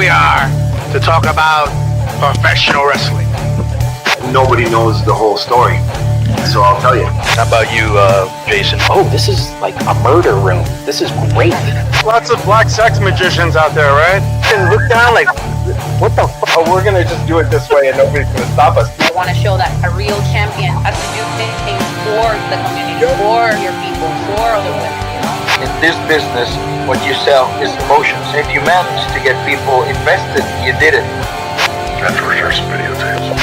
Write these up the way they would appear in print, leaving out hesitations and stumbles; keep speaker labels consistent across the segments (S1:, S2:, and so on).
S1: we are to talk about professional wrestling.
S2: Nobody knows the whole story, so I'll tell you.
S1: How about you, Jason?
S3: Oh, this is like a murder room. This is great.
S4: Lots of black sex magicians out there, right?
S3: And look down like, what the fuck?
S4: Oh, we're gonna just do it this way and nobody's gonna stop us.
S5: I want to show that a real champion has to do things for the community, for your people, for the women, you know?
S6: In this business, what you sell is emotions. If you manage to get people invested, you did it.
S2: That's for sure, some videotapes.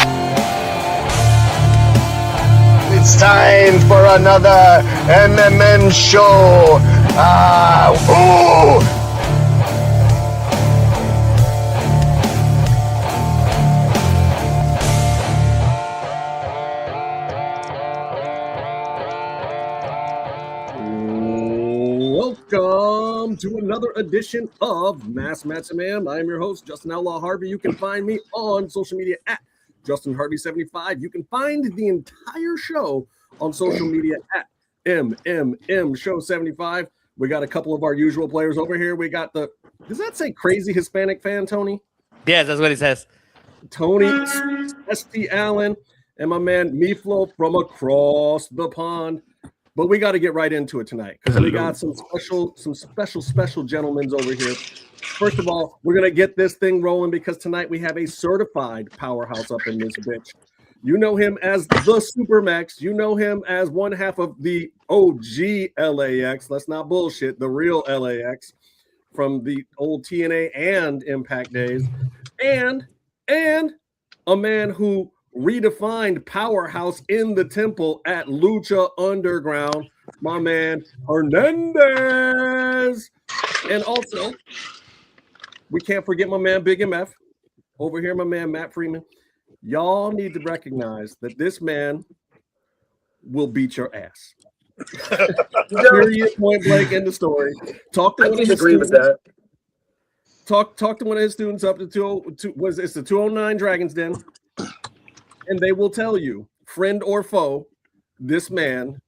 S7: It's time for another MMM show.
S8: Welcome to another edition of Mass Match Man. I am your host, Justin Outlaw Harvey. You can find me on social media at Justin Harvey 75. You can find the entire show on social media at MMMshow 75. We got a couple of our usual players over here. We got the, does that say crazy Hispanic fan, Tony?
S9: Yes, that's what it says.
S8: Tony, S.T. Allen, and my man Meefloaf from across the pond. But we got to get right into it tonight because we got some special gentlemen over here. First of all, we're going to get this thing rolling because tonight we have a certified powerhouse up in this bitch. You know him as the Supermax. You know him as one half of the OG LAX. Let's not bullshit. The real LAX from the old TNA and Impact days. And a man who redefined powerhouse in the temple at Lucha Underground, my man Hernandez. And also, we can't forget my man Big MF. Over here, my man Matt Freeman. Y'all need to recognize that this man will beat your ass. Period, point blank, end of story. Talk to one of his students. Talk to one of his students up to 209 Dragon's Den. And they will tell you, friend or foe, this man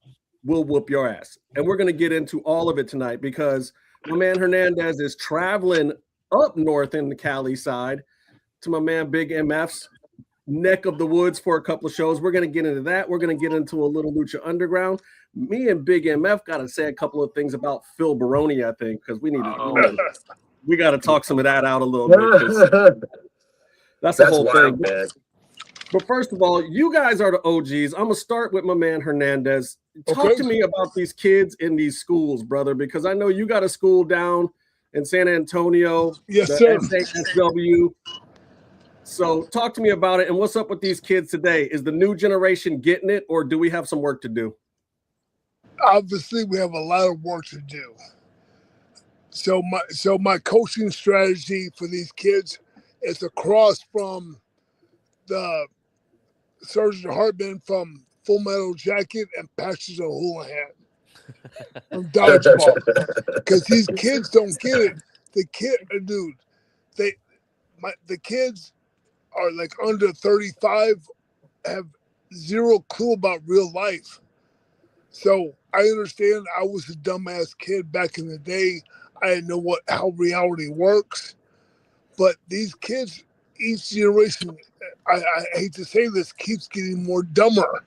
S8: will whoop your ass. And we're going to get into all of it tonight because my man Hernandez is traveling up north in the Cali side to my man Big MF's neck of the woods for a couple of shows. We're going to get into that. We're going to get into a little Lucha Underground. Me and Big MF got to say a couple of things about Phil Baroni, I think, because we got to talk some of that out a little bit. That's the whole wild, thing. Man. But first of all, you guys are the OGs. I'm going to start with my man Hernandez. Talk to me about these kids in these schools, brother, because I know you got a school down in San Antonio.
S7: Yes, sir.
S8: SHSW. So talk to me about it. And what's up with these kids today? Is the new generation getting it, or do we have some work to do?
S7: Obviously, we have a lot of work to do. So my coaching strategy for these kids is across from the Sergeant Hartman from Full Metal Jacket and Patches of Houlihan from Dodgeball, because these kids don't get it. The kids are like under 35, have zero clue about real life. So I understand I was a dumbass kid back in the day. I didn't know how reality works, but these kids, each generation, I hate to say this, keeps getting more dumber.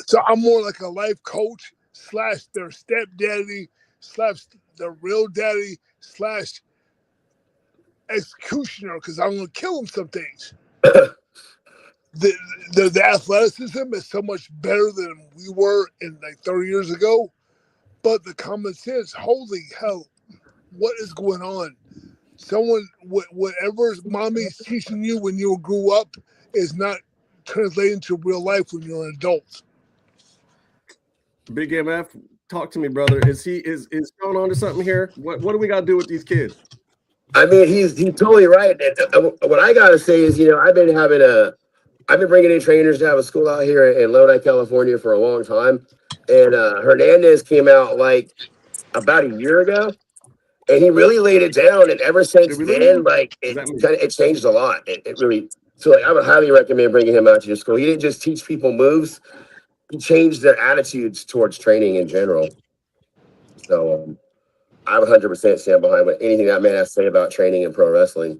S7: So I'm more like a life coach / their stepdaddy / their real daddy / executioner, because I'm going to kill them some things. The athleticism is so much better than we were in like 30 years ago, but the common sense, holy hell, what is going on? Someone, whatever mommy's teaching you when you grew up is not translating to real life when you're an adult.
S8: Big MF, talk to me, brother. Is going on to something here? What do we got to do with these kids?
S10: I mean, he's totally right. What I got to say is, I've been bringing in trainers to have a school out here in Lodi, California for a long time. And Hernandez came out like about a year ago. And he really laid it down, and ever since then, like it changed a lot. It really. So like, I would highly recommend bringing him out to your school. He didn't just teach people moves; he changed their attitudes towards training in general. So I would 100% stand behind anything that man has to say about training and pro wrestling.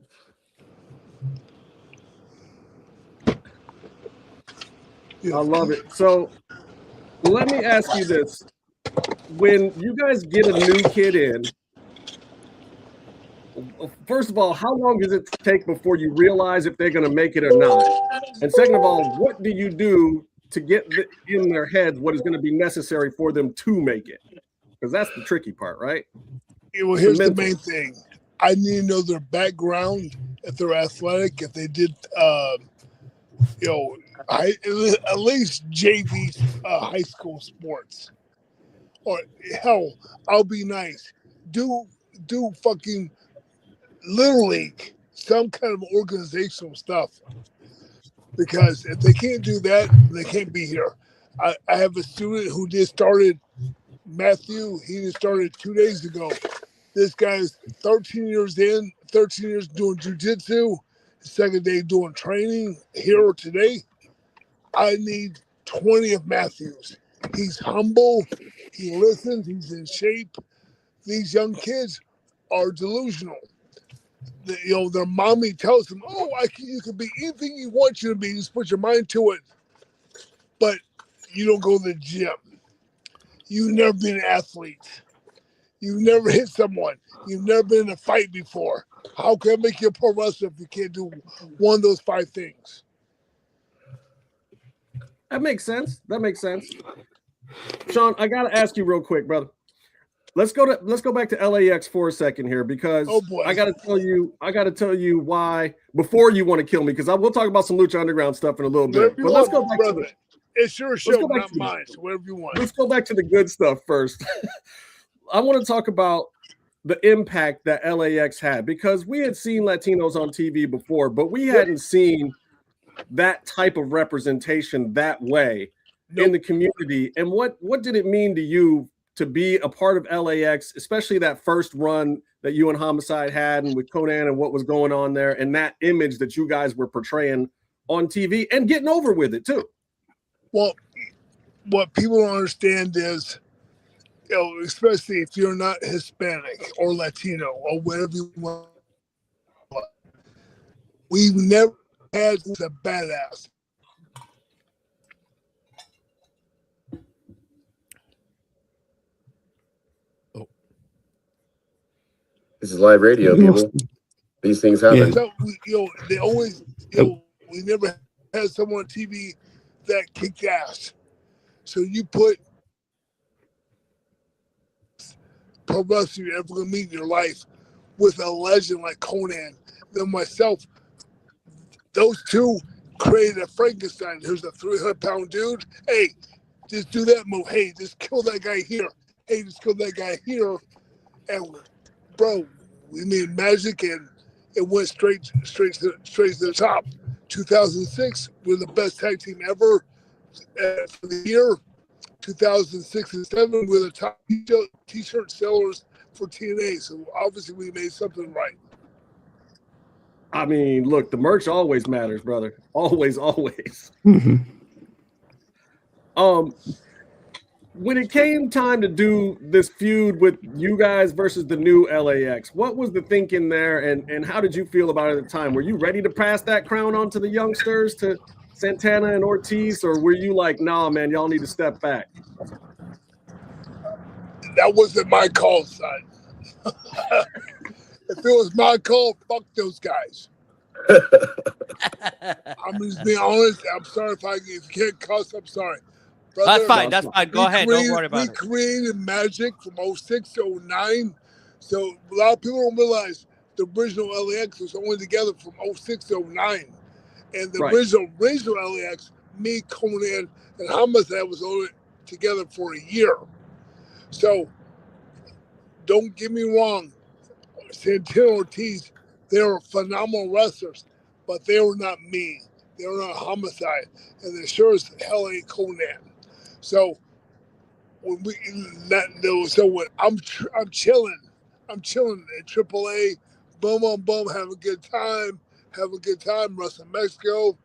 S8: I love it. So let me ask you this. When you guys get a new kid in, first of all, how long does it take before you realize if they're going to make it or not? And second of all, what do you do to get in their heads what is going to be necessary for them to make it? Because that's the tricky part, right?
S7: Well, here's the main thing. I need to know their background, if they're athletic, if they did, at least JV high school sports. Or hell, I'll be nice. Do fucking Little League, some kind of organizational stuff. Because if they can't do that, they can't be here. I have a student who just started, Matthew, he just started 2 days ago. This guy's 13 years in, 13 years doing jiu-jitsu, second day doing training here today. I need 20 of Matthews. He's humble, he listens, he's in shape. These young kids are delusional. Their mommy tells them, you can be anything you want you to be, just put your mind to it. But you don't go to the gym. You've never been an athlete. You've never hit someone. You've never been in a fight before. How can I make you a pro wrestler if you can't do one of those 5 things?
S8: That makes sense. Shawn, I got to ask you real quick, brother. Let's go back to LAX for a second here, because I got to tell you why before you want to kill me, because I will talk about some Lucha Underground stuff in a little bit. But let's go back to
S7: it's your show, not mine. So whatever you want.
S8: Let's go back to the good stuff first. I want to talk about the impact that LAX had, because we had seen Latinos on TV before, but we hadn't seen that type of representation that way in the community. And what did it mean to you to be a part of LAX, especially that first run that you and Homicide had, and with Conan and what was going on there, and that image that you guys were portraying on TV and getting over with it too?
S7: Well, what people don't understand is, especially if you're not Hispanic or Latino or whatever you want, we've never had a badass.
S10: This is live radio, people. These things happen.
S7: So, they always, we never had someone on TV that kicked ass. So you put pro wrestler you're ever going to meet in your life with a legend like Conan, then myself, those two created a Frankenstein. Here's a 300-pound dude. Hey, just do that move. Hey, just kill that guy here. Hey, just kill that guy here. And bro, we made magic, and it went straight to the top. 2006, we're the best tag team ever for the year. 2006 and 2007, we're the top t-shirt sellers for TNA. So obviously, we made something right.
S8: I mean, look, the merch always matters, brother. Always. When it came time to do this feud with you guys versus the new LAX, what was the thinking there, and how did you feel about it at the time? Were you ready to pass that crown on to the youngsters, to Santana and Ortiz, or were you like, nah, man, y'all need to step back?
S7: That wasn't my call, son. If it was my call, fuck those guys. I'm just being honest. I'm sorry if you can't cuss. I'm sorry. Brother,
S9: That's fine. Go ahead. Don't worry about it.
S7: We created magic from 06 to 09. So a lot of people don't realize the original LAX was only together from 06 to 09. And the original LAX, me, Conan, and Homicide was only together for a year. So don't get me wrong. Santana Ortiz, they were phenomenal wrestlers, but they were not me. They were not Homicide. And they sure as hell ain't Conan. So when I'm chilling at AAA, boom, have a good time, wrestling Mexico.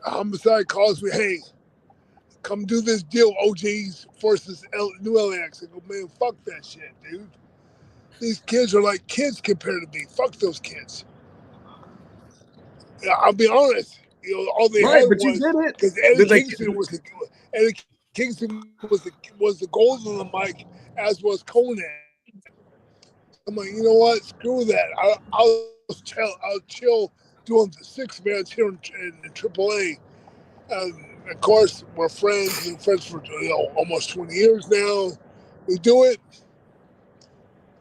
S7: Homicide calls me, hey, come do this deal, OGs versus New LAX. I go, man, fuck that shit, dude. These kids are like kids compared to me. Fuck those kids. Yeah, I'll be honest. You know, all they had was because Eddie Kingston was the gold on the mic, as was Conan. I'm like, you know what? Screw that. I'll chill doing the 6-man here in AAA. And of course, we're friends. We've been friends for almost 20 years now. We do it.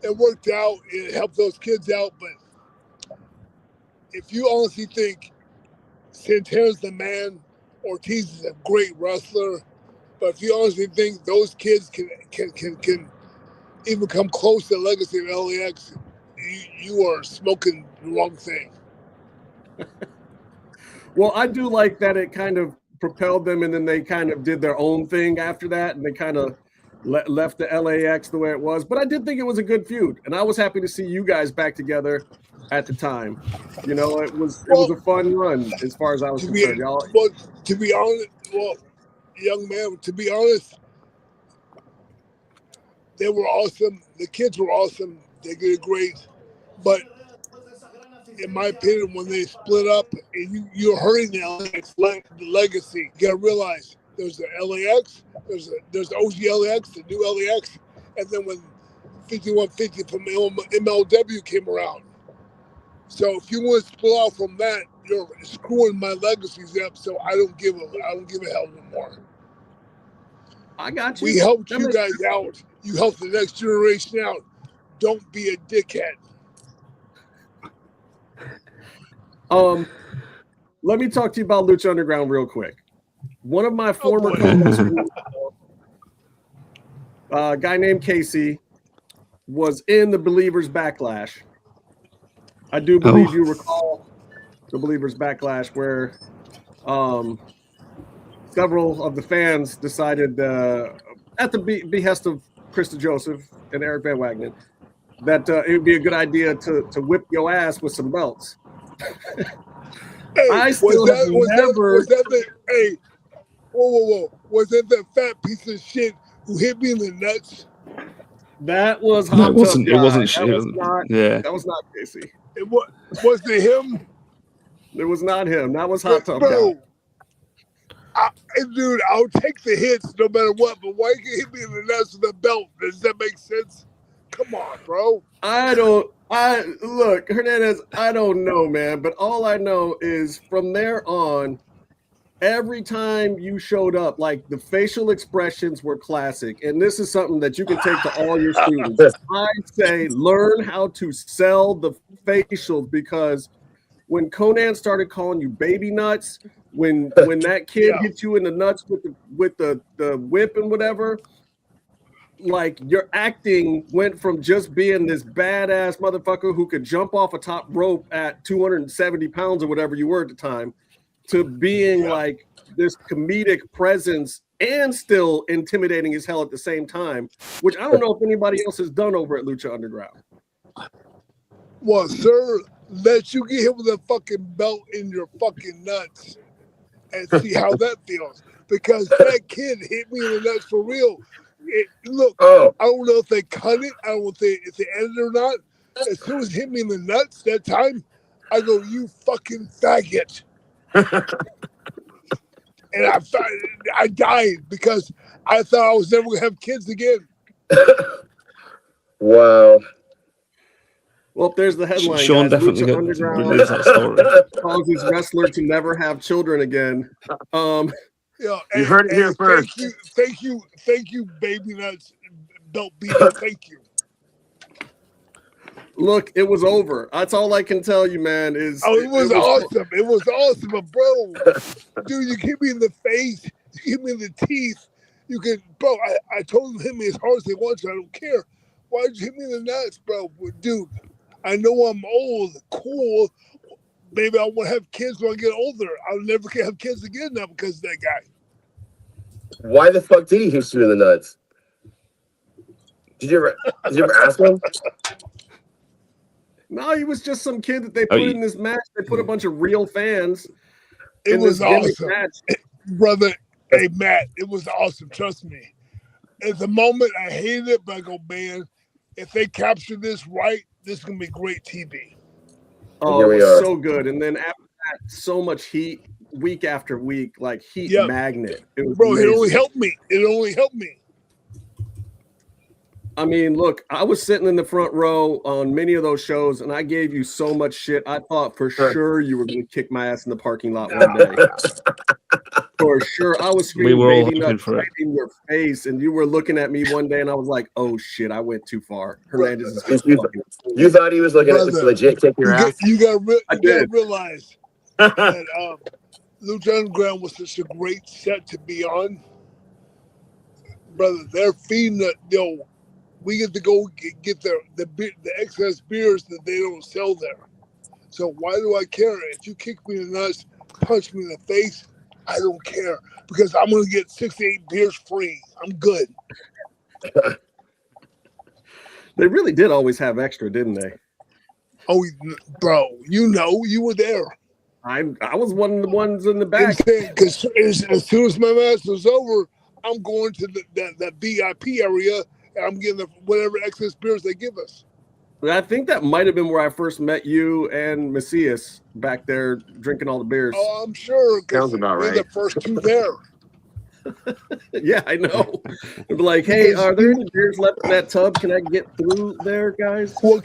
S7: It worked out. It helped those kids out. But if you honestly think Santana's the man, Ortiz is a great wrestler, but if you honestly think those kids can even come close to the legacy of LAX, you are smoking the wrong thing.
S8: Well, I do like that it kind of propelled them, and then they kind of did their own thing after that, and they kind of left the LAX the way it was. But I did think it was a good feud, and I was happy to see you guys back together at the time. You know, it was a fun run as far as I was concerned. Y'all.
S7: Well, to be honest, young man, to be honest, they were awesome. The kids were awesome. They did great. But in my opinion, when they split up and you're hurting the LAX legacy, you gotta realize there's the LAX, there's the OG LAX, the new LAX, and then when 5150 from MLW came around. So if you want to split off from that, you're screwing my legacies up. So I don't give a hell anymore.
S8: I got you.
S7: We helped you guys out. You helped the next generation out. Don't be a dickhead.
S8: Let me talk to you about Lucha Underground real quick. One of my former co-hosts, a guy named Casey, was in the Believers Backlash. I do believe you recall the Believers Backlash, where several of the fans decided, at the behest of Krista Joseph and Eric Van Wagner, that it would be a good idea to whip your ass with some belts.
S7: Hey,
S8: I still
S7: whoa. Was that the fat piece of shit who hit me in the nuts?
S8: That was
S11: Hot Tub Guy.
S8: That was not Casey.
S7: Was it him?
S8: It was not him. That was Hot Tub Guy.
S7: Dude, I'll take the hits no matter what, but why you hit me in the nuts with a belt? Does that make sense? Come on, bro.
S8: Look, Hernandez, I don't know, man, but all I know is from there on, every time you showed up, like the facial expressions were classic. And this is something that you can take to all your students. I say learn how to sell the facials, because when Conan started calling you baby nuts, when that kid hit you in the nuts with the whip and whatever, like your acting went from just being this badass motherfucker who could jump off a top rope at 270 pounds or whatever you were at the time, to being like this comedic presence and still intimidating as hell at the same time, which I don't know if anybody else has done over at Lucha Underground.
S7: Well, sir, let you get hit with a fucking belt in your fucking nuts and see how that feels. Because that kid hit me in the nuts for real. I don't know if they cut it. I don't know if they edited it or not. As soon as it hit me in the nuts that time, I go, you fucking faggot. And I died because I thought I was never going to have kids again.
S10: Wow.
S8: Well, there's the headline.
S11: Sean
S8: guys.
S11: definitely believes that story.
S8: Causes wrestler to never have children again.
S10: You heard it here first.
S7: Thank you, baby nuts, belt beater. Thank you.
S8: Look, it was over. That's all I can tell you, man. It was
S7: awesome. It was awesome, but bro, dude, you hit me in the face, you hit me in the teeth. You can, bro. I told them hit me as hard as they want to. I don't care. Why'd you hit me in the nuts, bro? Dude, I know I'm old, cool. Maybe I want to have kids when I get older. I'll never have kids again now because of that guy.
S10: Why the fuck did he hit you in the nuts? Did you ever ask him?
S8: No, he was just some kid that they put in this match. They put a bunch of real fans.
S7: It was awesome, brother. Hey, Matt, it was awesome. Trust me. At the moment, I hated it, but I go, man, if they capture this right, this is going to be great TV.
S8: Oh, it was so good. And then after that, so much heat week after week, like heat magnet. It was amazing.
S7: It only helped me. It only helped me.
S8: I mean, look, I was sitting in the front row on many of those shows, and I gave you so much shit. I thought for sure you were going to kick my ass in the parking lot one day. For sure. I was screaming, in your face, and you were looking at me one day, and I was like, oh, shit, I went too far. Hernandez is
S10: You thought he was looking at this legit kick your ass?
S7: You got to realize that Lucha Underground was such a great set to be on. Brother, they're feeding the, we get to go get the excess beers that they don't sell there. So why do I care? If you kick me in the nuts, punch me in the face, I don't care because I'm going to get 6 to 8 beers free. I'm good.
S8: They really did always have extra, didn't they?
S7: Oh, bro, you know, you were there.
S8: I was one of the ones in the back.
S7: Because as soon as my match was over, I'm going to the VIP area, and I'm getting whatever excess beers they give us.
S8: I think that might have been where I first met you and Macias back there drinking all the beers.
S7: Oh, I'm sure.
S10: Sounds about right.
S7: We're the first two there.
S8: Yeah, I know. They'd be like, hey, are there any beers left in that tub? Can I get through there, guys?
S7: Well,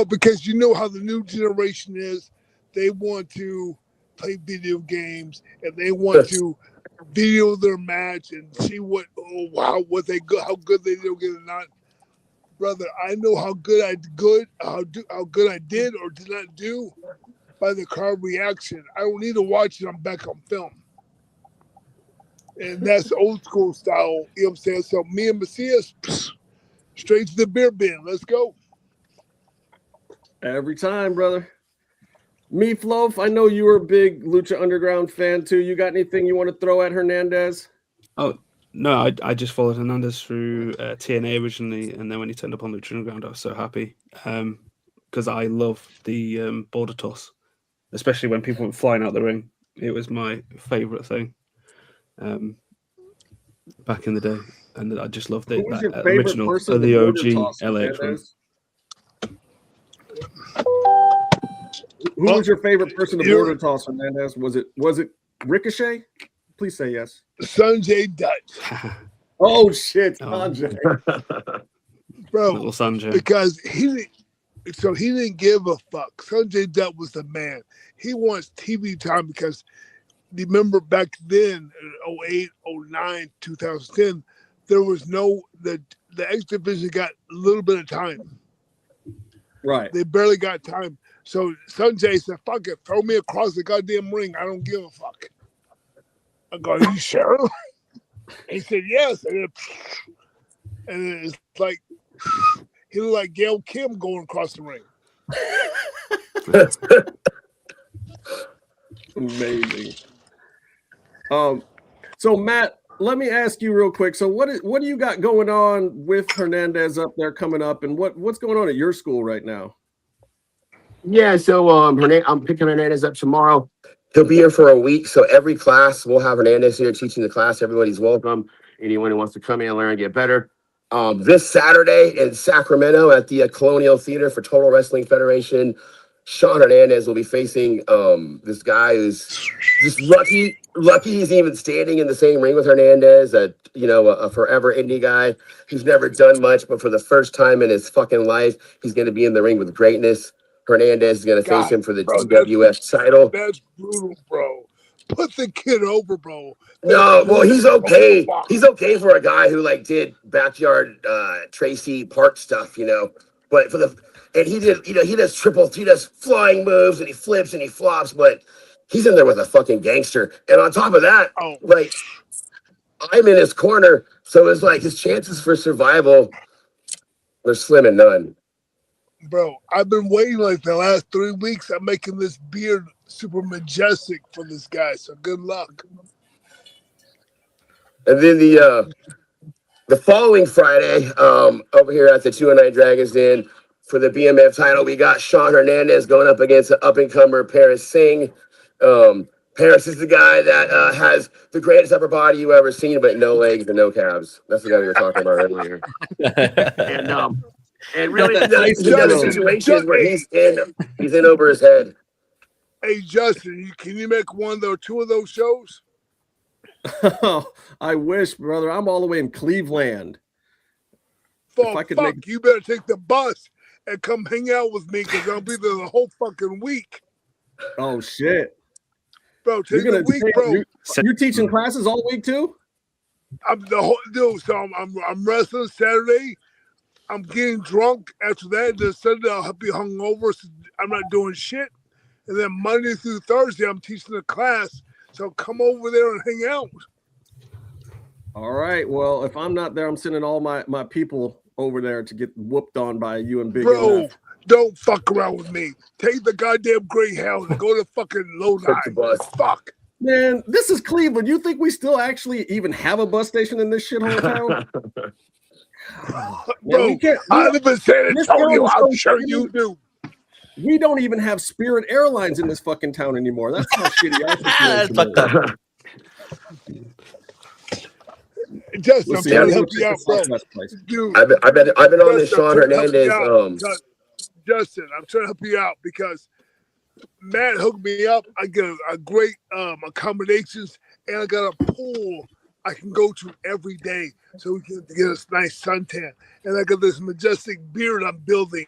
S7: because you know how the new generation is. They want to play video games, and they want to video their match and see how good they do get or not. Brother, I know how good I did or did not do by the crowd reaction. I don't need to watch it. I'm back on film. And that's old school style, you know what I'm saying? So me and Macias, straight to the beer bin. Let's go.
S8: Every time, brother. Meefloaf, I know you were a big Lucha Underground fan too. You got anything you want to throw at Hernandez?
S11: Oh, no, I just followed Hernandez through TNA originally, and then when he turned up on Lucha Underground, I was so happy because I love the border toss, especially when people went flying out the ring. It was my favorite thing back in the day, and I just loved it. That original, the OG LAX one.
S8: Who was your favorite person to border toss, Hernandez? Was it Ricochet? Please say yes.
S7: Sanjay Dutt.
S8: Oh shit, Sanjay.
S7: Bro,
S11: little Sanjay.
S7: Because he didn't give a fuck. Sanjay Dutt was the man. He wants TV time because remember back then, 08, 09, 2010, there was the X Division got a little bit of time.
S8: Right.
S7: They barely got time. So Sanjay said, fuck it, throw me across the goddamn ring. I don't give a fuck. I go, are you sure? He said, yes. And it's like, he looked like Gail Kim going across the ring.
S8: Amazing. So Matt, let me ask you real quick. So what do you got going on with Hernandez up there coming up, and what's going on at your school right now?
S10: Yeah, so I'm picking Hernandez up tomorrow. He'll be here for a week, so every class we'll have Hernandez here teaching the class. Everybody's welcome. Anyone who wants to come in and learn and get better. This Saturday in Sacramento at the Colonial Theater for Total Wrestling Federation, Shawn Hernandez will be facing this guy who's just lucky he's even standing in the same ring with Hernandez, a forever indie guy who's never done much, but for the first time in his fucking life, he's going to be in the ring with greatness. Hernandez is going to face him for the GWF title.
S7: That's brutal, bro. Put the kid over, bro.
S10: No, well, he's okay. He's okay for a guy who did backyard Tracy Park stuff, But he does flying moves and he flips and he flops, but he's in there with a fucking gangster. And on top of that, I'm in his corner, so it's like his chances for survival are slim and none.
S7: Bro, I've been waiting the last 3 weeks. I'm making this beard super majestic for this guy, so good luck.
S10: And then the following Friday, over here at the 209 Dragons Den for the BMF title, we got Shawn Hernandez going up against an up-and-comer Paris Singh. Pat Harris is the guy that has the greatest upper body you ever seen, but no legs and no calves. That's the guy we were talking about earlier. And really, he does situations where he's in over his head.
S7: Hey, Justin, can you make one or two of those shows?
S8: I wish, brother. I'm all the way in Cleveland.
S7: You better take the bus and come hang out with me because I'll be there the whole fucking week.
S8: Oh shit,
S7: bro! Take the week, bro.
S8: You're teaching classes all week too.
S7: I'm wrestling Saturday. I'm getting drunk after that. Then Sunday I'll be hungover. So I'm not doing shit. And then Monday through Thursday I'm teaching a class. So come over there and hang out.
S8: All right. Well, if I'm not there, I'm sending all my people over there to get whooped on by you and Big
S7: Bro,
S8: MF.
S7: Don't fuck around with me. Take the goddamn Greyhound and go to fucking Lodi. Fuck.
S8: Man, this is Cleveland. You think we still actually even have a bus station in this shithole town?
S7: Bro, I live in San Antonio. I'm sure you do.
S8: We don't even have Spirit Airlines in this fucking town anymore. That's how shitty our situation is.
S7: Justin, I'm trying to help you out, bro. Dude,
S10: I've been on this Shawn Hernandez.
S7: Justin, I'm trying to help you out because Matt hooked me up. I get a great accommodations, and I got a pool I can go to every day so we can get a nice suntan. And I got this majestic beard I'm building.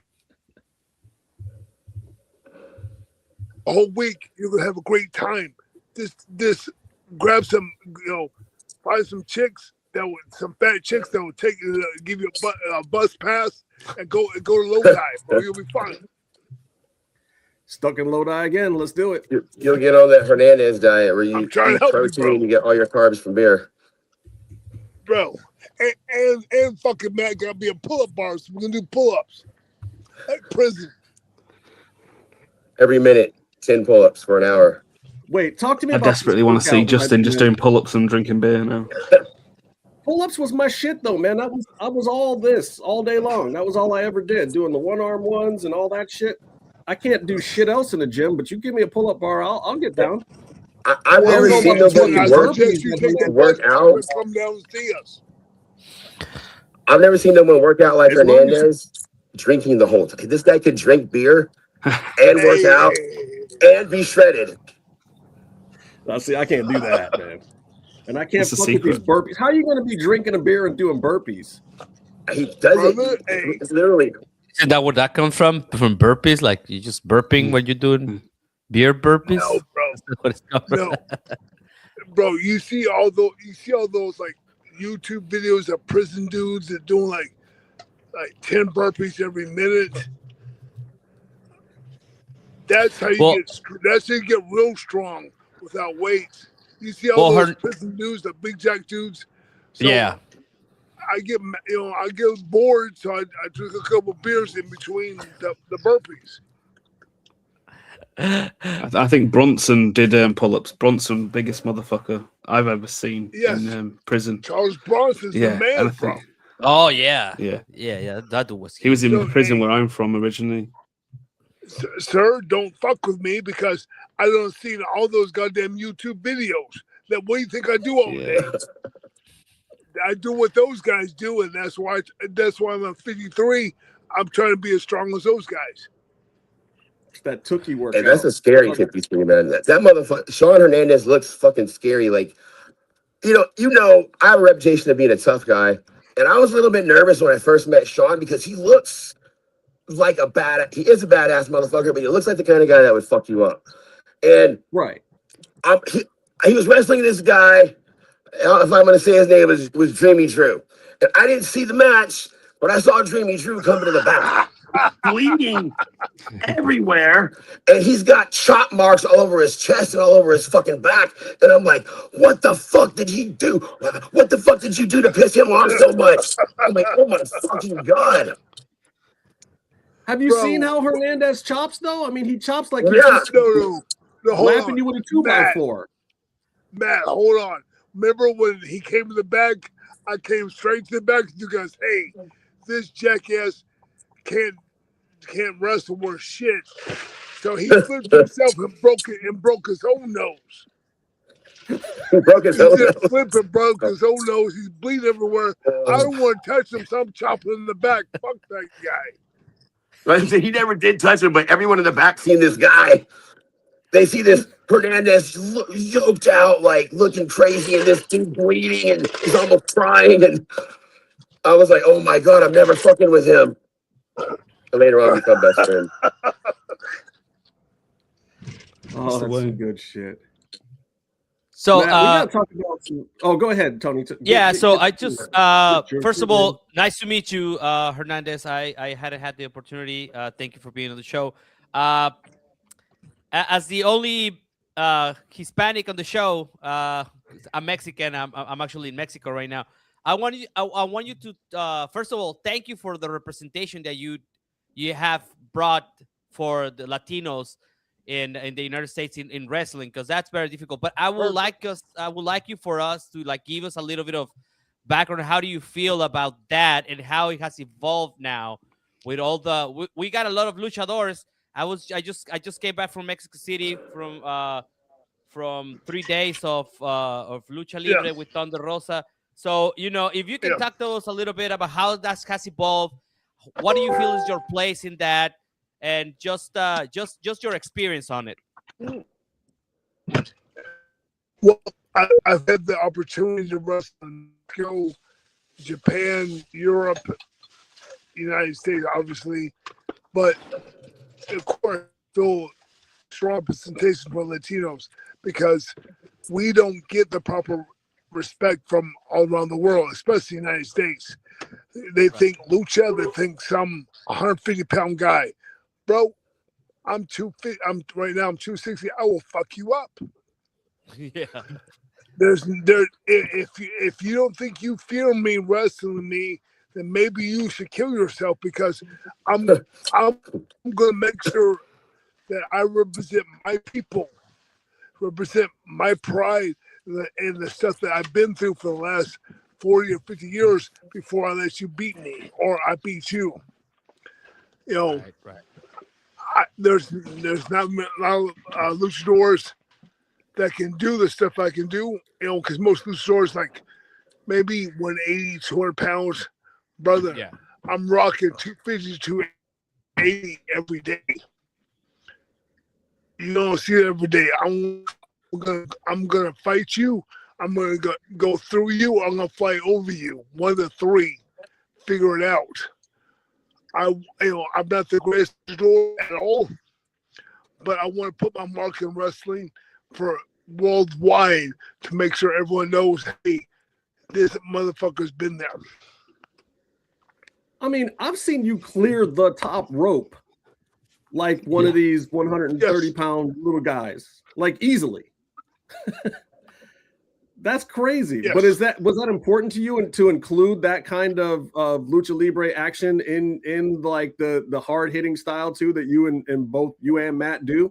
S7: A whole week, you're gonna have a great time. Just grab some, find some chicks some fat chicks that will take give you a bus pass and go to Lodi, bro. You'll be fine.
S8: Stuck in Lodi again. Let's do it.
S10: You'll get on that Hernandez diet where you eat protein and you get all your carbs from beer.
S7: Bro, and fucking Matt got me a pull-up bar, so we're gonna do pull-ups at prison.
S10: Every minute, 10 pull-ups for an hour.
S8: Wait, talk to me about.
S11: I desperately want to see Justin just doing pull-ups and drinking beer now.
S8: Pull-ups was my shit though, man. I was all this all day long. That was all I ever did, doing the one-arm ones and all that shit. I can't do shit else in the gym, but you give me a pull-up bar, I'll get down.
S10: I've never seen nobody work out.
S7: Come down and see us.
S10: I've never seen no one work out like Hernandez, drinking the whole time. This guy could drink beer and work out and be shredded.
S8: Now, see, I can't do that, man. And I can't fuck with these burpees. How are you going to be drinking a beer and doing burpees?
S10: He does it. It's literally.
S9: Is that where that comes from? From burpees? Like you just burping when you're doing beer burpees?
S7: No, bro. No. Bro, you see all those like YouTube videos of prison dudes that doing like 10 burpees every minute. That's how you get real strong without weights. You see all those prison dudes, the big jack dudes. So
S9: yeah.
S7: I get bored, so I drink a couple beers in between the burpees.
S11: I think Bronson did pull-ups. Bronson, biggest motherfucker I've ever seen in prison.
S7: Charles Bronson's the man, bro.
S9: Oh yeah,
S11: yeah.
S9: That was.
S11: He was in prison where I'm from originally.
S7: Sir, don't fuck with me because I don't see all those goddamn YouTube videos. What do you think I do all day? I do what those guys do, and that's why I'm at 53. I'm trying to be as strong as those guys.
S8: That Tookie workout.
S10: And that's a scary 53, man. That motherfucker, Shawn Hernandez looks fucking scary. Like, I have a reputation of being a tough guy, and I was a little bit nervous when I first met Shawn because he looks like he is a badass motherfucker, but he looks like the kind of guy that would fuck you up. And
S8: right,
S10: he was wrestling this guy. If I'm going to say his name, was Dreamy Drew. And I didn't see the match, but I saw Dreamy Drew coming to the back, bleeding everywhere. And he's got chop marks all over his chest and all over his fucking back. And I'm like, what the fuck did he do? What the fuck did you do to piss him off so much? I'm like, oh my fucking God.
S8: Have you seen how Hernandez chops, though? I mean, he chops like
S7: no,
S8: laughing you with a 2x4.
S7: Matt, hold on. Remember when he came to the back? I came straight to the back. You guys, hey, this jackass can't wrestle worth shit. So he flipped himself and broke his own nose.
S10: He broke his
S7: He
S10: own
S7: just
S10: nose.
S7: flipped and broke his own nose. He's bleeding everywhere. I don't want to touch him, so I'm chopping in the back. Fuck that guy.
S10: Right? So he never did touch him, but everyone in the back seen this guy. They see this Hernandez yoked out, like looking crazy, and this dude bleeding, and he's almost crying. And I was like, "Oh my god, I'm never fucking with him." And later on, become best friends.
S8: Oh, that's some good shit.
S9: So
S8: Matt, we gotta talk about some... Oh, go ahead, Tony.
S9: First of all, nice to meet you, Hernandez. I hadn't had the opportunity. Thank you for being on the show. As the only Hispanic on the show, I'm Mexican. I'm actually in Mexico right now. I want you to first of all, thank you for the representation that you have brought for the Latinos in the United States in wrestling, because that's very difficult. But I would like you for us to like give us a little bit of background. How do you feel about that and how it has evolved now with all the we got a lot of luchadores. I just came back from Mexico City from 3 days of Lucha Libre with Thunder Rosa. So, if you can talk to us a little bit about how that has evolved, what do you feel is your place in that, and just your experience on it.
S7: Well, I've had the opportunity to wrestle in Mexico, Japan, Europe, United States, obviously, but of course, still strong representation for Latinos, because we don't get the proper respect from all around the world, especially the United States. They think lucha, they think some 150-pound guy. Bro, I'm 250. Right now I'm 260. I will fuck you up.
S9: Yeah.
S7: If you don't think you feel me wrestling me, then maybe you should kill yourself, because I'm gonna make sure that I represent my people, represent my pride, and the stuff that I've been through for the last 40 or 50 years before I let you beat me or I beat you. There's not a lot of luchadors that can do the stuff I can do, because most luchadors like maybe 180, 200 pounds. Brother, I'm rocking 250, 280 every day. You don't see it every day. I'm gonna fight you. I'm gonna go through you. I'm gonna fly over you. One of the three. Figure it out. I'm not the greatest luchador at all, but I want to put my mark in wrestling for worldwide to make sure everyone knows, hey, this motherfucker's been there.
S8: I mean, I've seen you clear the top rope like one of these 130-pound little guys, like easily. That's crazy.
S7: Yes.
S8: But was that important to you, and to include that kind of lucha libre action in like the hard hitting style too that you and both you and Matt do?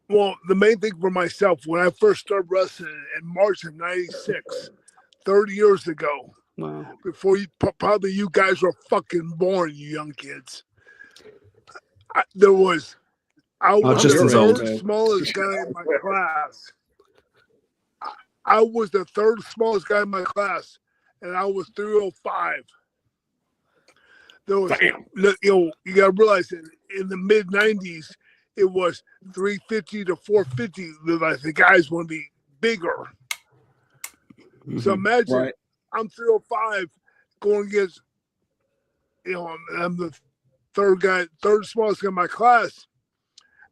S7: Well, the main thing for myself, when I first started wrestling in March of '96, 30 years ago, before probably you guys were fucking born, you young kids, I was the third smallest guy in my class. I was the third smallest guy in my class, and I was 305. There was, you gotta realize that in the mid '90s, it was 350 to 450. Like the guys want to be bigger. So imagine I'm 305 going against, I'm the third smallest guy in my class,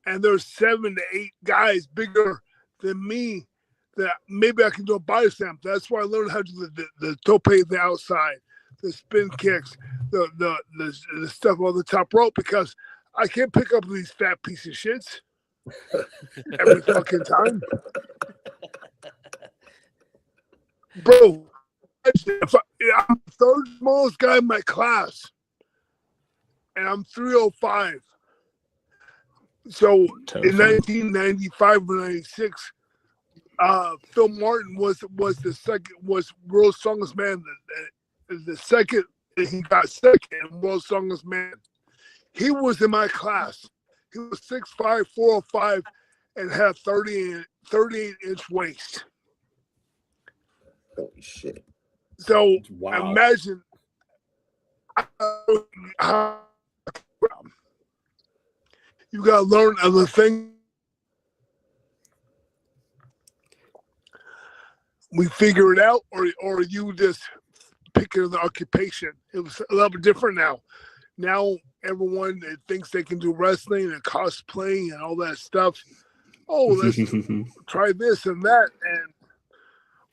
S7: and there's 7 to 8 guys bigger than me that maybe I can do a body slam. That's why I learned how to do the tope the outside, the spin kicks, the stuff on the top rope, because I can't pick up these fat piece of shits every fucking time. Bro, I'm the third smallest guy in my class, and I'm 305. So in 1995 or 96, Phil Martin was World's Strongest Man. The second, he got second, World's Strongest Man. He was in my class. He was 6'5", 405, and had 38-inch waist.
S10: Holy shit.
S7: So
S8: Wow.
S7: imagine how you got to learn other things. We figure it out, or you just pick another occupation. It was a little bit different now. Now everyone that thinks they can do wrestling and cosplaying and all that stuff. Oh, let's try this and that, and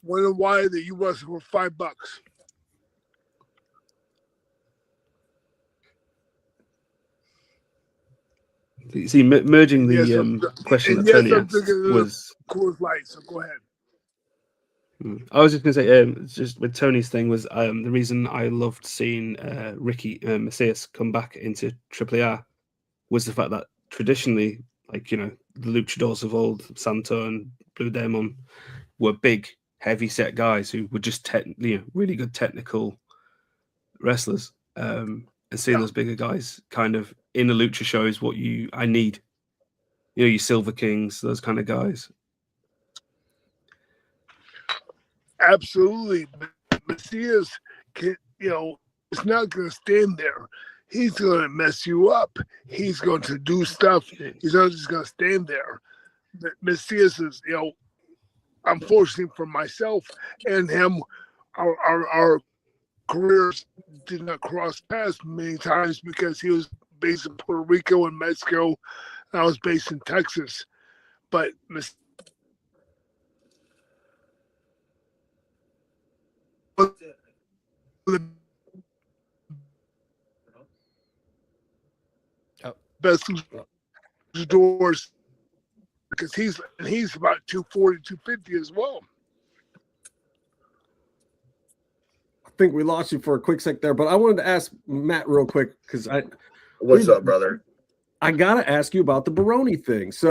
S7: wonder why that you wrestle for $5.
S11: See, merging the question that Tony asked was
S7: Coors Light. So go ahead.
S11: I was just going to say, just with Tony's thing was the reason I loved seeing Ricky Macias come back into AAA was the fact that traditionally, like, you know, the luchadors of old, Santo and Blue Demon, were big, heavy set guys who were just really good technical wrestlers. And seeing those bigger guys kind of in a lucha show is what I need. You know, your Silver Kings, those kind of guys.
S7: Absolutely. Macias can, you know, it's not going to stand there. He's going to mess you up. He's going to do stuff. He's not just going to stand there. Macias is, you know, unfortunately for myself and him, our careers did not cross paths many times because he was based in Puerto Rico and Mexico, and I was based in Texas. But best doors because he's about 240, 250 as well.
S8: I think we lost you for a quick sec there, but I wanted to ask Matt real quick because
S10: What's up, brother?
S8: I gotta ask you about the Baroni thing. So,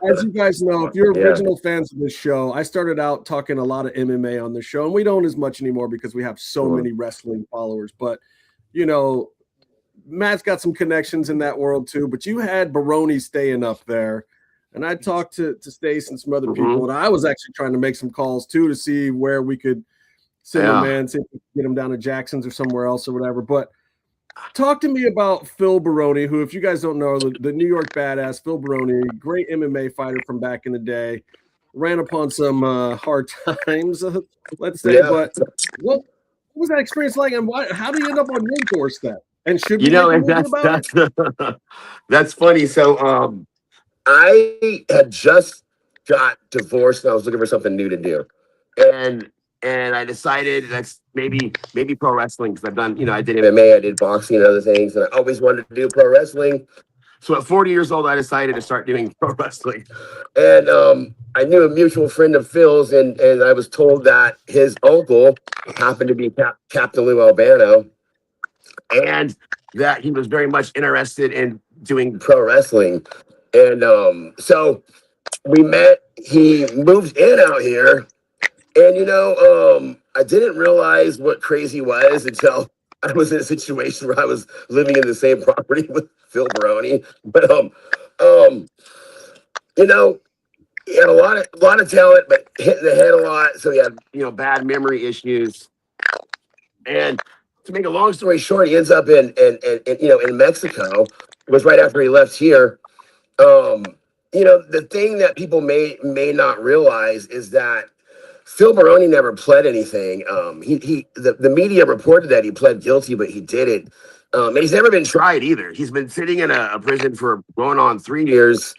S8: as you guys know, if you're original fans of this show, I started out talking a lot of MMA on the show, and we don't as much anymore because we have so many wrestling followers. But you know, Matt's got some connections in that world too. But you had Baroni staying up there, and I talked to Stace and some other people, and I was actually trying to make some calls too to see where we could send a man, see if we could get him down to Jackson's or somewhere else or whatever. But talk to me about Phil Baroni, who, if you guys don't know, the New York badass Phil Baroni, great MMA fighter from back in the day, ran upon some hard times, let's say. Yeah. But what was that experience like, and how do you end up on your doorstep? And should we
S10: that's funny. So I had just got divorced and I was looking for something new to do, and I decided that's maybe pro wrestling, because I've done, you know, I did MMA, I did boxing and other things, and I always wanted to do pro wrestling. So at 40 years old, I decided to start doing pro wrestling. And I knew a mutual friend of Phil's, and I was told that his uncle happened to be Captain Lou Albano, and that he was very much interested in doing pro wrestling. And so we met. He moved in out here. And, you know, I didn't realize what crazy was until I was in a situation where I was living in the same property with Phil Baroni. But, you know, he had a lot of talent, but hit in the head a lot. So he had, you know, bad memory issues. And to make a long story short, he ends up in you know, in Mexico. It was right after he left here. You know, the thing that people may not realize is that Phil Baroni never pled anything. The media reported that he pled guilty, but he didn't. And he's never been tried either. He's been sitting in a prison for going on 3 years.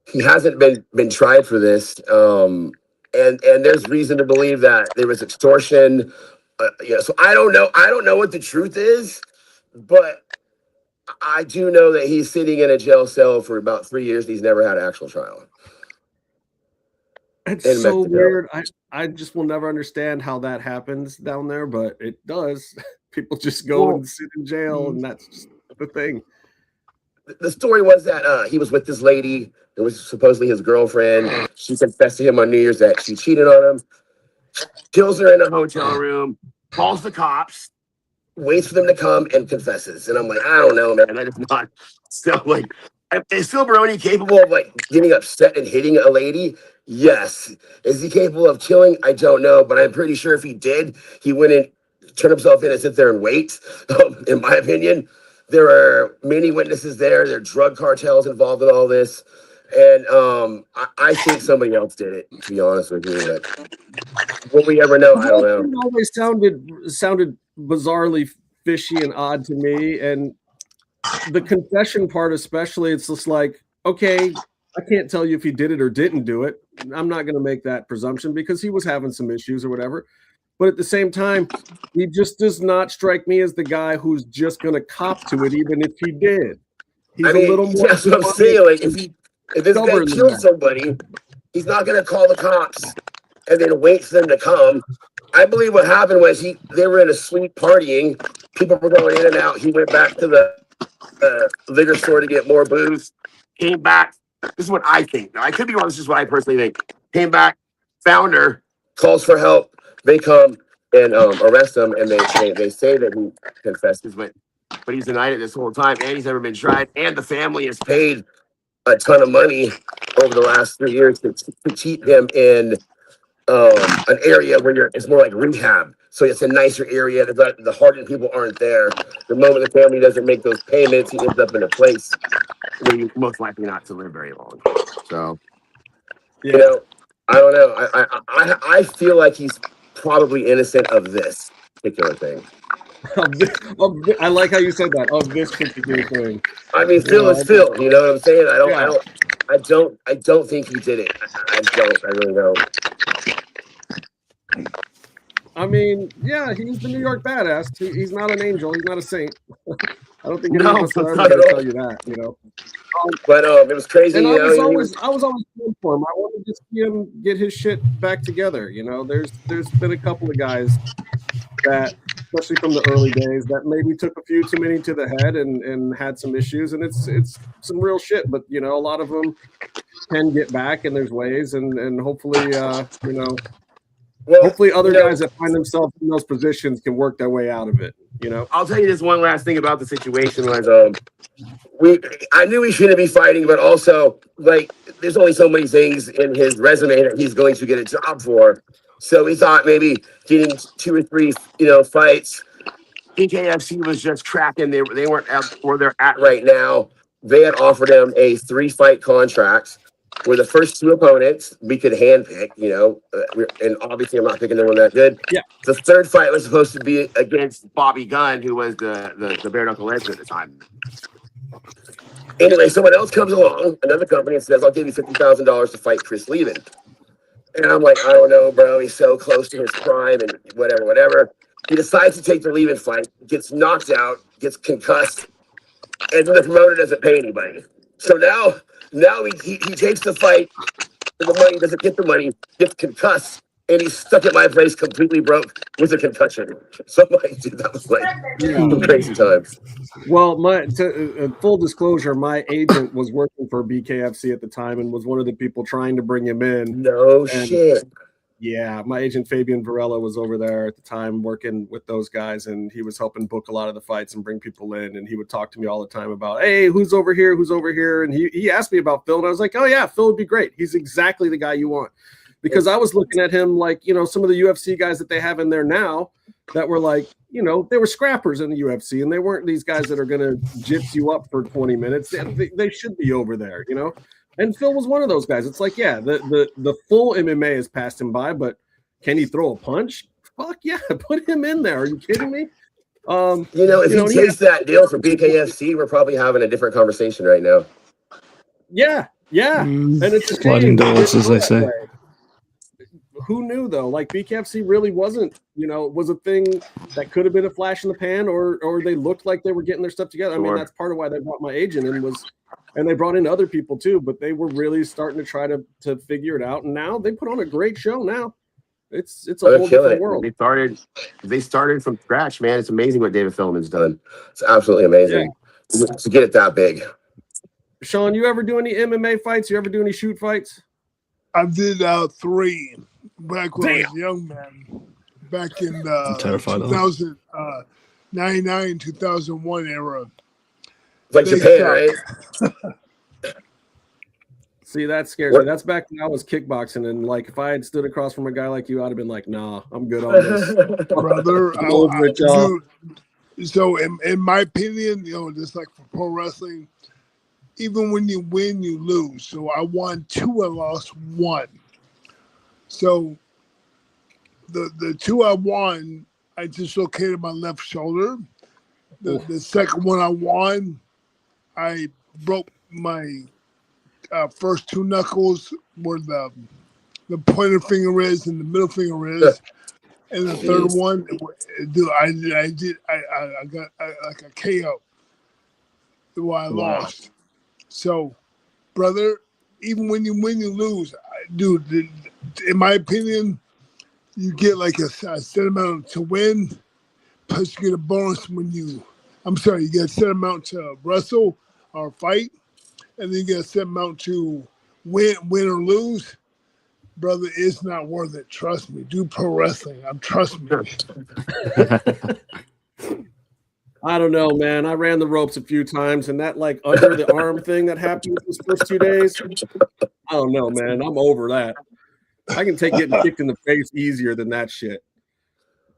S10: He hasn't been tried for this. And there's reason to believe that there was extortion. You know, so I don't know what the truth is, but I do know that he's sitting in a jail cell for about 3 years. He's never had an actual trial.
S8: It's so weird. I just will never understand how that happens down there, but it does. People just go and sit in jail, and that's just the thing.
S10: The story was that he was with this lady. It was supposedly his girlfriend. She confessed to him on New Year's that she cheated on him. Kills her in a hotel room. Calls the cops. Waits for them to come and confesses. And I'm like, I don't know, man. That is not. So, like, Is Phil Baroni capable of like getting upset and hitting a lady? Yes. Is he capable of killing? I don't know, but I'm pretty sure if he did, he wouldn't turn himself in and sit there and wait. In my opinion, there are many witnesses there. There are drug cartels involved in all this, and I think somebody else did it. To be honest with you, but will we ever know? I don't know.
S8: It always sounded bizarrely fishy and odd to me, and the confession part especially, it's just like, okay, I can't tell you if he did it or didn't do it. I'm not going to make that presumption because he was having some issues or whatever. But at the same time, he just does not strike me as the guy who's just going to cop to it, even if he did. He's a little more.
S10: That's what I'm saying. Like, if this guy kills somebody, he's not going to call the cops and then wait for them to come. I believe what happened was they were in a suite partying. People were going in and out. He went back to the liquor store to get more booze. Came back. This is what I think. Now, I could be wrong. This is what I personally think. Came back, found her, calls for help. They come and arrest him, and they say that he confesses, but he's denied it this whole time, and he's never been tried, and the family has paid a ton of money over the last 3 years to keep him in an area where it's more like rehab. So it's a nicer area. The hardened people aren't there. The moment the family doesn't make those payments, he ends up in a place where he's most likely not to live very long. So, you know, I don't know. I feel like he's probably innocent of this particular thing.
S8: I like how you said that, of this particular thing.
S10: I mean, Phil is Phil. You know what I'm saying? I don't think he did it. I really don't.
S8: I mean, yeah, he's the New York badass. He's not an angel. He's not a saint. I don't think any of us are ever going to tell you that, you know.
S10: But it was crazy.
S8: And
S10: I was
S8: always pulling for him. I wanted to see him get his shit back together. You know, there's been a couple of guys that, especially from the early days, that maybe took a few too many to the head and had some issues, and it's some real shit. But you know, a lot of them can get back, and there's ways, and hopefully, you know. Well, hopefully other guys that find themselves in those positions can work their way out of it, you know?
S10: I'll tell you this one last thing about the situation was I knew he shouldn't be fighting, but also, like, there's only so many things in his resume that he's going to get a job for. So he thought maybe getting 2 or 3, fights. BKFC was just tracking. They weren't at where they're at right now. They had offered him a 3-fight contract, where the first 2 opponents we could handpick, and obviously I'm not picking anyone that good.
S8: Yeah.
S10: The 3rd fight was supposed to be against Bobby Gunn, who was the bare knuckle legend at the time. Anyway, someone else comes along, another company, and says, "I'll give you $50,000 to fight Chris Levin." And I'm like, I don't know, bro. He's so close to his prime, and whatever. He decides to take the Levin fight, gets knocked out, gets concussed, and then the promoter doesn't pay anybody. So now he takes the fight for the money, doesn't get the money, gets concussed, and he's stuck at my place completely broke with a concussion. So I'm like, dude, that was like some crazy times.
S8: Well, full disclosure, my agent was working for BKFC at the time and was one of the people trying to bring him in.
S10: No shit.
S8: Yeah, my agent Fabian Varela was over there at the time working with those guys, and he was helping book a lot of the fights and bring people in. And he would talk to me all the time about, hey, who's over here? And he asked me about Phil, and I was like, oh yeah, Phil would be great. He's exactly the guy you want. Because I was looking at him like, some of the UFC guys that they have in there now that were like, they were scrappers in the UFC, and they weren't these guys that are going to gyps you up for 20 minutes. They should be over there, And Phil was one of those guys. It's like, yeah, the full MMA has passed him by, but can he throw a punch? Fuck yeah, put him in there. Are you kidding me?
S10: If he takes that deal for BKFC, we're probably having a different conversation right now.
S8: Yeah. And it's a
S11: sliding doors, as they say.
S8: Who knew though? Like BKFC really wasn't, was a thing that could have been a flash in the pan, or they looked like they were getting their stuff together.
S10: Sure.
S8: I mean, that's part of why they brought my agent and they brought in other people too, but they were really starting to try to figure it out. And now they put on a great show. Now it's a whole different world.
S10: They started from scratch, man. It's amazing what David Feldman's done. It's absolutely amazing to get it that big.
S8: Shawn, you ever do any MMA fights? You ever do any shoot fights?
S7: I did 3 back when I was a young man. Back in the 2099, 2001 era.
S10: Like Japan, right?
S8: See, that scares me. That's back when I was kickboxing, and like if I had stood across from a guy like you, I'd have been like, "Nah, I'm good on this,
S7: brother.
S8: I'm over it, y'all."
S7: Dude, so in my opinion, just like for pro wrestling, even when you win, you lose. So I won 2 and lost 1. So the 2 I won, I dislocated my left shoulder. The second one I won, I broke my first 2 knuckles where the pointer finger is and the middle finger is, and the third one, dude, I got like a KO. Well, I lost. So, brother, even when you win, you lose. Dude, in my opinion, you get like a set amount to win, plus you get a bonus when you get a set amount to wrestle or fight, and then you get a set amount to win or lose. Brother, it's not worth it. Trust me. Do pro wrestling. Trust me.
S8: I don't know, man. I ran the ropes a few times, and that like under the arm thing that happened those first 2 days, I don't know, man. I'm over that. I can take getting kicked in the face easier than that shit.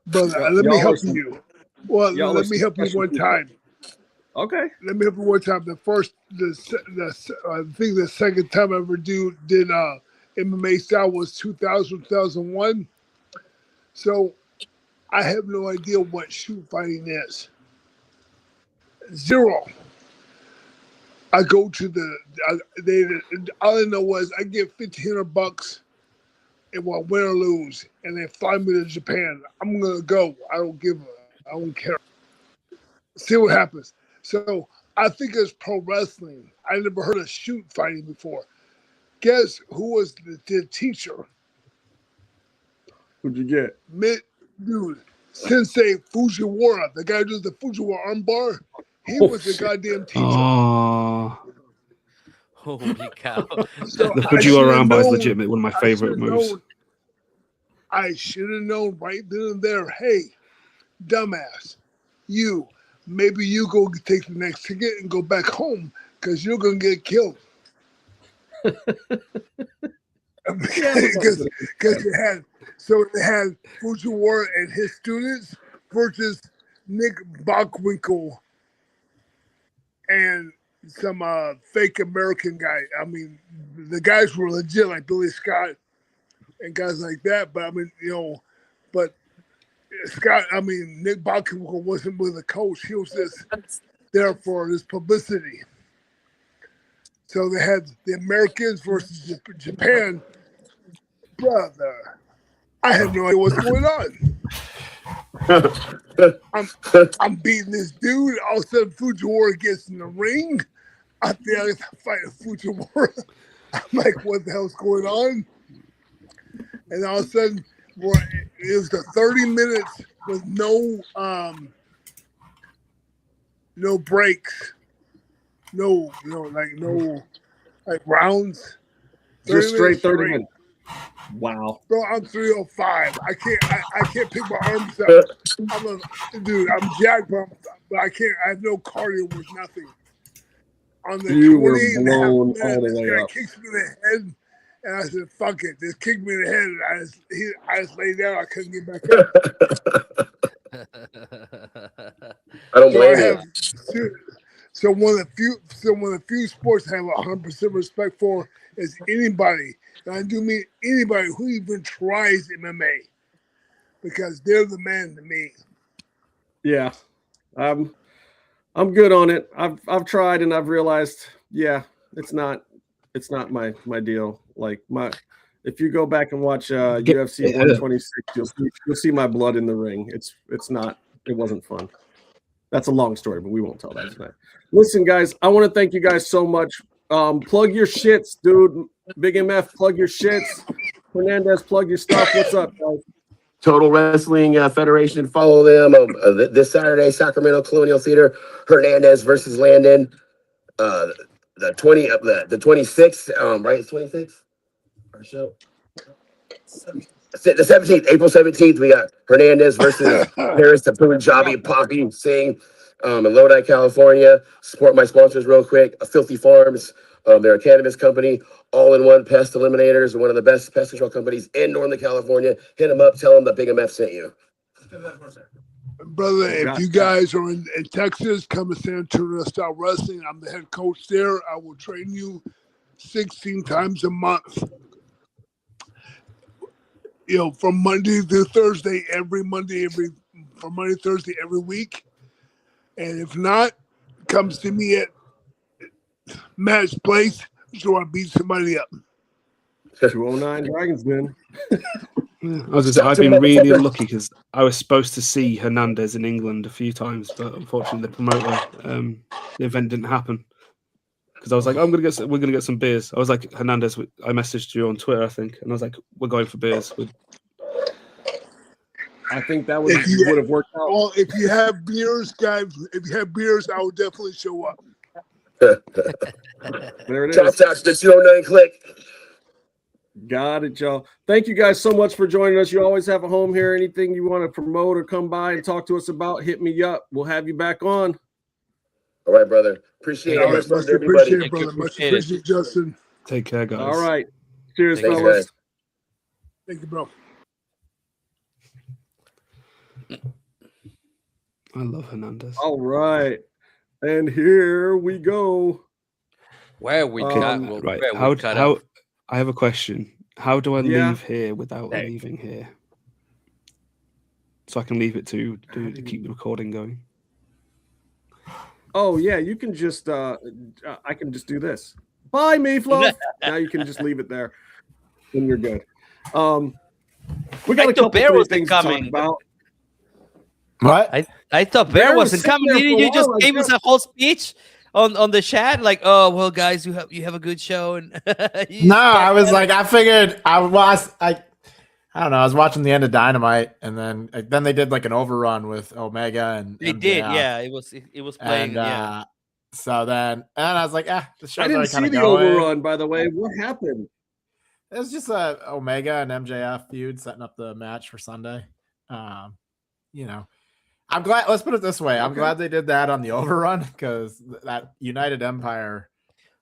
S7: Brother, let me help you. Well, let me help you one time.
S8: Okay.
S7: Let me help you one time. I think the second time I ever did MMA style was 2001. So I have no idea what shoot fighting is. 0. I go to all I know was I get $1,500 and win or lose, and they fly me to Japan. I'm gonna go. I don't care. See what happens. So I think it's pro wrestling. I never heard of shoot fighting before. Guess who was the teacher?
S8: Who'd you get?
S7: Dude, Sensei Fujiwara, the guy who does the Fujiwara armbar. He was the goddamn teacher.
S11: Oh,
S9: Holy cow!
S11: the Fujiwara armbar is legitimate one of my favorite moves.
S7: I should have known right then and there. Hey, dumbass, maybe you go take the next ticket and go back home because you're gonna get killed. Because they had Fujiwara and his students versus Nick Bockwinkel and some fake American guy. I mean, the guys were legit, like Billy Scott and guys like that. But I mean, but Nick Bockwinkel wasn't with the coach. He was just there for his publicity. So they had the Americans versus Japan. Brother, I had no idea what's going on. I'm beating this dude. All of a sudden, Fujiwara gets in the ring. I think I have to fight Fujiwara. I'm like, what the hell's going on? And all of a sudden, it was the 30 minutes with no breaks, no rounds.
S8: Just straight 30 minutes. Wow.
S7: Bro, I'm 305. I can't pick my arms up. I'm jacked, but I can't. I have no cardio with nothing. On the 20 and a half minutes, this guy kicks me in the head, and I said, "Fuck it." Just kicked me in the head, and I just laid down. I couldn't get back up.
S10: I don't blame you.
S7: So one of the few sports I have 100% respect for is anybody. And I do mean anybody who even tries MMA, because they're the man to me.
S8: Yeah, I'm good on it. I've tried and I've realized, yeah, it's not my deal. Like if you go back and watch UFC 126, you'll see my blood in the ring. It wasn't fun. That's a long story, but we won't tell that tonight. Listen, guys, I want to thank you guys so much. Plug your shits, dude. Big MF, plug your shits. Hernandez, plug your stuff. What's up, guys?
S10: Total Wrestling Federation. Follow them this Saturday, Sacramento Colonial Theater. Hernandez versus Landon. The 26th, right? It's 26th. Our show. The 17th, April 17th, we got Hernandez versus Paris the Punjabi Poppy Singh in Lodi, California. Support my sponsors real quick. Filthy Farms, They're a cannabis company, all-in-one pest eliminators, and one of the best pest control companies in Northern California. Hit them up. Tell them that Big MF sent you.
S7: Brother, if you guys are in Texas, come to San Antonio Style Wrestling. I'm the head coach there. I will train you 16 times a month. You know, from Monday through Thursday, from Monday to Thursday every week. And if not, come see me at Matt's place so I beat somebody up.
S8: 209 Dragons Den.
S11: I've been really unlucky because I was supposed to see Hernandez in England a few times, but unfortunately the promoter, the event didn't happen. Because I was like, we're gonna get some beers. I was like, Hernandez, I messaged you on Twitter, I think, and I was like, we're going for beers.
S8: I think that would have worked out.
S7: Well, if you have beers, guys, I will definitely show up.
S8: There it
S10: Top
S8: is.
S10: touch the 209 click.
S8: Got it, y'all. Thank you guys so much for joining us. You always have a home here. Anything you want to promote or come by and talk to us about, hit me up. We'll have you back on.
S10: All right, brother. Appreciate it.
S7: Much appreciate it, brother. Much appreciate, Justin.
S11: Take care, guys.
S8: All right. Cheers,
S10: Thanks,
S8: fellas.
S10: guys.
S7: Thank you, bro.
S11: I love Hernandez.
S8: All right. And here we go.
S9: Where we cut,
S11: right.
S9: where we
S11: How
S9: cut off.
S11: I have a question. How do I
S8: Yeah.
S11: leave here without leaving here? So I can leave it to keep the recording going.
S8: Oh, yeah. You can just, I can just do this. Bye, Meefloaf. Now you can just leave it there. And you're good. We got a couple
S9: Bear
S8: three
S9: wasn't
S8: things to talk
S9: coming.
S8: about.
S12: What?
S9: I thought Bear
S8: Bear was
S9: wasn't
S8: sitting
S9: coming.
S8: there
S9: Didn't
S8: for a
S9: you just
S8: while, I
S9: gave us
S8: guess.
S9: a whole speech on the chat? Like, oh well, guys, you have a good show. And
S12: No, I was like, I figured I don't know. I was watching the end of Dynamite, and then they did like an overrun with Omega and
S9: they
S12: MJF.
S9: did, yeah. It was playing,
S12: And
S9: yeah.
S12: so then, and I was like, the show's
S8: I didn't
S12: already
S8: see
S12: kind of
S8: the
S12: going.
S8: overrun, by the way. What happened?
S12: It was just a Omega and MJF feud setting up the match for Sunday. You know, I'm glad. Let's put it this way: I'm glad they did that on the overrun because that United Empire.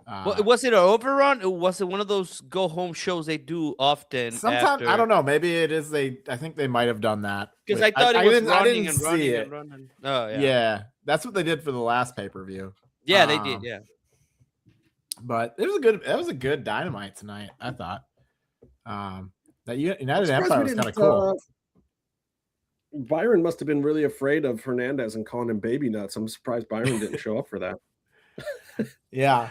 S9: Was it an overrun? Or was it one of those go home shows they do often?
S12: Sometimes I don't know. Maybe it is. I think they might have done that
S9: Because I thought it was running and
S12: see
S9: running
S12: it.
S9: and running. Oh yeah.
S12: Yeah, that's what they did for the last pay-per-view.
S9: Yeah, they did. Yeah.
S12: But it was a good. That was a good Dynamite tonight. I thought. That United Empire was kind of cool.
S8: Byron must have been really afraid of Hernandez and calling him baby nuts. I'm surprised Byron didn't show up for that.
S12: Yeah.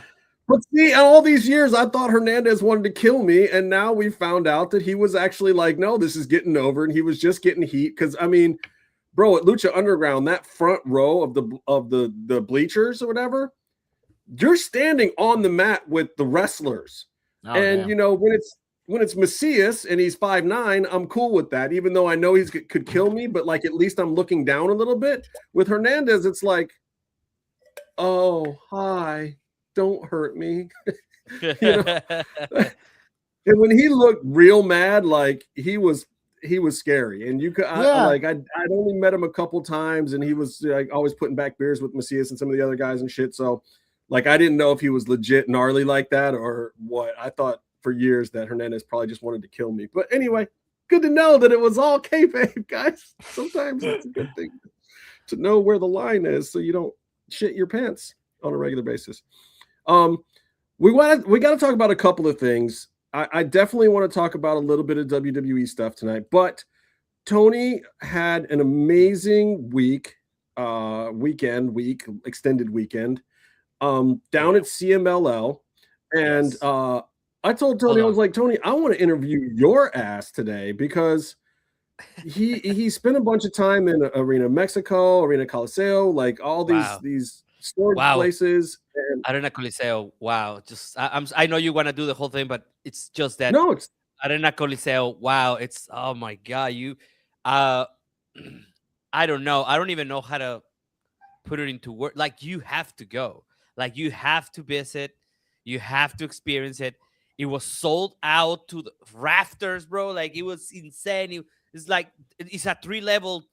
S8: But see, all these years, I thought Hernandez wanted to kill me, and now we found out that he was actually like, no, this is getting over, and he was just getting heat. Because I mean, bro, at Lucha Underground, that front row of the bleachers or whatever, you're standing on the mat with the wrestlers, and you know when it's Macias and he's 5'9", I'm cool with that, even though I know he could kill me, but like at least I'm looking down a little bit. With Hernandez, it's like, oh, hi, don't hurt me. You know? And when he looked real mad, like he was scary. And you could I'd only met him a couple times, and he was like always putting back beers with Macias and some of the other guys and shit. So like I didn't know if he was legit gnarly like that or what. I thought for years that Hernandez probably just wanted to kill me. But anyway, good to know that it was all kayfabe, guys. Sometimes it's a good thing to know where the line is so you don't shit your pants on a regular basis. We got to talk about a couple of things. I definitely want to talk about a little bit of WWE stuff tonight, but Tony had an amazing extended weekend down at CMLL. And I told Tony, I was like, Tony, I want to interview your ass today because he spent a bunch of time in Arena Mexico, Arena Coliseo, like all these storage places. And
S9: Arena Coliseo, wow! Just I know you want to do the whole thing, but it's just that
S8: it's
S9: Arena Coliseo. Wow, it's oh my god, I don't know. I don't even know how to put it into words. Like you have to go. Like you have to visit. You have to experience it. It was sold out to the rafters, bro. Like it was insane. It's like it's a 3-level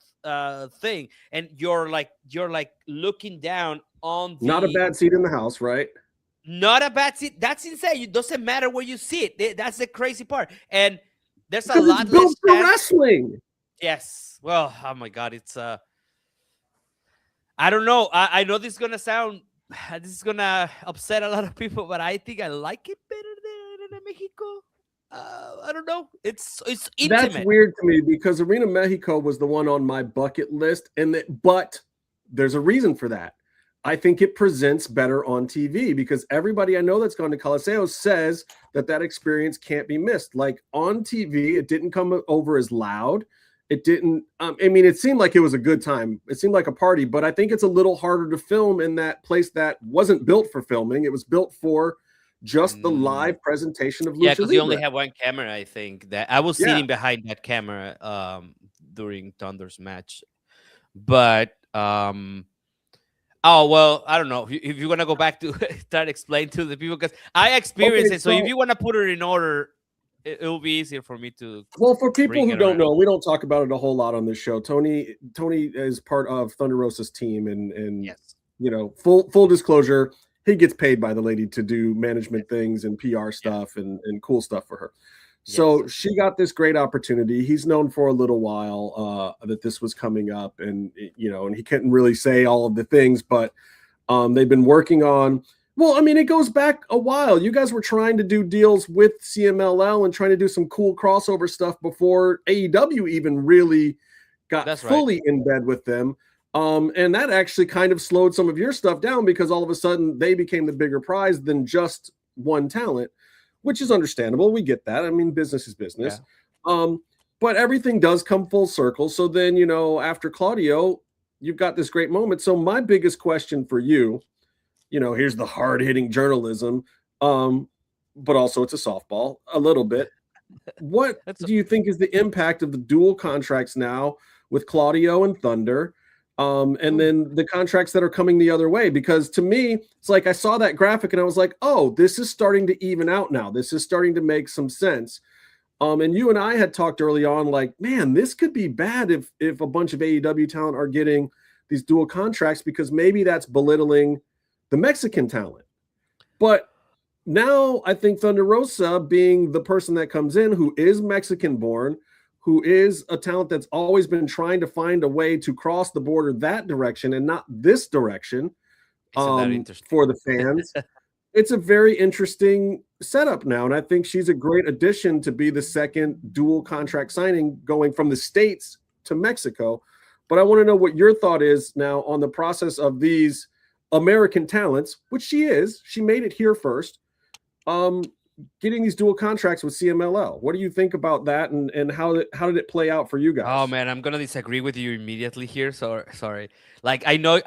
S9: thing, and you're like looking down on the,
S8: not a bad seat in the house, right?
S9: Not a bad seat. That's insane. It doesn't matter where you sit. That's the crazy part. And there's a
S8: Because
S9: lot
S8: it's built
S9: less
S8: for
S9: chance.
S8: wrestling.
S9: Yes. Well, oh my God, it's I don't know. I know this is gonna sound, this is gonna upset a lot of people, but I think I like it better than Mexico. I don't know. It's intimate.
S8: That's weird to me because Arena Mexico was the one on my bucket list, but there's a reason for that. I think it presents better on TV because everybody I know that's gone to Coliseo says that experience can't be missed. Like on TV, it didn't come over as loud. It didn't. I mean, it seemed like it was a good time. It seemed like a party, but I think it's a little harder to film in that place that wasn't built for filming. It was built for just the live presentation of Lucha
S9: because you only
S8: Libre.
S9: have one camera. I think that I was sitting behind that camera during Thunder's match, but oh, well, I don't know. If you want to go back to try to explain to the people, because I experienced it. So if you want to put it in order, it will be easier for me to.
S8: Well, for people who don't know, we don't talk about it a whole lot on this show. Tony is part of Thunder Rosa's team, and
S9: yes,
S8: you know, full disclosure, he gets paid by the lady to do management things and PR stuff and cool stuff for her. So she got this great opportunity. He's known for a little while that this was coming up, and you know, and he couldn't really say all of the things, but they've been working on. Well, I mean, it goes back a while. You guys were trying to do deals with CMLL and trying to do some cool crossover stuff before AEW even really got fully in bed with them. And that actually kind of slowed some of your stuff down because all of a sudden they became the bigger prize than just one talent, which is understandable. We get that. I mean, business is business. Yeah. But everything does come full circle. So then, you know, after Claudio, you've got this great moment. So my biggest question for you, you know, here's the hard-hitting journalism, but also it's a softball a little bit. What do you think is the impact of the dual contracts now with Claudio and Thunder? And then the contracts that are coming the other way, because to me, it's like I saw that graphic and I was like, oh, this is starting to even out now. This is starting to make some sense. And you and I had talked early on, like, man, this could be bad if a bunch of AEW talent are getting these dual contracts because maybe that's belittling the Mexican talent. But now I think Thunder Rosa, being the person that comes in who is Mexican born, who is a talent that's always been trying to find a way to cross the border that direction and not this direction for the fans. It's a very interesting setup now. And I think she's a great addition to be the second dual contract signing going from the States to Mexico. But I want to know what your thought is now on the process of these American talents, which she made it here first. Getting these dual contracts with CMLL. What do you think about that, and how did it play out for you guys?
S9: Oh man, I'm gonna disagree with you immediately here. So sorry. Like I know,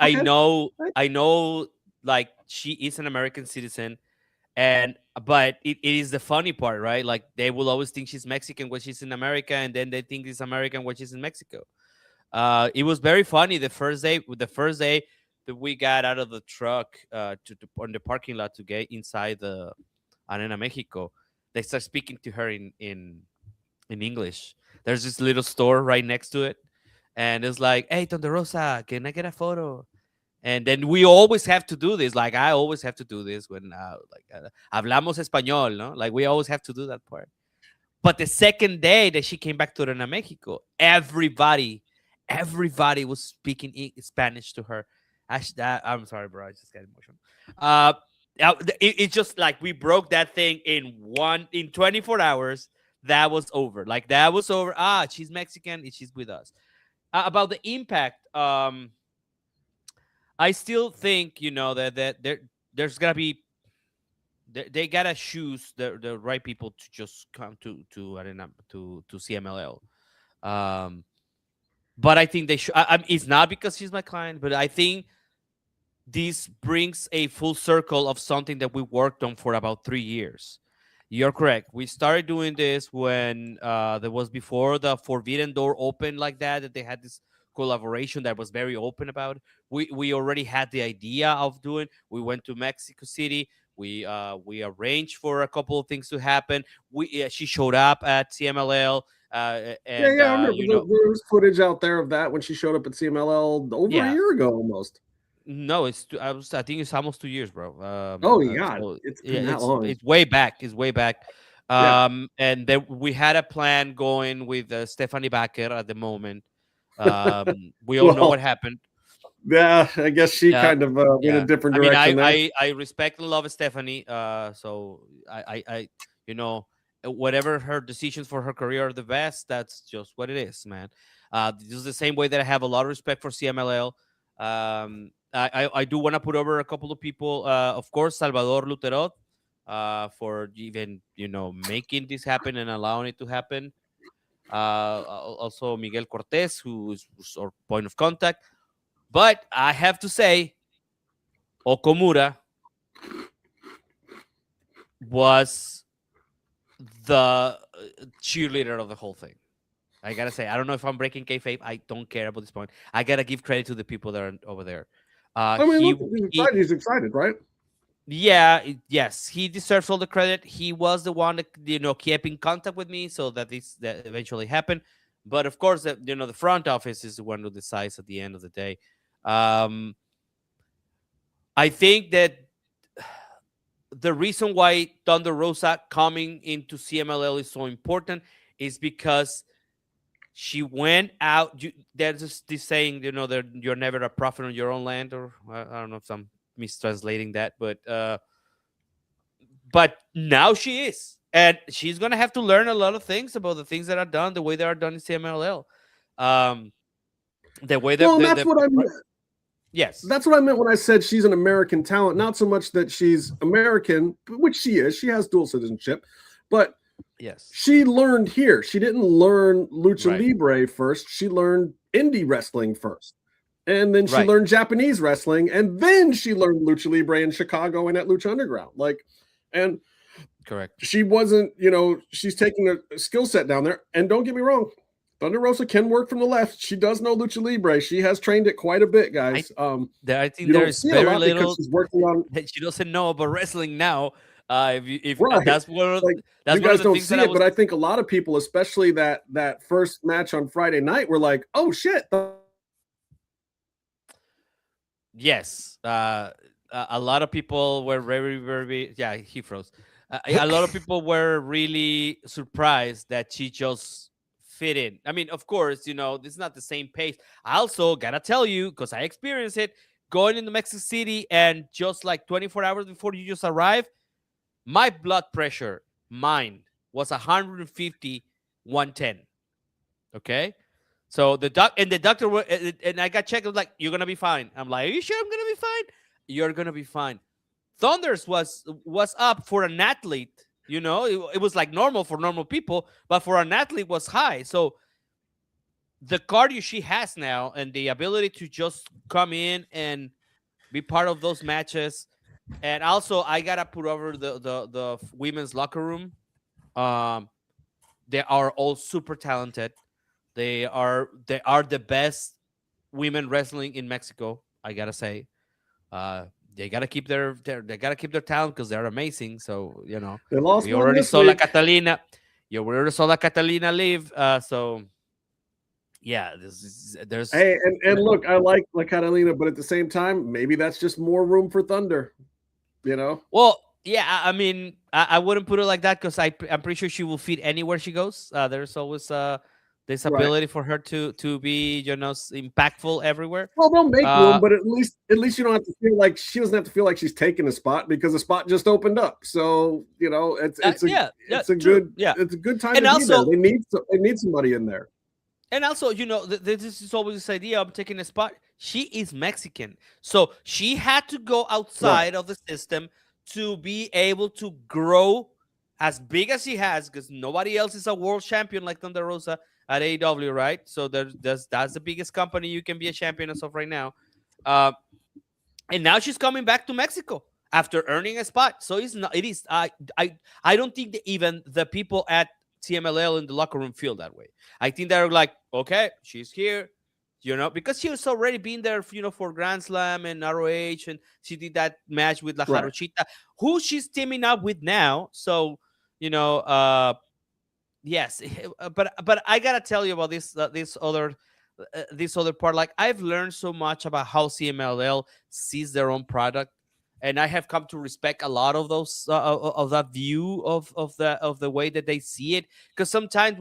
S9: like she is an American citizen, but it is the funny part, right? Like they will always think she's Mexican when she's in America, and then they think it's American when she's in Mexico. It was very funny the first day that we got out of the truck on the parking lot to get inside the Arena Mexico. They start speaking to her in English. There's this little store right next to it, and it's like, "Hey, Thunder Rosa, can I get a photo?" And then we always have to do this. Like I always have to do this when hablamos español, no? Like we always have to do that part. But the second day that she came back to Arena Mexico, everybody was speaking Spanish to her. I'm sorry, bro. I just got emotional. It's just like we broke that thing in 24 hours. That was over. Like that was over. She's Mexican and she's with us. About the impact, I still think, you know, that there's gotta be they gotta choose the right people to just come to Arena to CMLL. But I think they should. It's not because she's my client, but I think this brings a full circle of something that we worked on for about 3 years. You're correct. We started doing this when there was before the Forbidden Door opened like that they had this collaboration that was very open about. We already had the idea of doing. We went to Mexico City. We arranged for a couple of things to happen. She showed up at CMLL. I remember
S8: there was footage out there of that when she showed up at CMLL over a year ago almost.
S9: No, I think it's almost 2 years, bro.
S8: Oh yeah,
S9: So
S8: it's
S9: yeah,
S8: been that long.
S9: it's way back. It's way back.
S8: Yeah.
S9: And then we had a plan going with Stephanie Baker at the moment. We all know
S8: Well,
S9: what happened.
S8: Yeah, I guess she
S9: Yeah,
S8: kind of went a
S9: yeah.
S8: different
S9: I mean,
S8: direction there.
S9: I respect and love Stephanie. So I you know, whatever her decisions for her career are the best. That's just what it is, man. This is the same way that I have a lot of respect for CMLL. I do want to put over a couple of people. Of course, Salvador Lutero, for even making this happen and allowing it to happen. Also Miguel Cortez, who's our point of contact. But I have to say, Okamura was the cheerleader of the whole thing. I gotta say, I don't know if I'm breaking kayfabe. I don't care about this point. I gotta give credit to the people that are over there.
S8: I mean, look, he's excited, right?
S9: Yeah, yes, he deserves all the credit. He was the one that kept in contact with me, so that eventually happened. But of course, the front office is the one who decides at the end of the day. I think that the reason why Thunder Rosa coming into CMLL is so important is because she went out. There's this saying, that you're never a prophet on your own land, or I don't know if I'm mistranslating that, but now she is, and she's gonna have to learn a lot of things about the things that are done, the way they are done in CMLL. The way that.
S8: Well, that's what I meant.
S9: Yes,
S8: that's what I meant when I said she's an American talent. Not so much that she's American, which she is. She has dual citizenship, but
S9: yes,
S8: she learned here. She didn't learn lucha libre first. She learned indie wrestling first, and then she learned Japanese wrestling, and then she learned lucha libre in Chicago and at Lucha Underground. And
S9: correct.
S8: She wasn't, she's taking a skill set down there. And don't get me wrong, Thunder Rosa can work from the left. She does know lucha libre. She has trained it quite a bit, guys.
S9: I think there's very little.
S8: She's working on.
S9: She doesn't know about wrestling now. If
S8: right.
S9: that's one of, that's
S8: you
S9: one
S8: guys
S9: of the
S8: don't
S9: things
S8: see
S9: that
S8: it, but I think a lot of people, especially that first match on Friday night, were like, "Oh shit!"
S9: Yes, a lot of people were very, very. Yeah, he froze. A lot of people were really surprised that she just fit in. I mean, of course, this is not the same pace. I also gotta tell you, because I experienced it, going into Mexico City, and just like 24 hours before you just arrive, my blood pressure, mine, was 150, 110. Okay? So the doctor, and I got checked, was like, "You're gonna be fine." I'm like, "Are you sure I'm gonna be fine?" "You're gonna be fine." Thunders was up for an athlete, it was like normal for normal people, but for an athlete was high. So the cardio she has now and the ability to just come in and be part of those matches. And also I gotta put over the women's locker room. They are all super talented. They are the best women wrestling in Mexico, I gotta say. They gotta keep their talent because they're amazing. So
S8: they lost.
S9: We already saw La Catalina. We already saw La Catalina leave. So yeah, there's.
S8: Hey, and look, I like La Catalina, but at the same time, maybe that's just more room for Thunder.
S9: Well, yeah. I mean, I wouldn't put it like that because I'm pretty sure she will fit anywhere she goes. There's always this ability for her to be impactful everywhere.
S8: Well, they'll make room, but at least you don't have to feel like she doesn't have to feel like she's taking a spot because the spot just opened up. So it's a good time
S9: and
S8: to
S9: also,
S8: be there. They need somebody in there.
S9: And also, this is always this idea of taking a spot. She is Mexican, so she had to go outside of the system to be able to grow as big as she has, because nobody else is a world champion like Thunder Rosa at AEW, right? So that's the biggest company you can be a champion as of right now. And now she's coming back to Mexico after earning a spot. So I don't think that even the people at CMLL in the locker room feel that way. I think they're like, okay, she's here, because she was already been there, for Grand Slam and ROH, and she did that match with La Jarochita, who she's teaming up with now. So, yes, but I gotta tell you about this other this other part. Like I've learned so much about how CMLL sees their own product, and I have come to respect a lot of those of that view of the way that they see it. Because sometimes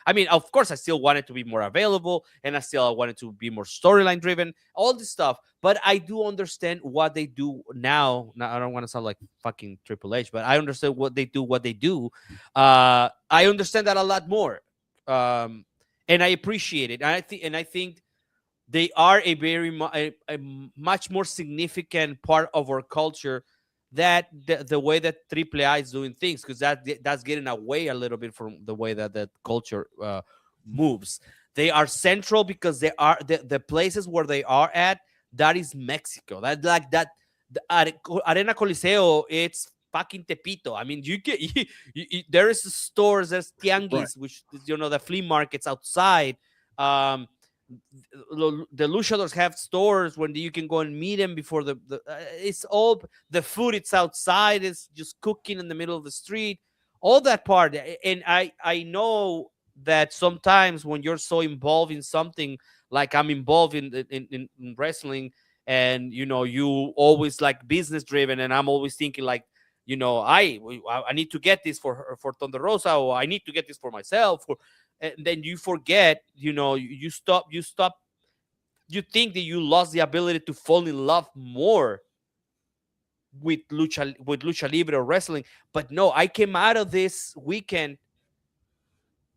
S9: I mean, of course, I still want it to be more available, and I still want it to be more storyline driven, all this stuff. But I do understand what they do now. Now, I don't want to sound like fucking Triple H, but I understand what they do. I understand that a lot more, and I appreciate it. And I think they are a much more significant part of our culture that the way that AAA is doing things, because that's getting away a little bit from the way that the culture moves. They are central because they are the places where they are at. That is Mexico. That like that the Arena Coliseo. It's fucking Tepito. I mean, there is stores, there's tianguis,
S8: Right.
S9: which the flea markets outside. The luchadors have stores when you can go and meet them before it's all the food. It's outside. It's just cooking in the middle of the street. All that part, and I know that sometimes when you're so involved in something like I'm involved in wrestling, and you always like business driven, and I'm always thinking like I need to get this for Thunder Rosa, or I need to get this for myself, and then you forget, you stop, you think that you lost the ability to fall in love more with lucha libre or wrestling. But no, I came out of this weekend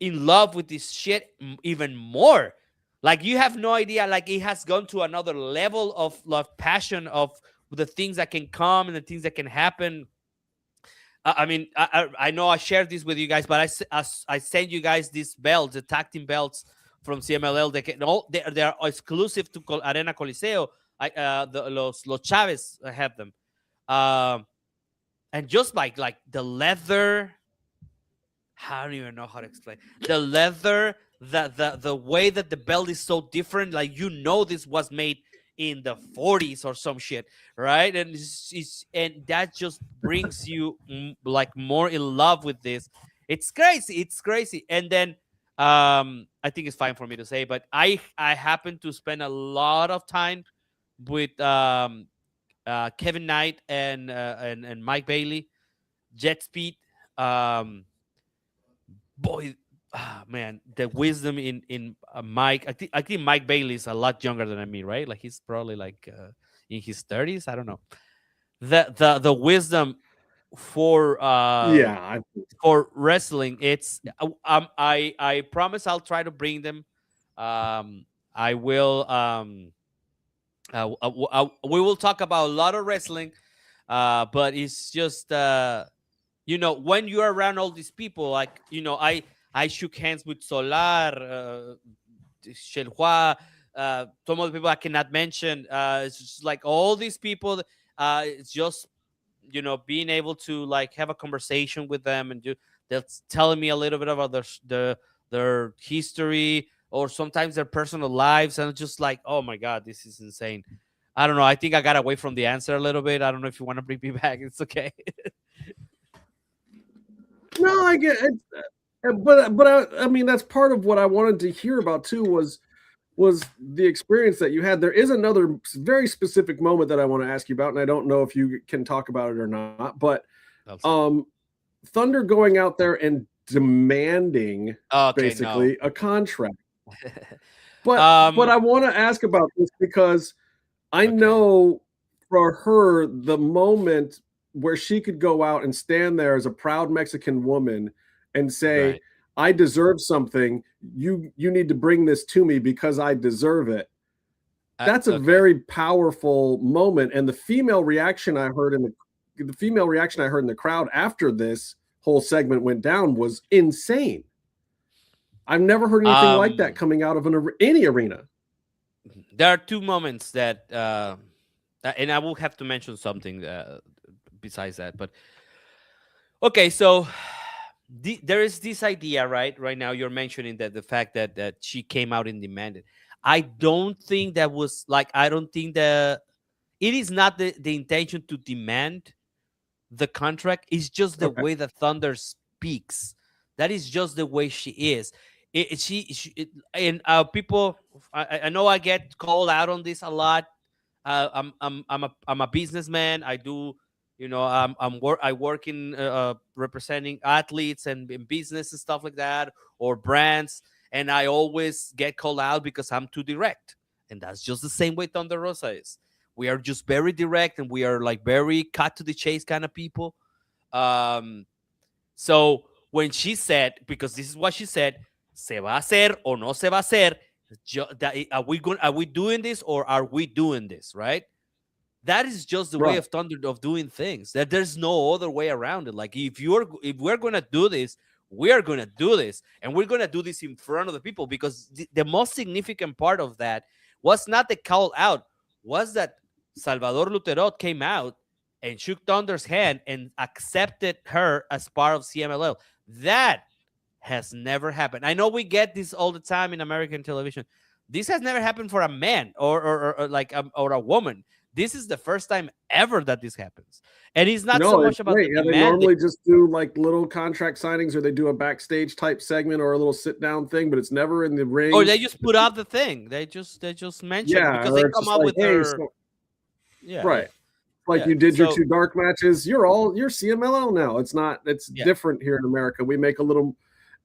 S9: in love with this shit even more. Like, you have no idea. Like, it has gone to another level of passion of the things that can come and the things that can happen. I mean, I know I shared this with you guys, but I sent you guys these belts, the tag team belts from CMLL. They are exclusive to Arena Coliseo. Los Chavez have them, and just like the leather. I don't even know how to explain the leather. The way that the belt is so different. Like, this was made in the 40s or some shit, right? And and that just brings you like more in love with this. It's crazy. And then I think it's fine for me to say, but I happen to spend a lot of time with Kevin Knight and Mike Bailey, Jet Speed. Boy, man, the wisdom in Mike. I think Mike Bailey is a lot younger than me, right? Like, he's probably like in his 30s. I don't know. The wisdom for for wrestling. It's I promise I'll try to bring them. I will. We will talk about a lot of wrestling, but it's just when you're around all these people, like, I shook hands with Solar, Shelhua, some of the people I cannot mention. It's just like all these people. It's just being able to like have a conversation with them, and they're telling me a little bit about their history, or sometimes their personal lives, and it's just like, oh my god, this is insane. I don't know. I think I got away from the answer a little bit. I don't know if you want to bring me back. It's okay.
S8: No, I get it. But I mean, that's part of what I wanted to hear about too, was the experience that you had. There is another very specific moment that I want to ask you about, and I don't know if you can talk about it or not, but Thunder going out there and demanding basically a contract. But I want to ask about this because I know for her, the moment where she could go out and stand there as a proud Mexican woman and say, I deserve something. You need to bring this to me because I deserve it. That's a very powerful moment. And the female reaction I heard in the crowd after this whole segment went down was insane. I've never heard anything like that coming out of any arena.
S9: There are two moments that, and I will have to mention something besides that, but okay, so there is this idea, right now you're mentioning that the fact that she came out and demanded. I don't think that was like, I don't think that it is not the intention to demand the contract. It's just the way that Thunder speaks. That is just the way she is. And people, I know I get called out on this a lot. I'm a businessman. I do, I work in representing athletes and in business and stuff like that, or brands, and I always get called out because I'm too direct, and that's just the same way Thunder Rosa is. We are just very direct, and we are like very cut to the chase kind of people. So when she said, because this is what she said, se va a hacer o no se va a hacer, are we doing this or are we doing this, right? That is just the way of Thunder of doing things. That there's no other way around it. Like if we're gonna do this, we are gonna do this, and we're gonna do this in front of the people, because the most significant part of that was not the call out, was that Salvador Luterot came out and shook Thunder's hand and accepted her as part of CMLL. That has never happened. I know we get this all the time in American television. This has never happened for a man or like or a woman. This is the first time ever that this happens, and it's not so much about
S8: the they normally just do like little contract signings, or they do a backstage type segment or a little sit down thing, but it's never in the ring.
S9: Or they just put out the thing. They just mention it because they come up with their
S8: right. Like you did your 2 dark matches. You're CMLL now. It's different here in America. We make a little,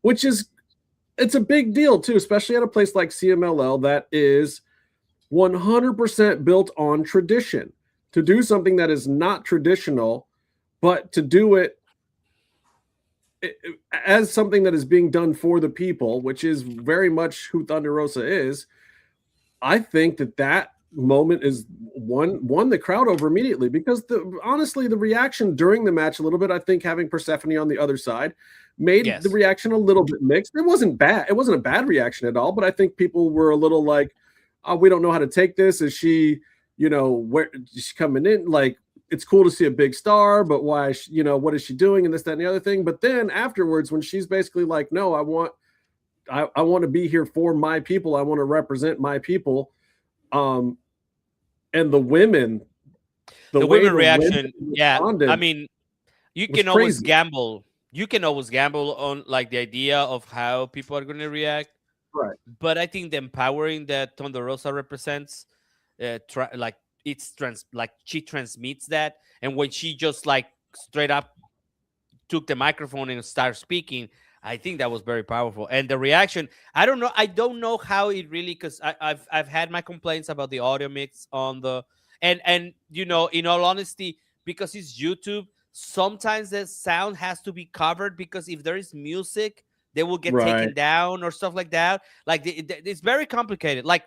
S8: it's a big deal too, especially at a place like CMLL that is 100% built on tradition. To do something that is not traditional, but to do it as something that is being done for the people, which is very much who Thunder Rosa is. I think that moment is won the crowd over immediately, because honestly the reaction during the match a little bit, I think having Persephone on the other side made the reaction a little bit mixed. It wasn't bad. It wasn't a bad reaction at all, but I think people were a little like, oh, we don't know how to take this. Is she, where is she coming in? Like, it's cool to see a big star, but why, what is she doing? And this, that, and the other thing. But then afterwards, when she's basically like, no, I want to be here for my people. I want to represent my people. And the women,
S9: the women reaction. I mean, you can always gamble. You can always gamble on like the idea of how people are going to react.
S8: Right.
S9: But I think the empowering that Thunder Rosa represents, she transmits that. And when she just like straight up took the microphone and started speaking, I think that was very powerful. And the reaction, I don't know how it really, because I've had my complaints about the audio mix on the and in all honesty, because it's YouTube, sometimes the sound has to be covered, because if there is music, they will get taken down or stuff like that. Like it's very complicated. Like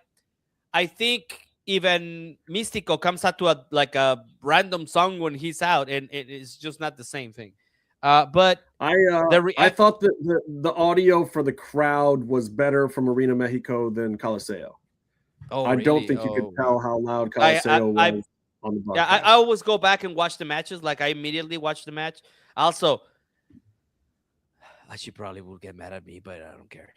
S9: I think even Mystico comes out to a random song when he's out, and it's just not the same thing. But
S8: I thought that the audio for the crowd was better from Arena Mexico than Coliseo.
S9: Oh,
S8: I don't think you could tell how loud Coliseo was on the broadcast.
S9: I always go back and watch the matches. Like I immediately watch the match. Also, she probably will get mad at me, but I don't care.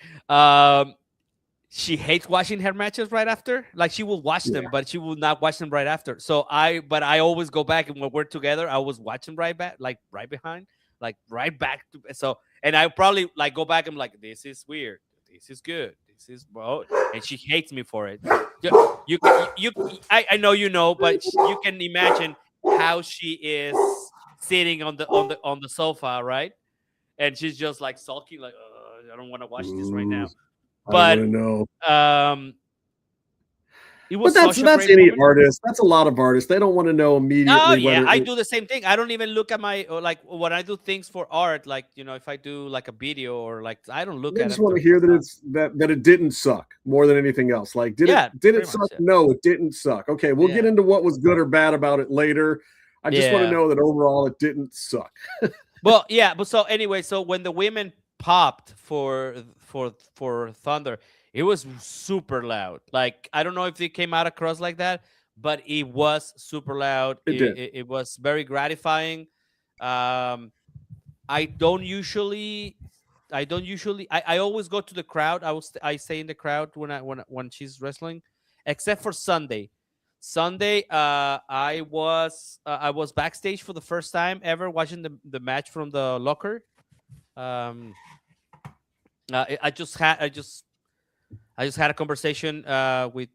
S9: She hates watching her matches right after. Like she will watch them, but she will not watch them right after. So I always go back, and when we're together, I always watch them right back, like right behind, like right back to. So, and I probably like go back and like, this is weird, this is good, this is bro, and she hates me for it. I know, but you can imagine how she is sitting on the sofa, right? And she's just like sulking, like, I don't want to watch this right now. But it was
S8: that's any artist. That's a lot of artists. They don't want to know immediately.
S9: Oh yeah, I do the same thing. I don't even look at my like when I do things for art, like if I do like a video or like I don't look at it.
S8: I just want to hear that it didn't suck more than anything else. Like did it suck? No, it didn't suck. Okay, we'll get into what was good or bad about it later. I just want to know that overall it didn't suck.
S9: Well, yeah, but so anyway, so when the women popped for Thunder, it was super loud. Like I don't know if it came out across like that, but it was super loud. It was very gratifying. I always go to the crowd. I stay in the crowd when she's wrestling, except for Sunday. I was backstage for the first time ever watching the match from the locker. I just had a conversation with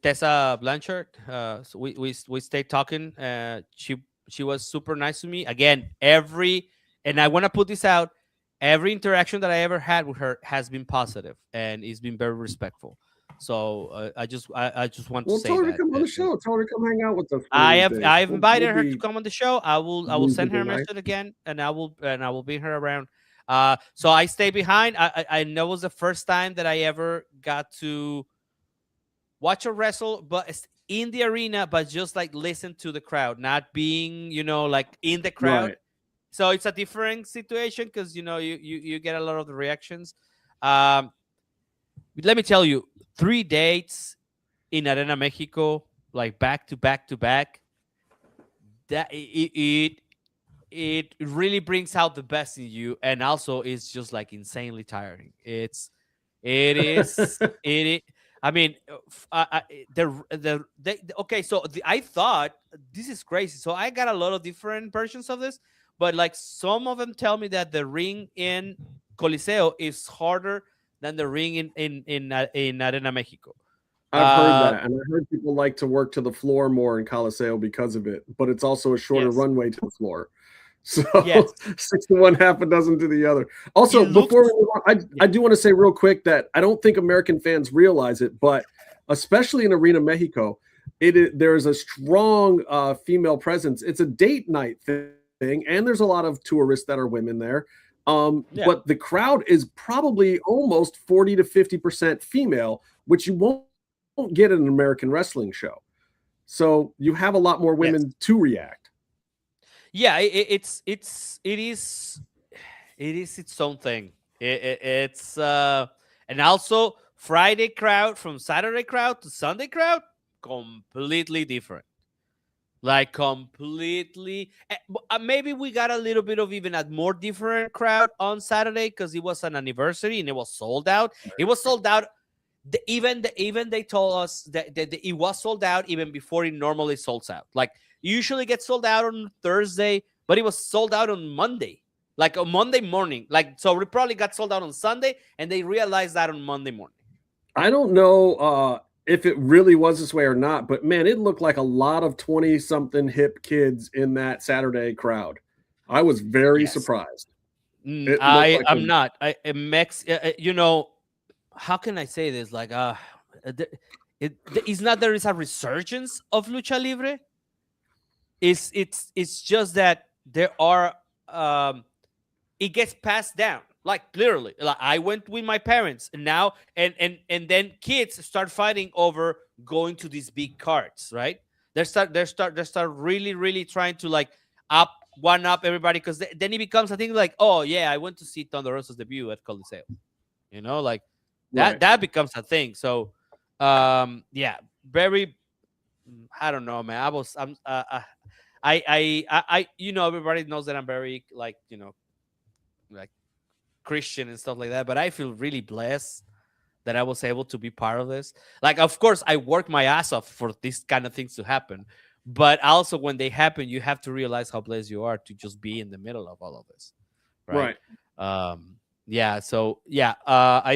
S9: Tessa Blanchard. So we stayed talking. She was super nice to me. Again, and I want to put this out. Every interaction that I ever had with her has been positive, and it's been very respectful. So I just want to say
S8: tell her
S9: that.
S8: to come on the show. Tell her to come hang out with us.
S9: I've invited her to come on the show. I will send her a
S8: nice.
S9: message again, and I will bring her around. So I stay behind. I know it was the first time that I ever got to watch a wrestle, but it's in the arena, but just like listen to the crowd, not being, like in the crowd.
S8: Right.
S9: So it's a different situation because, you get a lot of the reactions. Let me tell you, 3 dates in Arena Mexico, like back to back to back, that it really brings out the best in you, and also it's just like insanely tiring. I mean, okay. So I thought this is crazy. So I got a lot of different versions of this, but like some of them tell me that the ring in Coliseo is harder than the ring in Arena Mexico.
S8: I've heard that, and I heard people like to work to the floor more in Coliseo because of it. But it's also a shorter runway to the floor. So 6 to 1, half a dozen to the other. Also, before we move on, I do want to say real quick that I don't think American fans realize it, but especially in Arena Mexico, there is a strong female presence. It's a date night thing, and there's a lot of tourists that are women there. But the crowd is probably almost 40 to 50% female, which you won't get in an American wrestling show. So you have a lot more women to react.
S9: Yeah, it is its own thing. It's and also Friday crowd from Saturday crowd to Sunday crowd, completely different. Like completely. Maybe we got a little bit of even a more different crowd on Saturday because it was an anniversary and it was sold out. It was sold out. Even they told us that it was sold out even before it normally sells out. Like usually gets sold out on Thursday, but it was sold out on Monday, like on Monday morning. Like so, it probably got sold out on Sunday, and they realized that on Monday morning.
S8: I don't know if it really was this way or not, but man, it looked like a lot of 20-something hip kids in that Saturday crowd. I was very surprised.
S9: I'm not. How can I say this? Like, it's not there is a resurgence of lucha libre. It's just that there are it gets passed down. Like literally, like I went with my parents and now and then kids start fighting over going to these big cards, right? They start really trying to like one up everybody because then it becomes a thing like, oh yeah, I went to see Thunder Rosa's debut at Coliseo, like that becomes a thing. So very, I don't know, man. I everybody knows that I'm very like Christian and stuff like that, but I feel really blessed that I was able to be part of this. Like, of course, I work my ass off for these kind of things to happen, but also when they happen, you have to realize how blessed you are to just be in the middle of all of this, right? I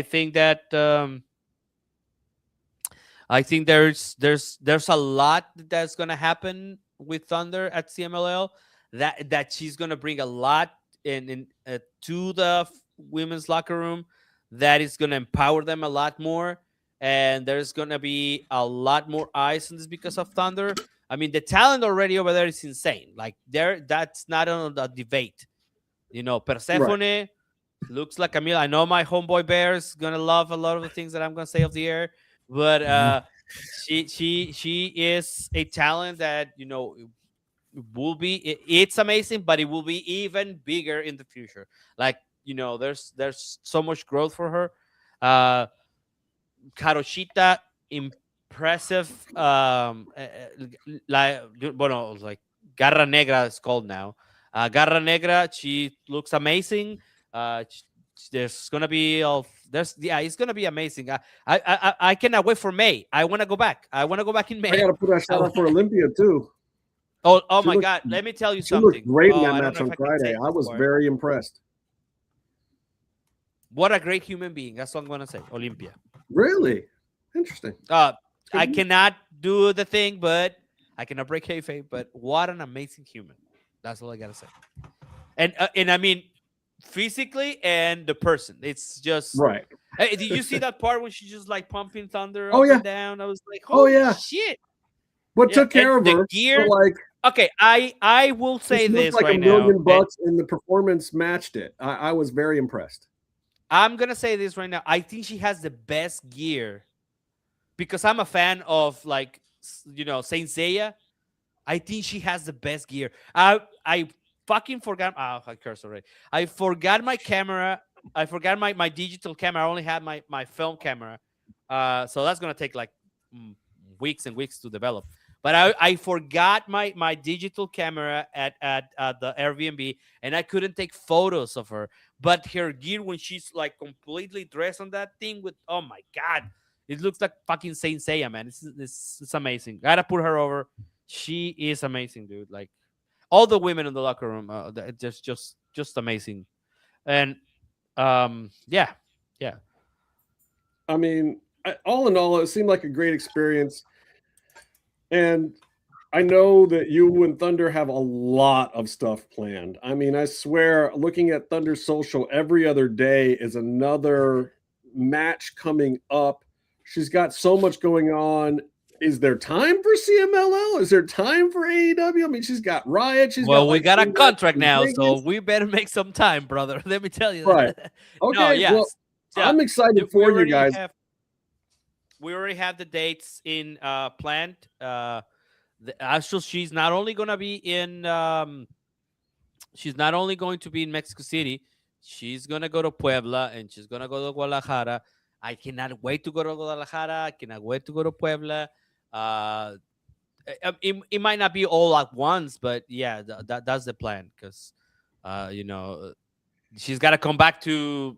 S9: think that I think there's a lot that's gonna happen with Thunder at CMLL. That she's gonna bring a lot in to the women's locker room that is going to empower them a lot more, and there's going to be a lot more eyes on this because of Thunder. I mean, the talent already over there is insane. Like that's not on the debate. Persephone looks like Camila. I know my homeboy Bear is going to love a lot of the things that I'm going to say off the air, but she is a talent that will be. It's amazing, but it will be even bigger in the future. Like, there's so much growth for her. Karoshita, impressive. Like Garra Negra is called now. Garra Negra, she looks amazing. There's gonna be it's gonna be amazing. I cannot wait for May. I want to go back. I want to go back in May.
S8: I gotta put that shout out for Olympia too.
S9: Oh my God! Let me tell you something.
S8: She looked great in that match on Friday. I was very impressed.
S9: What a great human being. That's what I'm gonna say. Olympia.
S8: Really interesting.
S9: I cannot do the thing, but I cannot break kayfabe. But what an amazing human. That's all I gotta say. And I mean, physically and the person. It's just
S8: right.
S9: Hey, did you see that part when she's just like pumping Thunder
S8: Oh,
S9: up
S8: yeah.
S9: and down? I was like, holy shit.
S8: What
S9: Yeah,
S8: took care
S9: and
S8: of her?
S9: the gear.
S8: Like,
S9: Okay, I will say
S8: it
S9: this
S8: looked like
S9: right
S8: $1
S9: now.
S8: million bucks, and the performance matched it. I was very impressed.
S9: I'm gonna say this right now. I think she has the best gear because I'm a fan of like Saint Seiya. I think she has the best gear. I fucking forgot. Oh, I cursed already. I forgot my camera. I forgot my digital camera. I only had my film camera. So that's gonna take like weeks and weeks to develop. But I forgot my digital camera at the Airbnb, and I couldn't take photos of her. But her gear when she's like completely dressed on that thing with, oh my god, it looks like fucking Saint Seiya, man. It's amazing. Gotta put her over. She is amazing, dude. Like all the women in the locker room, just amazing. And yeah.
S8: I mean, all in all, it seemed like a great experience. And I know that you and Thunder have a lot of stuff planned. I mean, I swear, looking at Thunder's social every other day is another match coming up. She's got so much going on. Is there time for CMLL? Is there time for AEW? I mean, she's got Riot.
S9: We got a contract now, so we better make some time, brother. Let me tell you.
S8: Right.
S9: That.
S8: Okay.
S9: No, yes.
S8: Well, I'm excited for you guys.
S9: We already have the dates in planned. Actually, she's not only going to be in Mexico City. She's going to go to Puebla and she's going to go to Guadalajara. I cannot wait to go to Guadalajara. I cannot wait to go to Puebla. It might not be all at once, but yeah, that's the plan because she's got to come back to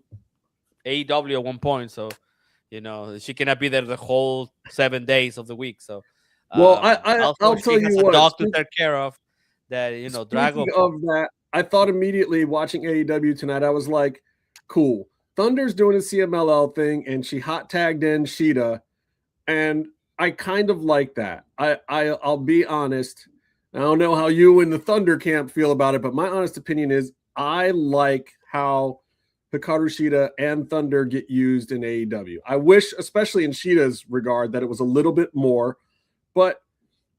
S9: AEW at one point, so she cannot be there the whole 7 days of the week. So,
S8: well, I'll tell you what.
S9: A dog to take care of. That
S8: Speaking of that, I thought immediately watching AEW tonight. I was like, cool. Thunder's doing a CMLL thing, and she hot tagged in Sheeta, and I kind of like that. I'll be honest. I don't know how you and the Thunder camp feel about it, but my honest opinion is I like how Hikaru Shida and Thunder get used in AEW. I wish, especially in Sheeta's regard, that it was a little bit more, but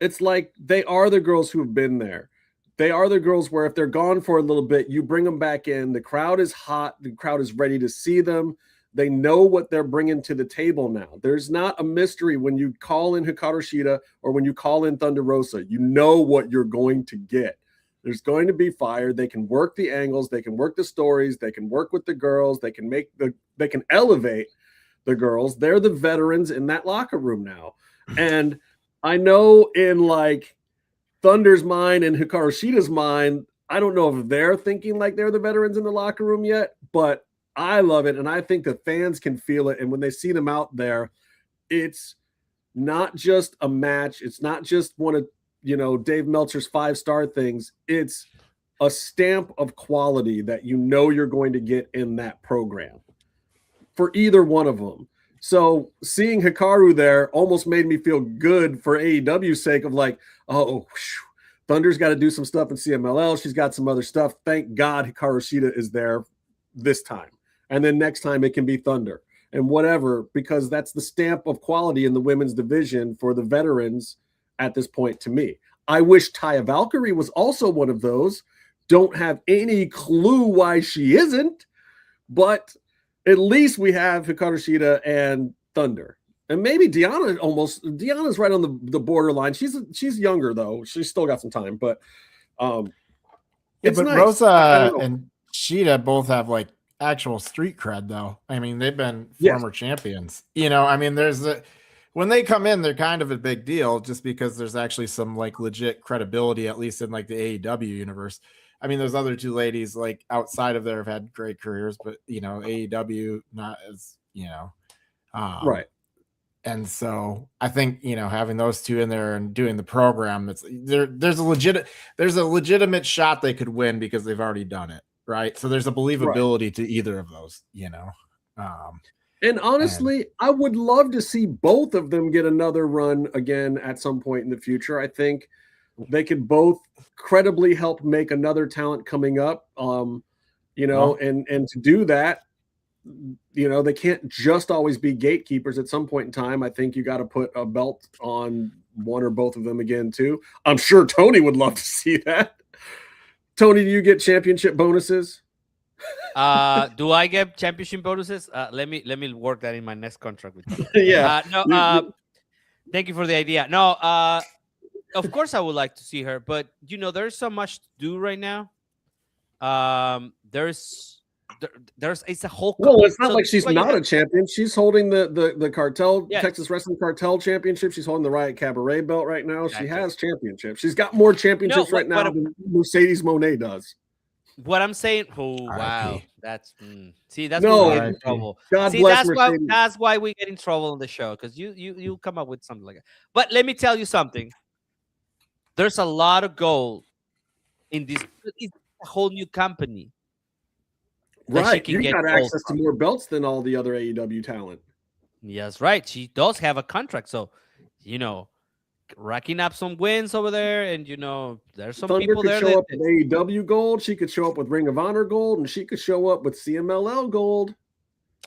S8: it's like they are the girls who have been there. They are the girls where if they're gone for a little bit, you bring them back in. The crowd is hot. The crowd is ready to see them. They know what they're bringing to the table now. There's not a mystery when you call in Hikaru Shida or when you call in Thunder Rosa. You know what you're going to get. There's going to be fire. They can work the angles. They can work the stories. They can work with the girls. They can elevate the girls. They're the veterans in that locker room now. And I know in like Thunder's mind and Hikaru Shida's mind, I don't know if they're thinking like they're the veterans in the locker room yet, but I love it. And I think the fans can feel it. And when they see them out there, it's not just a match. It's not just one of, Dave Meltzer's 5-star things. It's a stamp of quality that you're going to get in that program for either one of them. So seeing Hikaru there almost made me feel good for AEW's sake of like, Thunder's got to do some stuff in CMLL. She's got some other stuff. Thank God Hikaru Shida is there this time. And then next time it can be Thunder and whatever, because that's the stamp of quality in the women's division for the veterans at this point to me. I wish Taya Valkyrie was also one of those. Don't have any clue why she isn't, but at least we have Hikaru Shida and Thunder. And maybe Deanna's right on the borderline. She's younger though. She's still got some time, but it's nice.
S12: Rosa and Shida both have like actual street cred though. I mean, they've been former champions. I mean, when they come in, they're kind of a big deal just because there's actually some like legit credibility, at least in like the AEW universe. I mean, those other two ladies, like outside of there, have had great careers, but AEW not as
S8: right.
S12: And so I think having those two in there and doing the program, there's a legitimate shot they could win because they've already done it, right? So there's a believability to either of those,
S8: And honestly, I would love to see both of them get another run again at some point in the future. I think they could both credibly help make another talent coming up. And to do that, they can't just always be gatekeepers. At some point in time, I think you got to put a belt on one or both of them again too. I'm sure Tony would love to see that. Tony, do you get championship bonuses?
S9: Do I get championship bonuses? Let me work that in my next contract with you.
S8: Yeah.
S9: Thank you for the idea. No, of course I would like to see her, but there's so much to do right now. It's a whole.
S8: Well, it's not like she's not a champion. She's holding the cartel, Texas Wrestling Cartel Championship. She's holding the Riot Cabaret belt right now. Exactly. She has championships. She's got more championships right now than Mercedes Moné does.
S9: What I'm saying, wow, that's that's
S8: no,
S9: why we get in trouble.
S8: God bless Mercedes.
S9: That's why we get in trouble on the show, because you come up with something like that. But let me tell you something. There's a lot of gold in this. It's a whole new company.
S8: Right, you got access to more belts than all the other AEW talent.
S9: Yes, right. She does have a contract, so racking up some wins over there, and there's some
S8: Thunder
S9: people
S8: could
S9: there
S8: show up with AEW gold. She could show up with Ring of Honor gold, and she could show up with CMLL gold.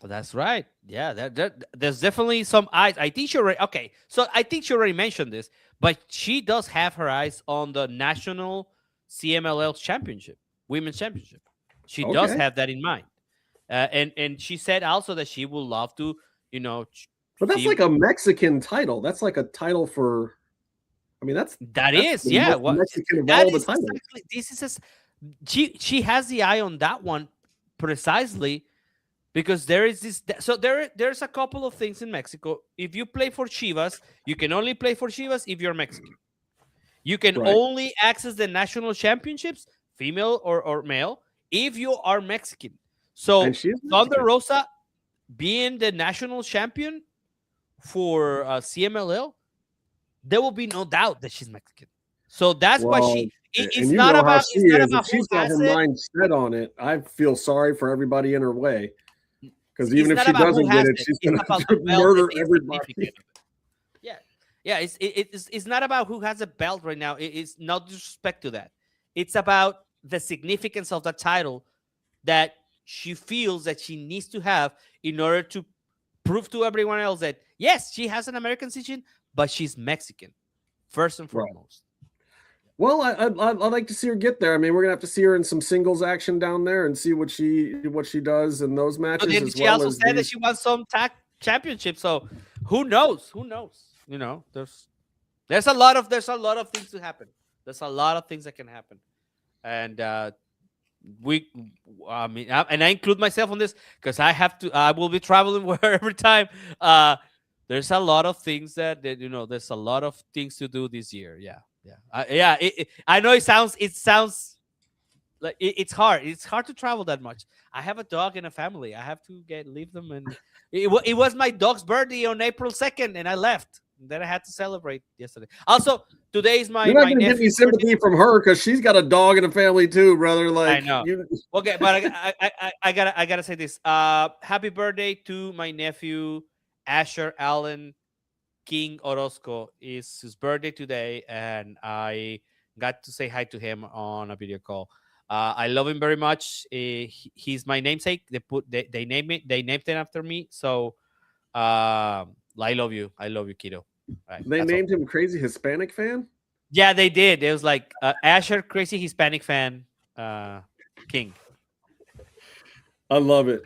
S9: That's right. Yeah, there's definitely some eyes. I think she already mentioned this, but she does have her eyes on the national CMLL championship, women's championship. She does have that in mind, and she said also that she would love to,
S8: But that's like a Mexican title. That's like a title for. I mean, that's
S9: yeah.
S8: Mexican of all the titles.
S9: Exactly, this is she has the eye on that one precisely because there is this. So there's a couple of things in Mexico. If you play for Chivas, you can only play for Chivas if you're Mexican. You can only access the national championships, female or male, if you are Mexican. So Thunder Rosa being the national champion for CMLL, there will be no doubt that she's Mexican. So that's why it's not about
S8: she's got her mind set on it. I feel sorry for everybody in her way, because even if she doesn't get it, she's going to murder everybody.
S9: Yeah. It's not about who has a belt right now. It's not disrespect to that. It's about the significance of the title that she feels that she needs to have in order to prove to everyone else that yes, she has an American citizen, but she's Mexican first and foremost.
S8: Well, I'd like to see her get there. I mean, we're gonna have to see her in some singles action down there and see what she does in those matches.
S9: She also said that she wants some tag championship. So who knows? There's a lot of things to happen. There's a lot of things that can happen, and I include myself on this because I will be traveling every time. There's a lot of things that there's a lot of things to do this year. I know it sounds like it's hard. It's hard to travel that much. I have a dog and a family. I have to leave them, and it was my dog's birthday on April 2nd, and I left. And then I had to celebrate yesterday. Also, today is
S8: You're not going to get any sympathy from her because she's got a dog and a family too, brother. Like,
S9: I know. Okay, but I gotta say this. Happy birthday to my nephew Asher Allen King Orozco. Is his birthday today, and I got to say hi to him on a video call. I love him very much. He's my namesake. They named him after me. So I love you, kiddo. Right,
S8: they named him Crazy Hispanic Fan.
S9: Yeah, they did. It was like Asher Crazy Hispanic Fan King.
S8: I love it.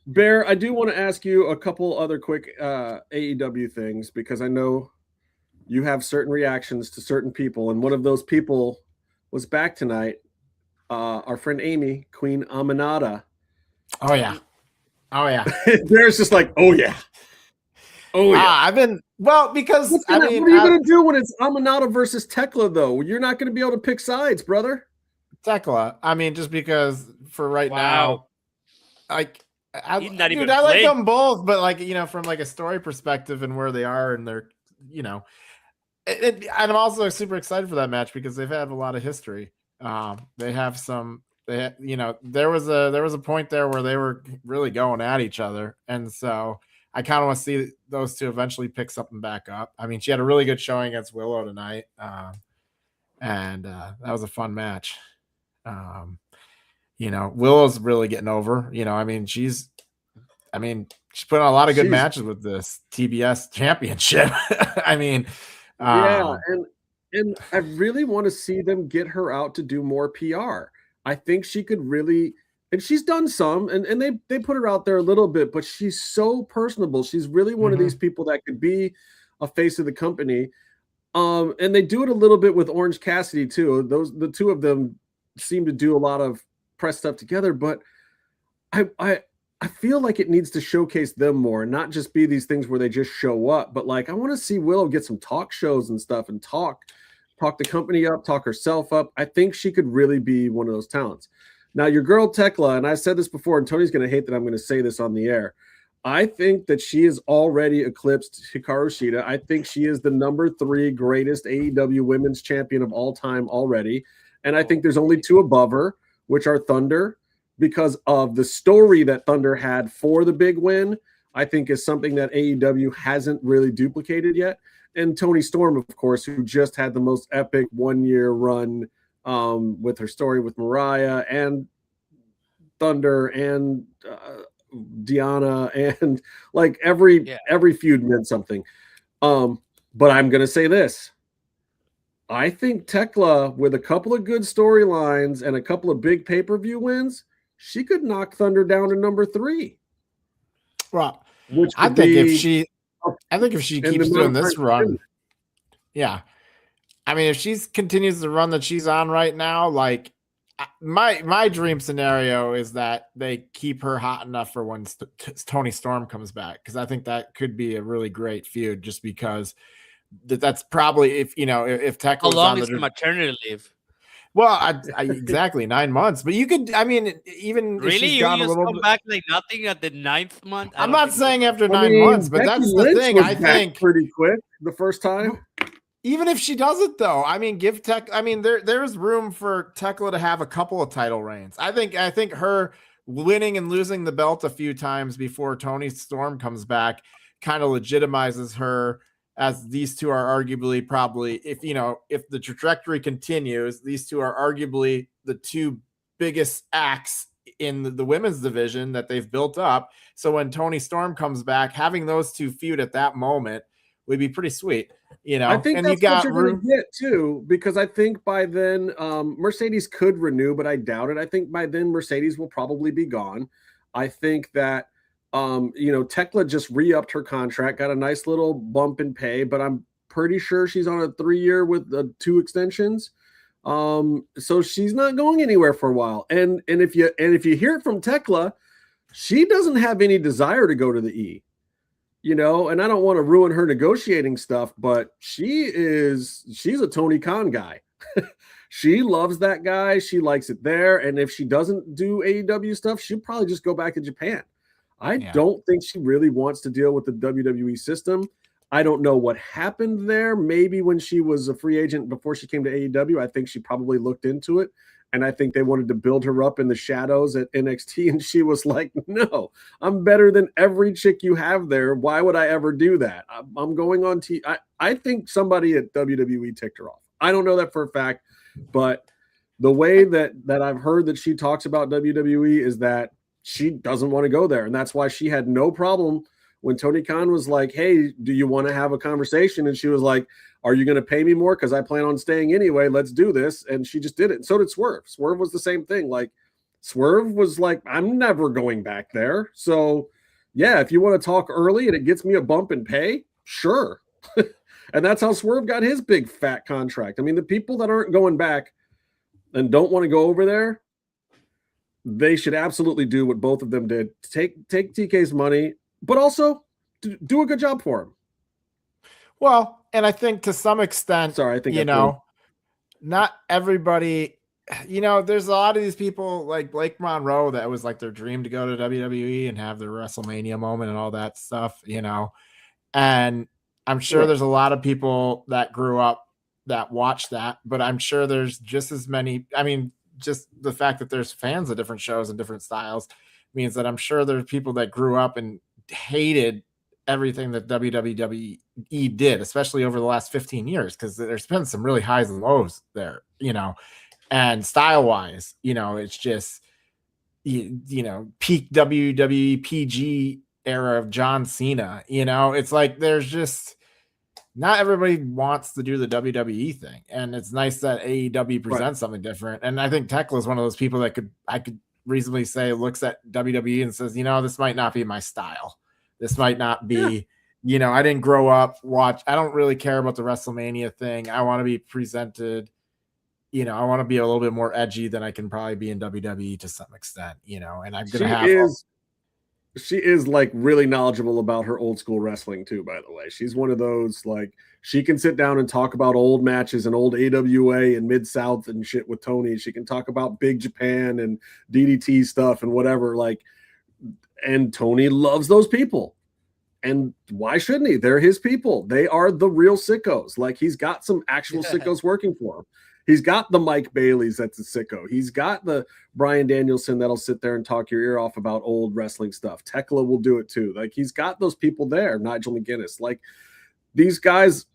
S8: Bear, I do want to ask you a couple other quick AEW things because I know you have certain reactions to certain people, and one of those people was back tonight. Our friend Amy, Queen Aminata.
S12: Oh yeah.
S8: Bear's just like, oh yeah.
S12: I've been because
S8: what are you gonna do when it's Aminata versus Tekla though? You're not gonna be able to pick sides, brother.
S12: Tekla. I mean, just because for right now, like I
S9: like
S12: them both, but from a story perspective and where they are and they're and I'm also super excited for that match because they've had a lot of history. They have some there was a point there where they were really going at each other, and so I kind of want to see those two eventually pick something back up. I mean, she had a really good showing against Willow tonight, and that was a fun match. Willow's really getting over. I mean, she's put on a lot of good matches with this TBS championship. I mean,
S8: and I really want to see them get her out to do more PR. I think she could really, and she's done some, and they put her out there a little bit, but she's so personable. She's really one of these people that could be a face of the company. And they do it a little bit with Orange Cassidy too. The two of them seem to do a lot of press stuff together, but I feel like it needs to showcase them more, not just be these things where they just show up, but like I want to see Willow get some talk shows and stuff and talk the company up, talk herself up. I think she could really be one of those talents. Now, your girl Tekla, and I said this before, and Tony's going to hate that I'm going to say this on the air. I think that she has already eclipsed Hikaru Shida. I think she is the number 3 greatest AEW women's champion of all time already. And I think there's only 2 above her, which are Thunder, because of the story that Thunder had for the big win. I think is something that AEW hasn't really duplicated yet. And Toni Storm, of course, who just had the most epic 1-year run with her story with Mariah and Thunder and Diana, and like every feud meant something. But I'm gonna say this. I think Tekla, with a couple of good storylines and a couple of big pay-per-view wins, she could knock Thunder down to number 3.
S12: Well, I think if she keeps doing this run, I mean, if she continues the run that she's on right now, like my dream scenario is that they keep her hot enough for when Toni Storm comes back, because I think that could be a really great feud. Just because that's probably if Tekla.
S9: How long is the maternity leave?
S12: Well, exactly 9 months. But you could, I mean, even
S9: really,
S12: if she's
S9: you
S12: gone
S9: just
S12: a little
S9: come
S12: bit,
S9: back like nothing at the 9th month.
S12: I'm not saying after 9 months, but
S8: Becky
S12: that's
S8: Lynch
S12: the thing.
S8: was
S12: I
S8: back
S12: think
S8: pretty quick the first time.
S12: Even if she does it, though, I mean, give Tech. I mean, there's room for Tekla to have a couple of title reigns. I think her winning and losing the belt a few times before Toni Storm comes back kind of legitimizes her, as these two are arguably probably, if the trajectory continues, these two are arguably the 2 biggest acts in the women's division that they've built up. So when Toni Storm comes back, having those 2 feud at that moment would be pretty sweet.
S8: I think
S12: and
S8: that's what you're going to get too, because I think by then Mercedes could renew, but I doubt it. I think by then Mercedes will probably be gone. I think that Tekla just re-upped her contract, got a nice little bump in pay, but I'm pretty sure she's on a 3-year with 2 extensions. So she's not going anywhere for a while. And if you hear it from Tekla, she doesn't have any desire to go to the E. And I don't want to ruin her negotiating stuff, but she's a Tony Khan guy. She loves that guy. She likes it there. And if she doesn't do AEW stuff, she'll probably just go back to Japan. I don't think she really wants to deal with the WWE system. I don't know what happened there. Maybe when she was a free agent before she came to AEW, I think she probably looked into it. And I think they wanted to build her up in the shadows at NXT. And she was like, no, I'm better than every chick you have there. Why would I ever do that? I'm going on I think somebody at WWE ticked her off. I don't know that for a fact, but the way that I've heard that she talks about WWE is that she doesn't want to go there. And that's why she had no problem when Tony Khan was like, hey, do you want to have a conversation? And she was like, are you going to pay me more? Because I plan on staying anyway. Let's do this. And she just did it. And so did Swerve. Swerve was the same thing. Like, Swerve was like, I'm never going back there. So, yeah, if you want to talk early and it gets me a bump in pay, sure. And that's how Swerve got his big fat contract. I mean, the people that aren't going back and don't want to go over there, they should absolutely do what both of them did. Take TK's money, but also do a good job for him.
S12: Well, and I think to some extent, not everybody, there's a lot of these people like Blake Monroe that was like their dream to go to WWE and have their WrestleMania moment and all that stuff, and I'm sure there's a lot of people that grew up that watch that, but I'm sure there's just as many. I mean, just the fact that there's fans of different shows and different styles means that I'm sure there's people that grew up and hated everything that WWE did, especially over the last 15 years, because there's been some really highs and lows there, and style wise, it's just, peak WWE PG era of John Cena, it's like, there's just not everybody wants to do the WWE thing. And it's nice that AEW presents something different. And I think Tekla is one of those people that I could reasonably say looks at WWE and says, this might not be my style. This might not be, I didn't grow up I don't really care about the WrestleMania thing. I want to be presented, I want to be a little bit more edgy than I can probably be in WWE to some extent, and I'm going to have.
S8: She is like really knowledgeable about her old school wrestling too, by the way. She's one of those, like, she can sit down and talk about old matches and old AWA and Mid-South and shit with Tony. She can talk about Big Japan and DDT stuff and whatever, and Tony loves those people. And why shouldn't he? They're his people. They are the real sickos. Like, he's got some actual sickos working for him. He's got the Mike Bailey's that's a sicko. He's got the Bryan Danielson that'll sit there and talk your ear off about old wrestling stuff. Tekla will do it too. Like, he's got those people there. Nigel McGuinness. Like, these guys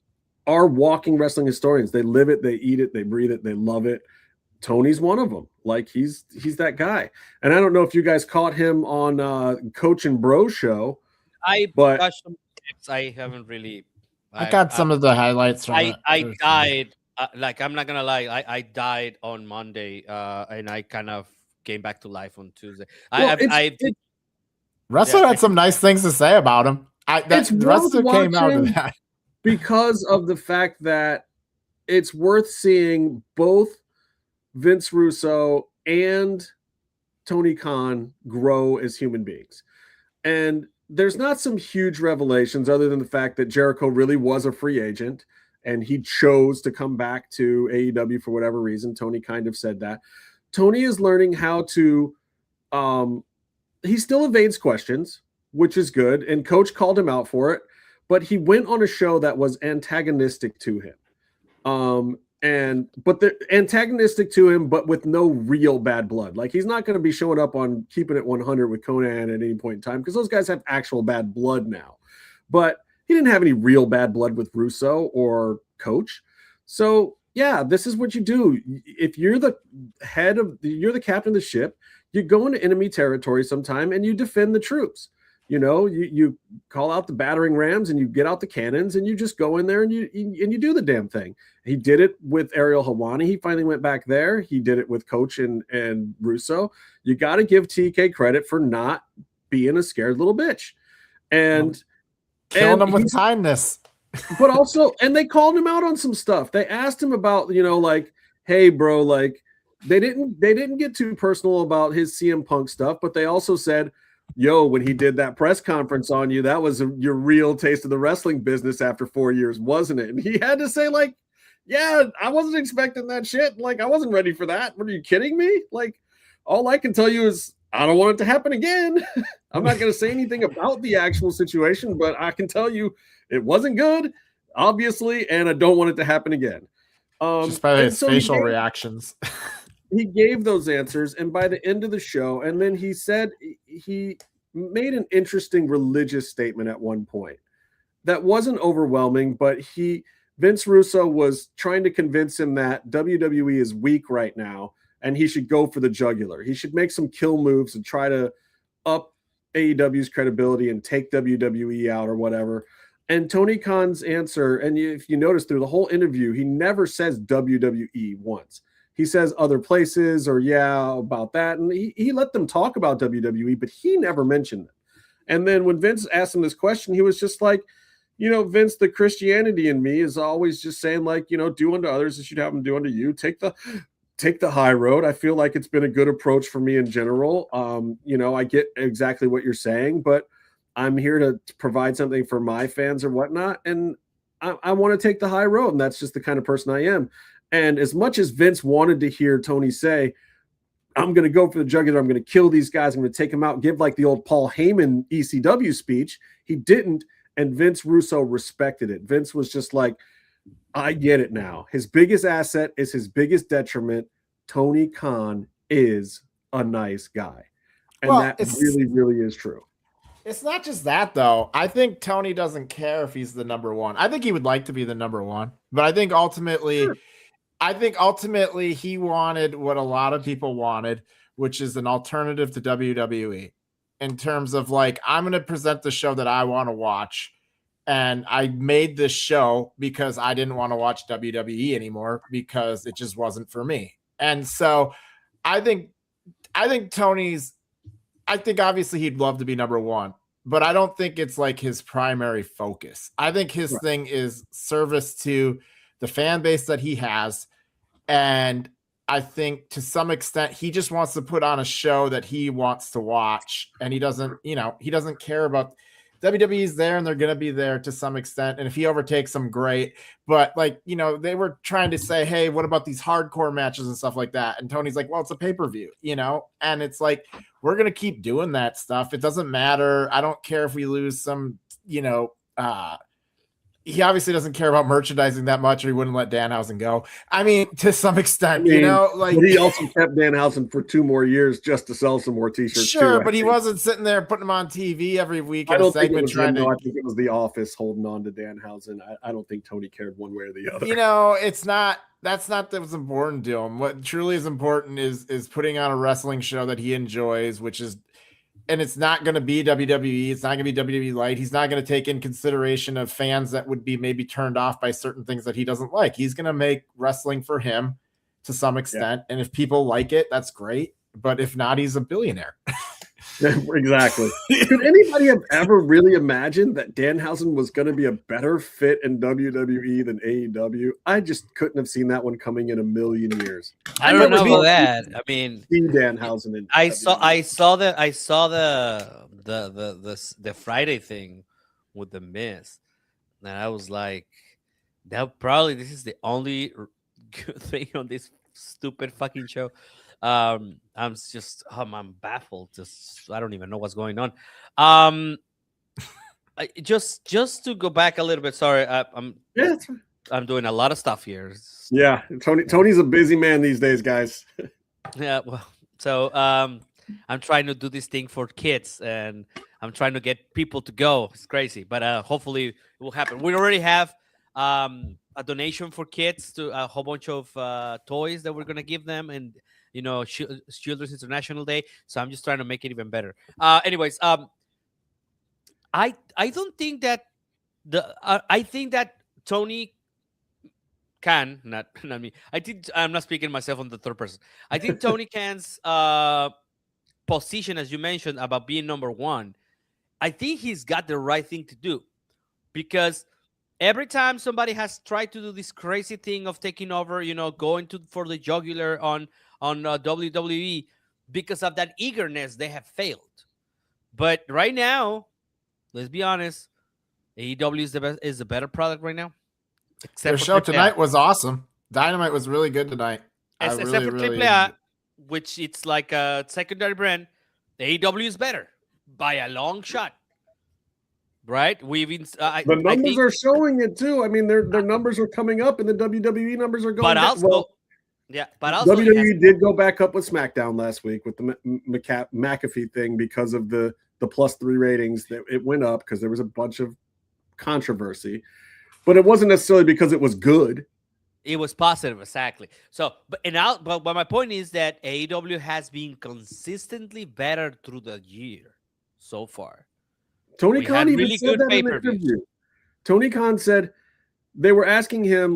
S8: are walking wrestling historians. They live it, they eat it, they breathe it, they love it. Tony's one of them. Like, he's that guy. And I don't know if you guys caught him on Coach and Bro show. I
S9: haven't really.
S12: I got some of the highlights from it.
S9: I died. I'm not gonna lie. I died on Monday, and I kind of came back to life on Tuesday.
S12: Russell had some nice things to say about him. Russell came out of that
S8: because of the fact that it's worth seeing both Vince Russo and Tony Khan grow as human beings. And there's not some huge revelations other than the fact that Jericho really was a free agent and he chose to come back to AEW for whatever reason. Tony kind of said that. Tony is learning how to, he still evades questions, which is good. And Coach called him out for it, but he went on a show that was antagonistic to him. But they're antagonistic to him, but with no real bad blood. Like, he's not going to be showing up on Keeping It 100 with Conan at any point in time because those guys have actual bad blood now. But he didn't have any real bad blood with Russo or Coach. So, yeah, this is what you do. If you're the you're the captain of the ship, you go into enemy territory sometime and you defend the troops. You call out the battering rams and you get out the cannons and you just go in there and you do the damn thing. He did it with Ariel Helwani. He finally went back there. He did it with Coach and Russo. You got to give TK credit for not being a scared little bitch. And
S12: killing him with kindness.
S8: But also, and they called him out on some stuff. They asked him about, like, hey, bro, like, they didn't get too personal about his CM Punk stuff, but they also said, yo, when he did that press conference on you, that was your real taste of the wrestling business after 4 years, wasn't it? And he had to say, like, yeah, I wasn't expecting that shit. Like, I wasn't ready for that. What, are you kidding me? Like, all I can tell you is I don't want it to happen again. I'm not going to say anything about the actual situation, but I can tell you it wasn't good, obviously, and I don't want it to happen again.
S12: Just by his facial reactions.
S8: He gave those answers, and by the end of the show, and then he said he made an interesting religious statement at one point that wasn't overwhelming, but Vince Russo was trying to convince him that WWE is weak right now and he should go for the jugular. He should make some kill moves and try to up AEW's credibility and take WWE out or whatever. And Tony Khan's answer, and if you notice through the whole interview, he never says WWE once. He says other places or about that. And he let them talk about WWE, but he never mentioned it. And then when Vince asked him this question, he was just like, Vince, the Christianity in me is always just saying, like, do unto others as you'd have them do unto you. Take the high road. I feel like it's been a good approach for me in general. I get exactly what you're saying, but I'm here to provide something for my fans or whatnot. And I want to take the high road. And that's just the kind of person I am. And as much as Vince wanted to hear Tony say, I'm going to go for the jugular, I'm going to kill these guys, I'm going to take them out, give like the old Paul Heyman ECW speech, he didn't. And Vince Russo respected it. Vince was just like, I get it now. His biggest asset is his biggest detriment. Tony Khan is a nice guy. And
S12: Well,
S8: that really, really is true.
S12: It's not just that, though. I think Tony doesn't care if he's the number one. I think he would like to be the number one, but I think ultimately he wanted what a lot of people wanted, which is an alternative to WWE in terms of like, I'm going to present the show that I want to watch. And I made this show because I didn't want to watch WWE anymore because it just wasn't for me. And so I think obviously he'd love to be number one, but I don't think it's like his primary focus. I think his thing is service to the fan base that he has. And I think to some extent, he just wants to put on a show that he wants to watch. And he doesn't care about WWE's there and they're going to be there to some extent. And if he overtakes them, great. But like, they were trying to say, hey, what about these hardcore matches and stuff like that? And Tony's like, well, it's a pay-per-view, and it's like, we're going to keep doing that stuff. It doesn't matter. I don't care if we lose some, he obviously doesn't care about merchandising that much, or he wouldn't let Danhausen go. I mean, to some extent, but
S8: he also kept Danhausen for 2 more years just to sell some more t-shirts.
S12: Sure, but he wasn't sitting there putting them on TV every week.
S8: I don't think it was I think it was the office holding on to Danhausen. I don't think Tony cared one way or the other.
S12: It's not. That's not what's important to him. What truly is important is putting on a wrestling show that he enjoys, which is. And it's not going to be WWE. It's not going to be WWE Light. He's not going to take in consideration of fans that would be maybe turned off by certain things that he doesn't like. He's going to make wrestling for him to some extent. Yeah. And if people like it, that's great. But if not, he's a billionaire.
S8: Exactly. Could anybody have ever really imagined that Danhausen was going to be a better fit in WWE than AEW? I just couldn't have seen that one coming in a million years.
S9: I don't know about that. I mean,
S8: Danhausen.
S9: I saw the Friday thing with the Miz, and I was like, this is the only good thing on this stupid fucking show. I'm baffled. I don't even know what's going on. Just to go back a little bit. Sorry, I'm doing a lot of stuff here.
S8: Yeah, Tony's a busy man these days, guys.
S9: Yeah, well, so I'm trying to do this thing for kids, and I'm trying to get people to go. It's crazy, but hopefully it will happen. We already have a donation for kids to a whole bunch of toys that we're gonna give them, and Children's International Day. So I'm just trying to make it even better. Anyways, I don't think that I think that Tony Khan, not me. I think I'm not speaking myself on the third person. I think Tony Khan's position, as you mentioned, about being number one, I think he's got the right thing to do, because every time somebody has tried to do this crazy thing of taking over, going for the jugular on WWE, because of that eagerness, they have failed. But right now, let's be honest, AEW is the better product right now.
S12: Their show tonight was awesome. Dynamite was really good tonight.
S9: Except for AAA, which it's like a secondary brand. The AEW is better by a long shot. Right?
S8: The numbers are showing it too. I mean, their numbers are coming up, and the WWE numbers are going down.
S9: But also
S8: WWE did go back up with SmackDown last week with the McAfee thing because of the +3 ratings. That it went up because there was a bunch of controversy, but it wasn't necessarily because it was good.
S9: It was positive, exactly. So, but my point is that AEW has been consistently better through the year so far.
S8: Tony Khan even said that in the interview. Tony Khan said they were asking him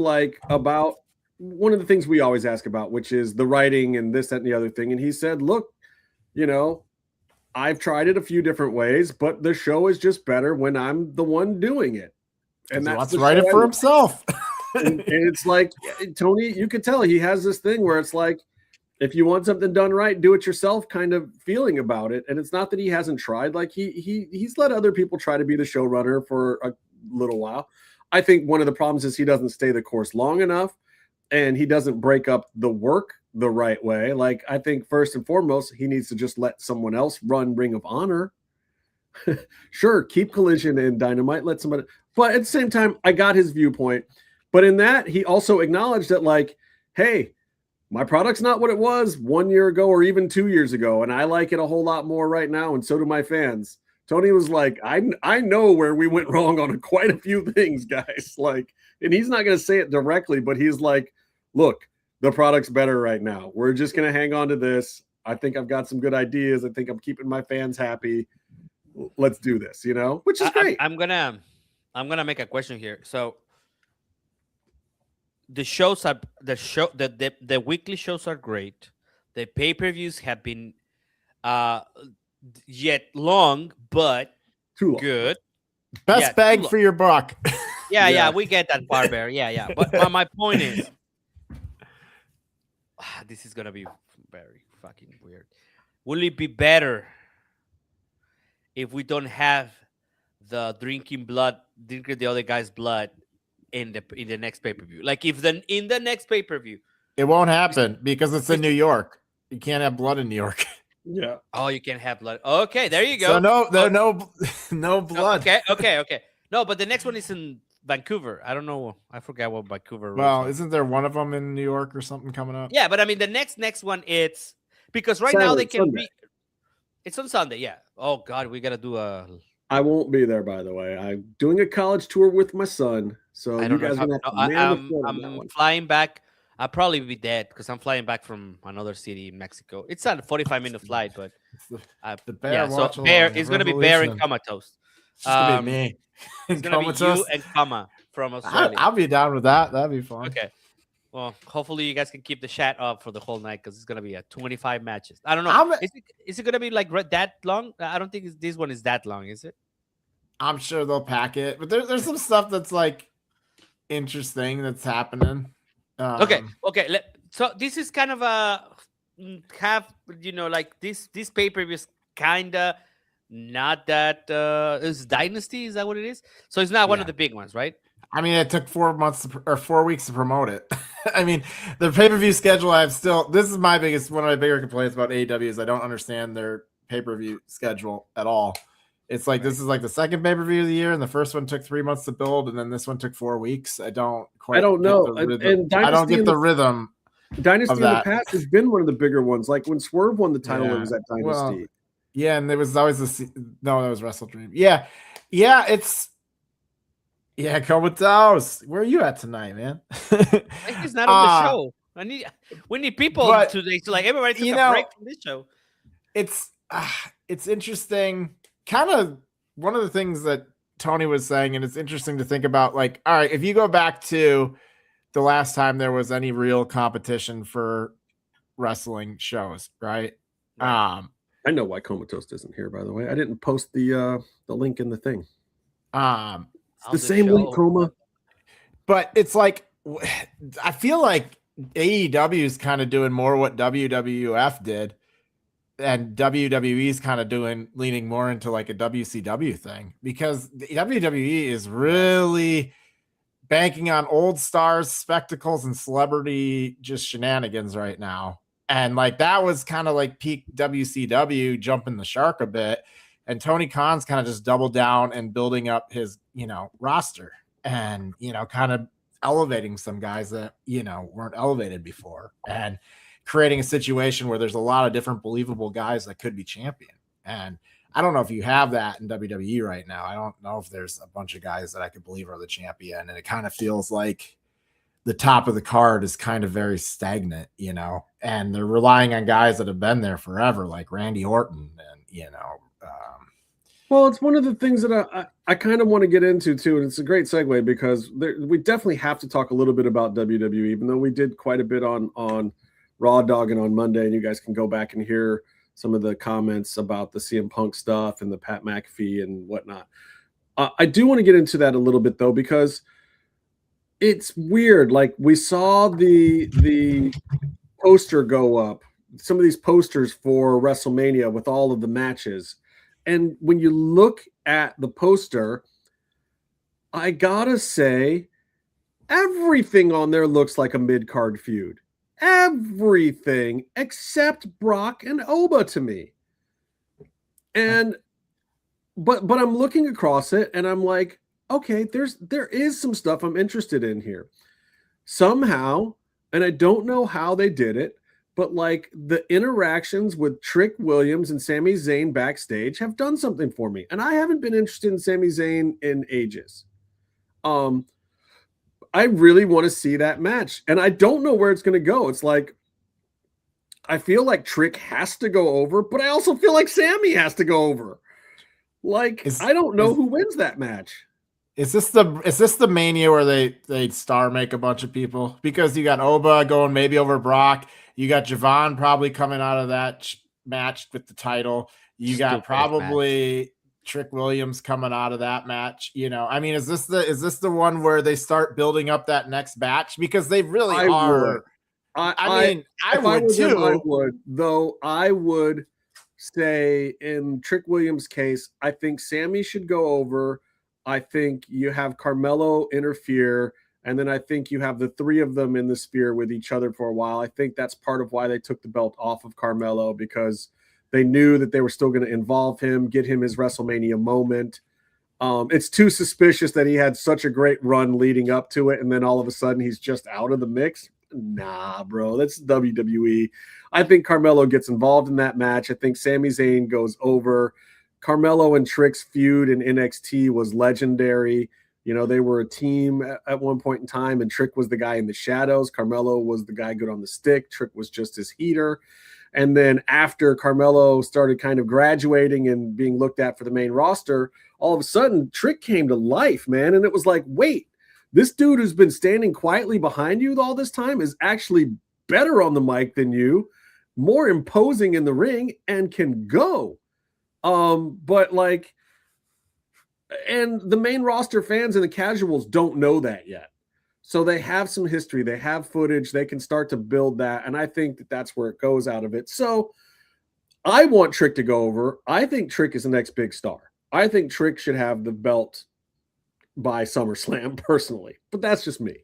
S8: about one of the things we always ask about, which is the writing and this, that, and the other thing. And he said, look, I've tried it a few different ways, but the show is just better when I'm the one doing it. And
S12: he wants to write it for himself.
S8: and it's like, Tony, you could tell he has this thing where it's like, if you want something done right, do it yourself kind of feeling about it. And it's not that he hasn't tried. Like he's let other people try to be the showrunner for a little while. I think one of the problems is he doesn't stay the course long enough, and he doesn't break up the work the right way. Like, I think first and foremost, he needs to just let someone else run Ring of Honor. Sure, keep Collision and Dynamite, let somebody, but at the same time, I got his viewpoint. But in that, he also acknowledged that, like, hey, my product's not what it was 1 year ago or even 2 years ago, and I like it a whole lot more right now, and so do my fans. Tony was like, I know where we went wrong on quite a few things, guys. Like, and he's not going to say it directly, but he's like, look, the product's better right now. We're just going to hang on to this. I think I've got some good ideas. I think I'm keeping my fans happy. Let's do this, which is great.
S9: I'm gonna make a question here. So the shows are the weekly shows are great. The pay-per-views have been yet long, but
S8: too long.
S9: Good.
S12: Best bang for your buck.
S9: Yeah, we get that, Barber. Yeah. But my point is, this is gonna be very fucking weird. Will it be better if we don't have the drinking the other guy's blood in the next pay-per-view? Like, if in the next pay-per-view,
S12: it won't happen because it's in New York. You can't have blood in New York.
S8: Yeah.
S9: Oh, you can't have blood. Okay, there you go.
S12: So no blood.
S9: Okay. No, but the next one is in Vancouver. I don't know. I forgot what Vancouver.
S12: Well, isn't there one of them in New York or something coming up?
S9: Yeah, but I mean the next one, it's because right now they can be. It's on Sunday. Yeah. Oh God, we gotta do a.
S8: I won't be there, by the way. I'm doing a college tour with my son, so
S9: I
S8: you
S9: don't
S8: guys
S9: know.
S8: I'm
S9: flying back. I'll probably be dead because I'm flying back from another city in Mexico. It's a 45-minute flight, but
S12: the bear.
S9: Yeah, so Bear is gonna be Bear and Comatose.
S12: It's gonna be me.
S9: It's gonna be you and Kama from Australia.
S12: I'll be down with that. That'd be fun.
S9: Okay. Well, hopefully you guys can keep the chat up for the whole night because it's gonna be 25 matches. I don't know. Is it gonna be like that long? I don't think this one is that long, is it?
S12: I'm sure they'll pack it, but there's some stuff that's like interesting that's happening.
S9: Okay. So this is kind of like this pay-per-view is kind of not that is Dynasty, is that what it is? So it's not one of the big ones, right?
S12: I mean, it took 4 months or 4 weeks to promote it. I mean, the pay-per-view schedule, this is one of my bigger complaints about AEW is I don't understand their pay-per-view schedule at all. It's like this is like the second pay-per-view of the year, and the first one took 3 months to build, and then this one took 4 weeks. I don't know. And I don't get the rhythm.
S8: Dynasty in the past has been one of the bigger ones. Like when Swerve won the title, it was at Dynasty.
S12: Well, yeah, and there was always that was Wrestle Dream. Yeah, it's Comatose. Where are you at tonight, man?
S9: He's not on the show. We need people today to like everybody take a break from this show.
S12: It's interesting. Kind of one of the things that Tony was saying, and it's interesting to think about, like, all right, if you go back to the last time there was any real competition for wrestling shows, right?
S8: I know why Comatose isn't here, by the way. I didn't post the link in the thing. It's the same link, Coma.
S12: But it's like, I feel like AEW is kind of doing more what WWF did. And WWE is kind of leaning more into like a WCW thing because the WWE is really banking on old stars, spectacles, and celebrity just shenanigans right now. And like that was kind of like peak WCW jumping the shark a bit. And Tony Khan's kind of just doubled down and building up his, roster and, kind of elevating some guys that, weren't elevated before. And creating a situation where there's a lot of different believable guys that could be champion. And I don't know if you have that in WWE right now. I don't know if there's a bunch of guys that I could believe are the champion. And it kind of feels like the top of the card is kind of very stagnant, and they're relying on guys that have been there forever, like Randy Orton and,
S8: well, it's one of the things that I kind of want to get into too, and it's a great segue because we definitely have to talk a little bit about WWE, even though we did quite a bit on Raw Dog and on Monday, and you guys can go back and hear some of the comments about the CM Punk stuff and the Pat McAfee and whatnot. I do want to get into that a little bit though, because it's weird. Like we saw the poster go up, some of these posters for WrestleMania with all of the matches. And when you look at the poster, I gotta say, everything on there looks like a mid-card feud. Everything except Brock and Oba to me. And but I'm looking across it and I'm like, okay, there is some stuff I'm interested in here. Somehow and I don't know how they did it, but like the interactions with Trick Williams and Sami Zayn backstage have done something for me. And I haven't been interested in Sami Zayn in ages. I really want to see that match, and I don't know where it's going to go. It's like, I feel like Trick has to go over, but I also feel like Sammy has to go over. Like, I don't know who wins that match.
S12: Is this the Mania where they star make a bunch of people? Because you got Oba going maybe over Brock. You got Javon probably coming out of that match with the title. You got probably Trick Williams coming out of that match. You know, I mean, is this the one where they start building up that next batch? Because they really are. I would too.
S8: I would say in Trick Williams' case, I think Sammy should go over. I think you have Carmelo interfere, and then I think you have the three of them in the spear with each other for a while. I think that's part of why they took the belt off of Carmelo, because they knew that they were still going to involve him, get him his WrestleMania moment. It's too suspicious that he had such a great run leading up to it, and then all of a sudden he's just out of the mix. Nah, bro, that's WWE. I think Carmelo gets involved in that match. I think Sami Zayn goes over. Carmelo and Trick's feud in NXT was legendary. You know, they were a team at one point in time, and Trick was the guy in the shadows. Carmelo was the guy good on the stick. Trick was just his heater. And then after Carmelo started kind of graduating and being looked at for the main roster, all of a sudden Trick came to life, man. And it was like, wait, this dude who's been standing quietly behind you all this time is actually better on the mic than you, more imposing in the ring, and can go. But like, and the main roster fans and the casuals don't know that yet. So they have some history, they have footage, they can start to build that. And I think that that's where it goes out of it. So I want Trick to go over. I think Trick is the next big star. I think Trick should have the belt by SummerSlam personally, but that's just me.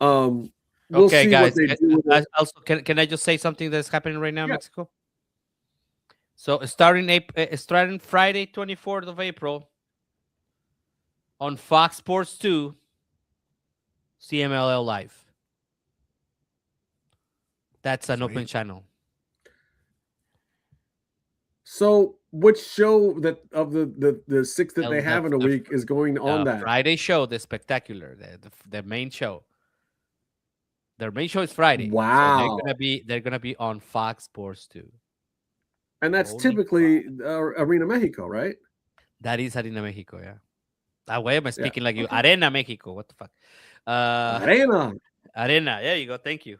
S8: We'll
S9: okay,
S8: see
S9: guys.
S8: What they do with it.
S9: Also, can I just say something that's happening right now in Mexico? So starting Friday, 24th of April, on Fox Sports 2, CMLL Live. That's an open channel.
S8: So which show that of the six that they have in a week is going on that?
S9: Friday show, the spectacular, the main show. Their main show is Friday.
S8: Wow.
S9: So they're gonna be on Fox Sports 2.
S8: And that's typically Arena Mexico, right?
S9: That is Arena Mexico, yeah. That way am I speaking like you? Arena Mexico. What the fuck? Arena. There you go. Thank you.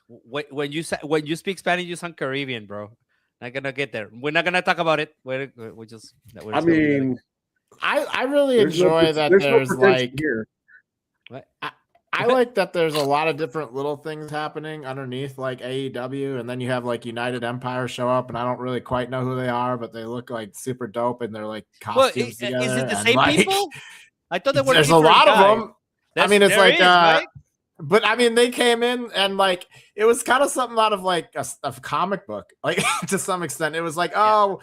S9: When you speak Spanish, you sound Caribbean, bro. Not gonna get there. We're not gonna talk about it. I
S12: really enjoy that there's like
S8: here.
S12: I like that there's a lot of different little things happening underneath like AEW, and then you have like United Empire show up, and I don't really quite know who they are, but they look like super dope, and they're like costumes together.
S9: Is it the same people? I thought they were.
S12: There's a lot of them. I mean, it's like,
S9: right?
S12: But I mean, they came in and like it was kind of something out of like a comic book, like to some extent. It was like, oh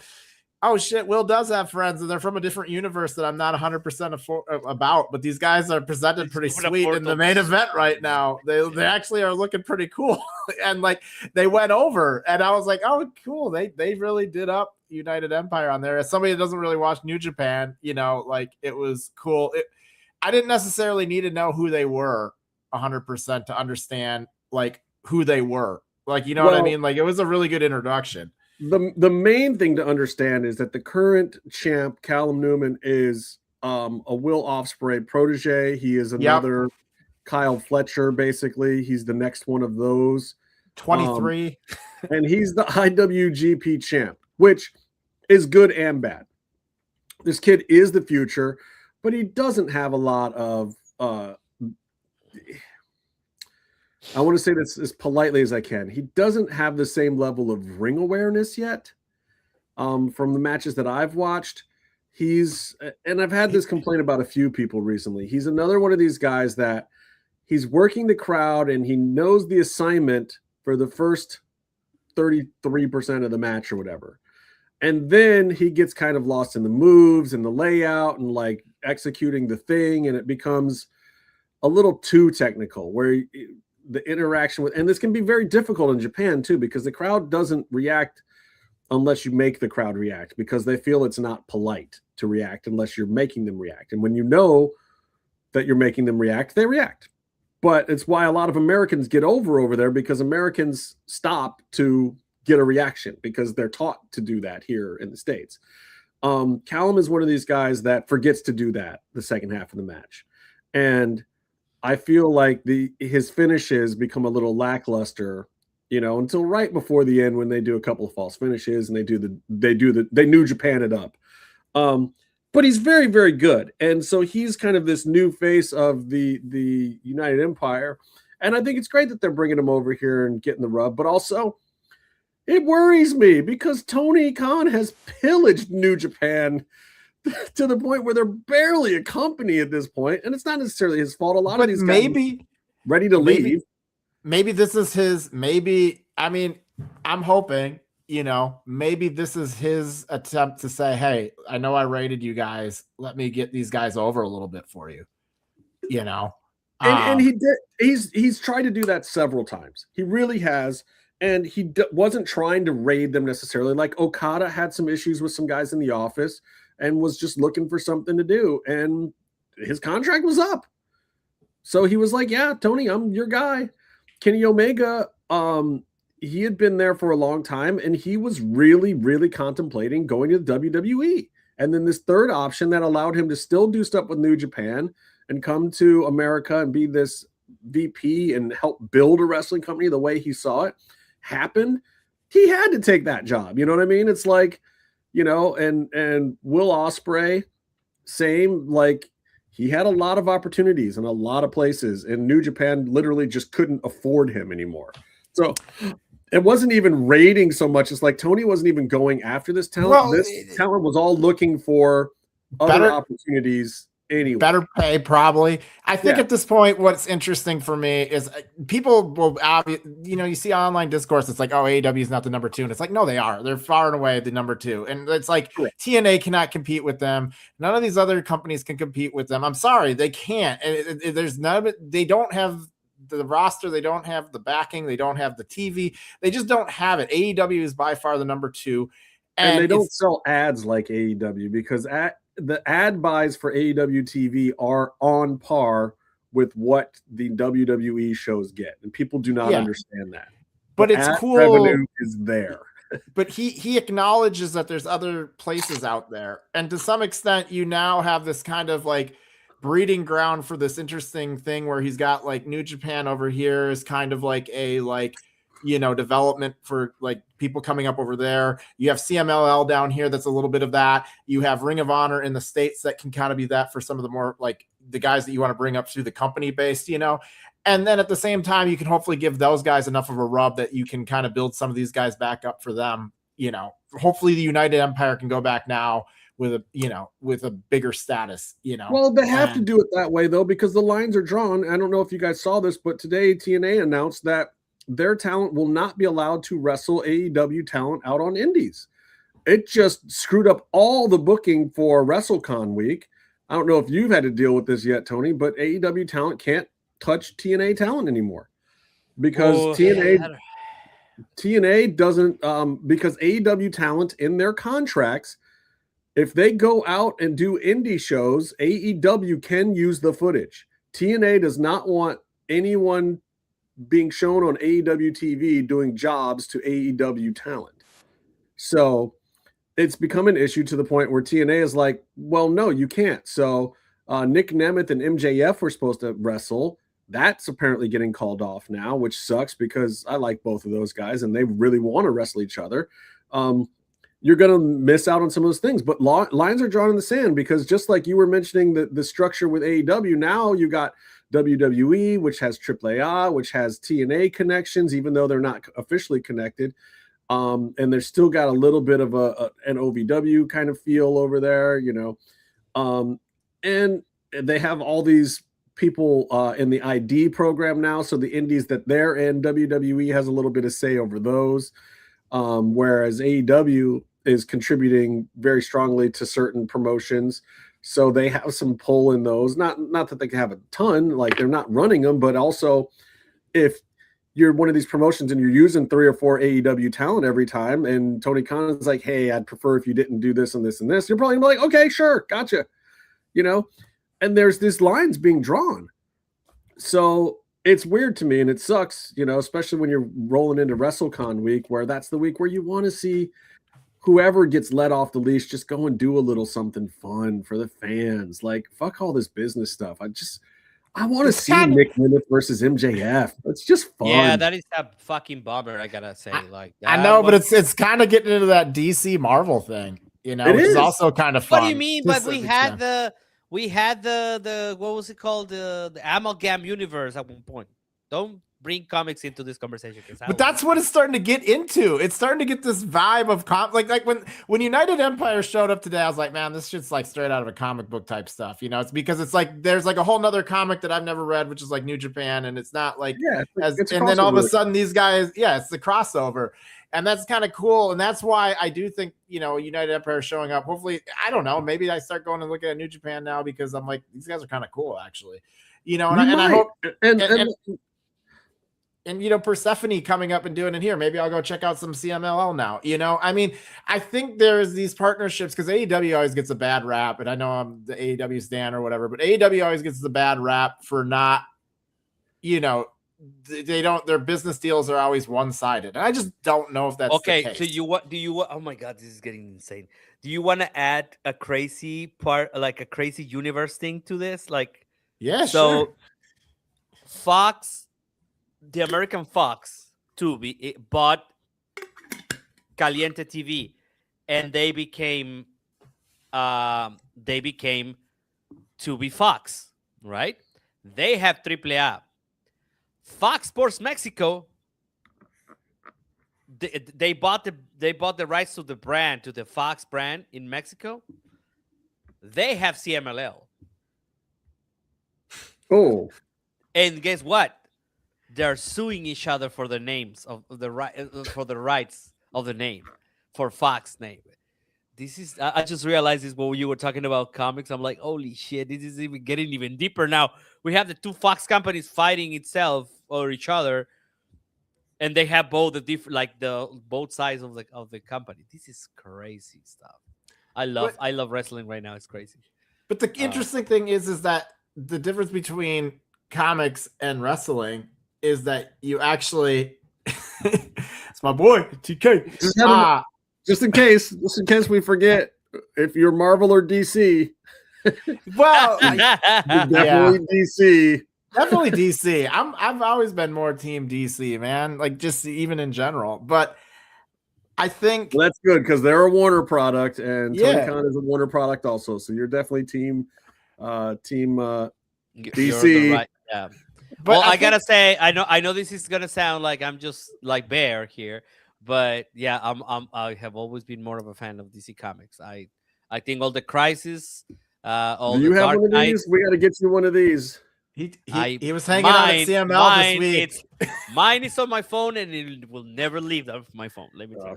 S12: shit, Will does have friends, and they're from a different universe that I'm not 100% about. But these guys are presented pretty sweet in the main event right now. They actually are looking pretty cool, and like they went over, and I was like, oh cool, they really did up United Empire on there. As somebody that doesn't really watch New Japan, you know, like it was cool. I didn't necessarily need to know who they were 100% to understand like who they were. Like, you know what I mean? Like it was a really good introduction.
S8: The main thing to understand is that the current champ, Callum Newman, is a Will Ospreay protege. He is another Kyle Fletcher, basically. He's the next one of those.
S12: 23.
S8: And he's the IWGP champ, which is good and bad. This kid is the future, but he doesn't have a lot of I want to say this as politely as I can. He doesn't have the same level of ring awareness yet. From the matches that I've watched, and I've had this complaint about a few people recently. He's another one of these guys that he's working the crowd and he knows the assignment for the first 33% of the match or whatever. And then he gets kind of lost in the moves and the layout and like executing the thing. And it becomes a little too technical where the interaction with, and this can be very difficult in Japan too, because the crowd doesn't react unless you make the crowd react, because they feel it's not polite to react unless you're making them react. And when you know that you're making them react, they react. But it's why a lot of Americans get over there, because Americans stop to get a reaction because they're taught to do that here in the States. Callum is one of these guys that forgets to do that the second half of the match. And I feel like his finishes become a little lackluster, until right before the end when they do a couple of false finishes and they New Japan it up. But he's very, very good. And so he's kind of this new face of the United Empire. And I think it's great that they're bringing him over here and getting the rub, but also it worries me because Tony Khan has pillaged New Japan to the point where they're barely a company at this point, and it's not necessarily his fault. A lot of these guys ready to leave.
S12: Maybe this is his. I'm hoping. Maybe this is his attempt to say, "Hey, I know I rated you guys. Let me get these guys over a little bit for you."
S8: And he did. He's tried to do that several times. He really has. And he wasn't trying to raid them necessarily. Like Okada had some issues with some guys in the office and was just looking for something to do. And his contract was up. So he was like, yeah, Tony, I'm your guy. Kenny Omega, he had been there for a long time, and he was really, really contemplating going to the WWE. And then this third option that allowed him to still do stuff with New Japan and come to America and be this VP and help build a wrestling company the way he saw it happened. He had to take that job. You know what I mean? It's like, and Will Ospreay, same, like he had a lot of opportunities in a lot of places, and New Japan literally just couldn't afford him anymore. So it wasn't even raiding so much. It's like Tony wasn't even going after this talent. Well, this talent was all looking for other opportunities anyway.
S12: Better pay, probably. I think at this point, what's interesting for me is people will, you see online discourse. It's like, oh, AEW is not the number 2. And it's like, no, they are. They're far and away the number 2. And it's like TNA cannot compete with them. None of these other companies can compete with them. I'm sorry, they can't. There's none. They don't have the roster. They don't have the backing. They don't have the TV. They just don't have it. AEW is by far the number 2.
S8: And they don't sell ads like AEW because the ad buys for AEW TV are on par with what the WWE shows get, and people do not understand that.
S12: But it's cool.
S8: Revenue is there.
S12: But he acknowledges that there's other places out there, and to some extent, you now have this kind of like breeding ground for this interesting thing where he's got like New Japan over here is kind of like a development for like people coming up over there. You have CMLL down here. That's a little bit of that. You have Ring of Honor in the States that can kind of be that for some of the more like the guys that you want to bring up through the company based, and then at the same time, you can hopefully give those guys enough of a rub that you can kind of build some of these guys back up for them. Hopefully the United Empire can go back now with a bigger status,
S8: Well, they have to do it that way though, because the lines are drawn. I don't know if you guys saw this, but today TNA announced that their talent will not be allowed to wrestle AEW talent out on indies. It just screwed up all the booking for WrestleCon week. I don't know if you've had to deal with this yet, Tony, but AEW talent can't touch TNA talent anymore because TNA doesn't, because AEW talent in their contracts, if they go out and do indie shows, AEW can use the footage. TNA does not want anyone being shown on AEW TV doing jobs to AEW talent. So it's become an issue to the point where TNA is like, well, no, you can't. So Nick Nemeth and MJF were supposed to wrestle. That's apparently getting called off now, which sucks because I like both of those guys and they really want to wrestle each other. You're going to miss out on some of those things, but lines are drawn in the sand because just like you were mentioning the structure with AEW, now you got WWE, which has AAA, which has TNA connections, even though they're not officially connected. And there's still got a little bit of an OVW kind of feel over there, and they have all these people in the ID program now. So the indies that they're in, WWE has a little bit of say over those. Whereas AEW is contributing very strongly to certain promotions. So they have some pull in those, not that they can have a ton, like they're not running them, but also if you're one of these promotions and you're using 3 or 4 AEW talent every time, and Tony Khan is like, hey, I'd prefer if you didn't do this and this and this, you're probably gonna be like, okay, sure, gotcha. You know, and there's these lines being drawn. So it's weird to me, and it sucks, you know, especially when you're rolling into WrestleCon week, where that's the week where you want to see whoever gets let off the leash just go and do a little something fun for the fans. Like, fuck all this business stuff. I want to see Nick Nemeth versus MJF. It's just fun.
S9: Yeah, that is a fucking bummer, I gotta say.
S12: I know, but it's kind of getting into that DC Marvel thing, you know, which is also kind of fun.
S9: What do you mean? But we had the what was it called? The Amalgam Universe at one point. Don't bring comics into this conversation.
S12: But that's what it's starting to get into. It's starting to get this vibe of like when United Empire showed up today, I was like, man, this shit's like straight out of a comic book type stuff. You know, it's because it's like there's like a whole nother comic that I've never read, which is like New Japan, and it's not like and then all of a sudden these guys, it's the crossover. And that's kind of cool. And that's why I do think, you know, United Empire showing up. Hopefully, I don't know. Maybe I start going and looking at New Japan now because I'm like, these guys are kind of cool, actually. You know, and I hope and you know, Persephone coming up and doing it here. Maybe I'll go check out some CMLL now. You know, I mean, I think there's these partnerships because AEW always gets a bad rap, and I know I'm the AEW stan or whatever, but AEW always gets the bad rap for not, you know, they don't, their business deals are always one-sided, and I just don't know if that's
S9: okay.
S12: the case.
S9: So oh my god, this is getting insane. Do you want to add a crazy part, like a crazy universe thing to this? Like,
S12: sure.
S9: Fox, the American Fox Tubi, bought Caliente TV, and they became Tubi Fox, right? They have AAA. Fox Sports Mexico, they bought the rights to the brand, to the Fox brand in Mexico. They have CMLL.
S8: Oh,
S9: and guess what? They're suing each other for the names of the rights of the name, for Fox name. This is, I just realized this when you were talking about comics. I'm like, holy shit, this is even getting even deeper now. We have the two Fox companies fighting itself or each other, and they have both the different, like both sides of the company. This is crazy stuff. I love wrestling right now. It's crazy.
S12: But the interesting thing is that the difference between comics and wrestling is that you actually it's my boy TK.
S8: Just in case we forget, if you're Marvel or DC,
S12: well,
S8: definitely DC.
S12: Definitely DC. I've always been more team DC, man. Like just even in general, but I think
S8: that's good because they're a Warner product, and Tony Khan is a Warner product also. So you're definitely team DC.
S9: Right. Yeah. But well, I gotta say, I know this is gonna sound like I'm just like Bear here. But yeah, I have always been more of a fan of DC Comics. I think all the Crisis, all
S8: you
S9: the
S8: have
S9: Dark
S8: one of
S9: Knight,
S8: these? We got to get you one of these.
S12: He was hanging out at CML this week.
S9: Mine is on my phone, and it will never leave my phone. Let me tell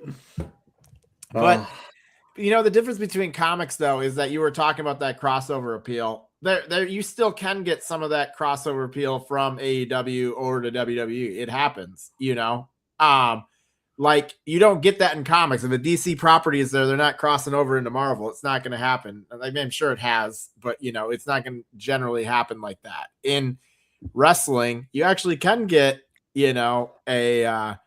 S9: you.
S12: But you know, the difference between comics though is that you were talking about that crossover appeal. There, you still can get some of that crossover appeal from AEW or to WWE. It happens, you know. Like you don't get that in comics. If a DC property is there, they're not crossing over into Marvel. It's not going to happen. I mean, I'm sure it has, but you know, it's not going to generally happen like that. In wrestling, you actually can get, you know, a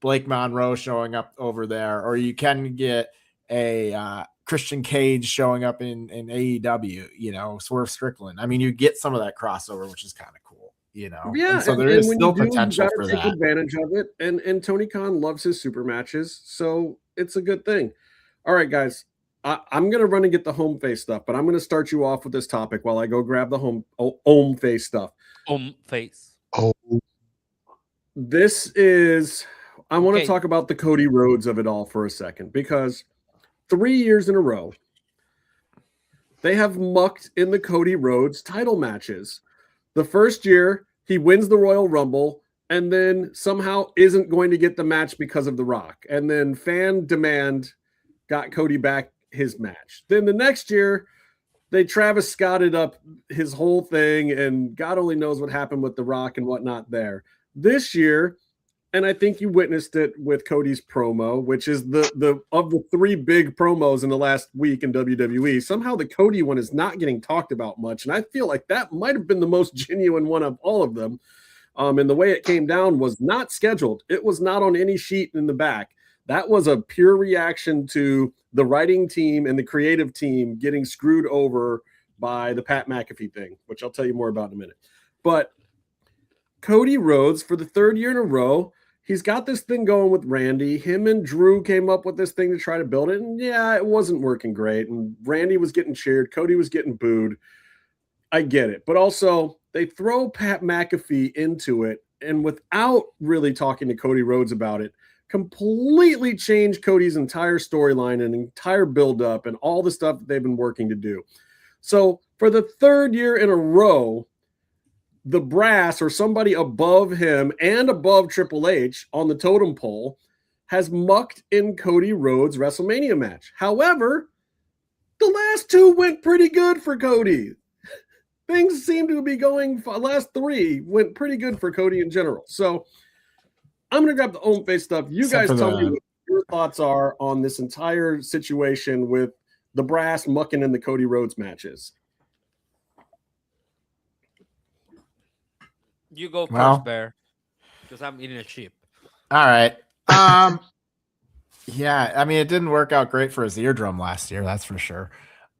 S12: Blake Monroe showing up over there, or you can get a Christian Cage showing up in AEW, you know, Swerve Strickland. I mean, you get some of that crossover, which is kind of cool, you know.
S8: Yeah,
S12: and so there is still potential for
S8: take
S12: that.
S8: Advantage of it, and Tony Khan loves his super matches, so it's a good thing. All right, guys, I'm gonna run and get the home face stuff, but I'm gonna start you off with this topic while I go grab the home face stuff.
S9: Home face.
S8: Oh, this is. I want to talk about the Cody Rhodes of it all for a second because 3 years in a row, they have mucked in the Cody Rhodes title matches. The first year, he wins the Royal Rumble and then somehow isn't going to get the match because of The Rock. And then fan demand got Cody back his match. Then the next year, They Travis Scotted up his whole thing, and God only knows what happened with The Rock and whatnot there. This year, and I think you witnessed it with Cody's promo, which is the of the 3 big promos in the last week in WWE. Somehow the Cody one is not getting talked about much, and I feel like that might have been the most genuine one of all of them. And the way it came down was not scheduled. It was not on any sheet in the back. That was a pure reaction to the writing team and the creative team getting screwed over by the Pat McAfee thing, which I'll tell you more about in a minute. But Cody Rhodes, for the 3rd year in a row, he's got this thing going with Randy. Him and Drew came up with this thing to try to build it. And yeah, it wasn't working great. And Randy was getting cheered. Cody was getting booed. I get it. But also, they throw Pat McAfee into it. And without really talking to Cody Rhodes about it, completely changed Cody's entire storyline and entire buildup and all the stuff that they've been working to do. So for the 3rd year in a row, the brass or somebody above him and above Triple H on the totem pole has mucked in Cody Rhodes' WrestleMania match. However, the last 2 went pretty good for Cody. Things seem to be going, last 3 went pretty good for Cody in general. So I'm going to grab the own face stuff. You guys tell me what your thoughts are on this entire situation with the brass mucking in the Cody Rhodes matches.
S9: You go first, Bear, because I'm eating a sheep.
S12: All right. Yeah, I mean, it didn't work out great for his eardrum last year, that's for sure.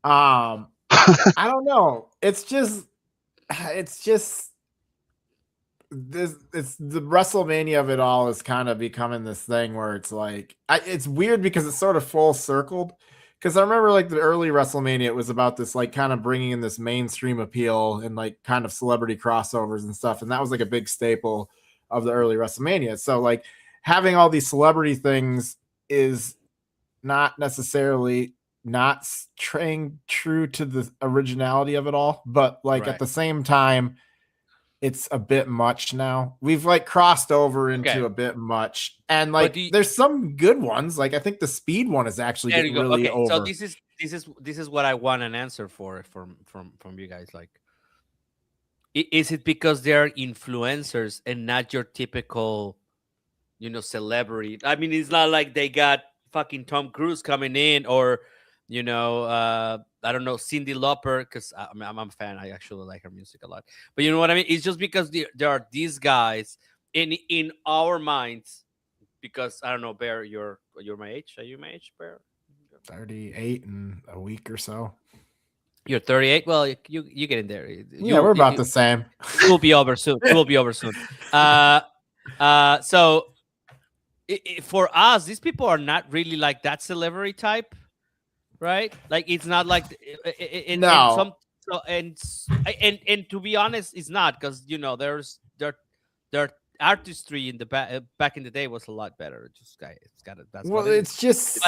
S12: I don't know. It's just this. It's the WrestleMania of it all is kind of becoming this thing where it's like it's weird because it's sort of full circled. Because I remember like the early WrestleMania, it was about this like kind of bringing in this mainstream appeal and like kind of celebrity crossovers and stuff. And that was like a big staple of the early WrestleMania. So like having all these celebrity things is not necessarily not staying true to the originality of it all. But like at the same time, it's a bit much now. We've like crossed over into a bit much, and like there's some good ones. Like I think the speed one is actually getting really over.
S9: So this is what I want an answer for from you guys. Like, is it because they're influencers and not your typical, celebrity? I mean, it's not like they got fucking Tom Cruise coming in or I don't know, Cyndi Lauper, because I'm a fan. I actually like her music a lot. But you know what I mean? It's just because there are these guys in our minds. Because I don't know, Bear, you're my age. Are you my age, Bear?
S12: 38 in a week or so.
S9: You're 38. Well, you get in there.
S12: We're about the same.
S9: We'll be over soon. We'll be over soon. So for us, these people are not really like that celebrity type. Right, like it's not like
S12: no.
S9: And to be honest, it's not because their artistry in the back in the day was a lot better. It's
S12: just.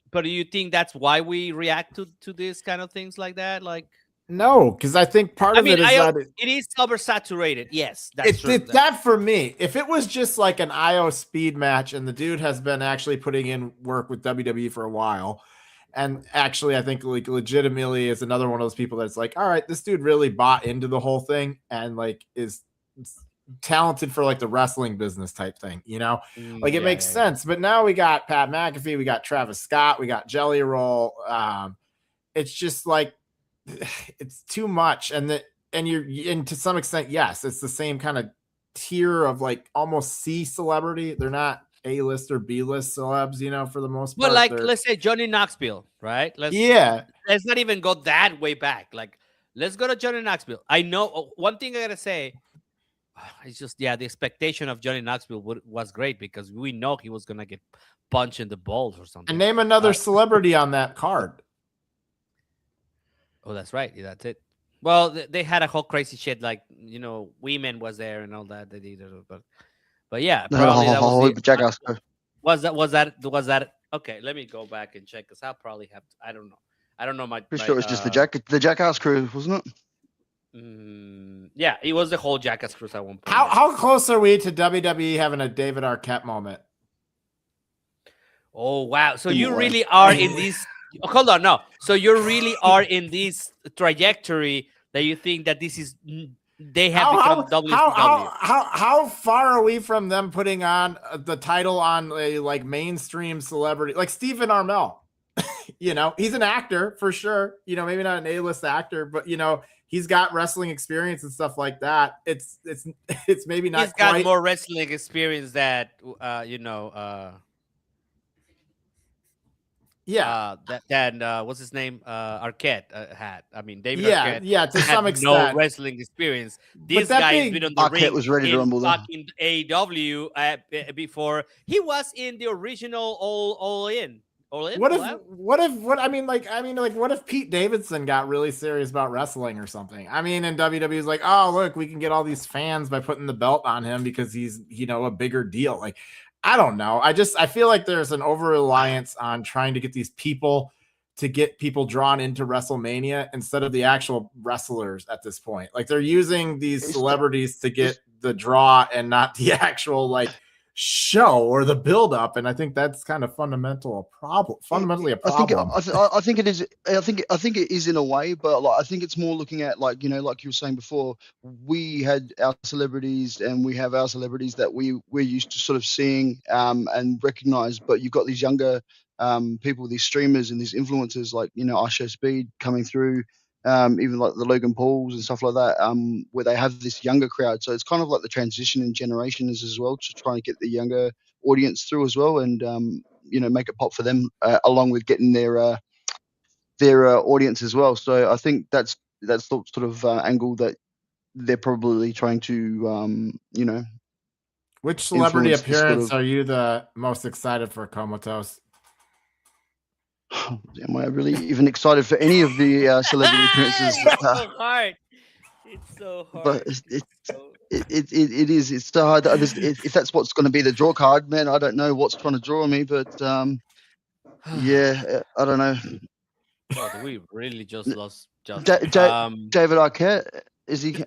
S9: But do you think that's why we react to these kind of things like that? Like
S12: no, because I think part of it is that
S9: it is oversaturated. Yes, that's true.
S12: It's that for me. If it was just like an IO speed match and the dude has been actually putting in work with WWE for a while. And actually, I think like legitimately is another one of those people that's like, all right, this dude really bought into the whole thing and like is talented for like the wrestling business type thing, like it makes sense. But now we got Pat McAfee, we got Travis Scott, we got Jelly Roll. It's just like it's too much, and to some extent, yes, it's the same kind of tier of like almost C celebrity. They're not A-list or B-list celebs, for the most part.
S9: Well, like let's say Johnny Knoxville, right? Let's not even go that way back. Like, let's go to Johnny Knoxville. I know one thing I gotta say. It's just the expectation of Johnny Knoxville was great because we know he was gonna get punched in the balls or something.
S12: And name another celebrity on that card.
S9: Oh, that's right. Yeah, that's it. Well, they had a whole crazy shit like women was there and all that. They did, but yeah, probably that was the
S13: Jackass.
S9: Was that okay? Let me go back and check because I'll probably have to, I don't know my.
S13: Pretty sure it was just the Jackass crew, wasn't it?
S9: Yeah, it was the whole Jackass crew at one point.
S12: How close are we to WWE having a David Arquette moment?
S9: Oh wow! So you really are in this hold on, no. So you really are in this trajectory that you think that this is they have become WCW.
S12: How far are we from them putting on the title on a like mainstream celebrity like Stephen Amell? You know, he's an actor for sure. You know, maybe not an A-list actor, but you know, he's got wrestling experience and stuff like that. It's maybe not.
S9: He's got more wrestling experience that than what's his name? Arquette had. I mean, David Arquette.
S12: To some extent,
S9: no wrestling experience. This guy has been on the
S13: Arquette
S9: ring
S13: was ready to rumble
S9: fucking AEW before. He was in the original All In.
S12: What if Pete Davidson got really serious about wrestling or something? I mean, and WWE's like, oh, look, we can get all these fans by putting the belt on him because he's, you know, a bigger deal. Like, I don't know. I feel like there's an over-reliance on trying to get these people to get people drawn into WrestleMania instead of the actual wrestlers at this point. Like, they're using these celebrities to get the draw and not the actual, like, show or the build up, and I think that's kind of fundamentally a problem.
S13: I think it is. I think it is in a way, but like I think it's more looking at like, you know, like you were saying before, we had our celebrities and we have our celebrities that we're used to sort of seeing and recognize, but you've got these younger people, these streamers and these influencers like, you know, Usher, Speed coming through. Even like the Logan Pauls and stuff like that, where they have this younger crowd. So it's kind of like the transition in generations as well, to try and get the younger audience through as well, and you know, make it pop for them along with getting their audience as well. So I think that's the sort of angle that they're probably trying to you know.
S12: Which celebrity appearance are you the most excited for, Comatose?
S13: Am I really even excited for any of the celebrity appearances?
S9: It's so hard. It's so hard.
S13: But it is. It's so hard. If that's what's going to be the draw card, man, I don't know what's trying to draw me. But yeah, I don't know.
S9: God, we really just lost.
S13: David Arquette, is he?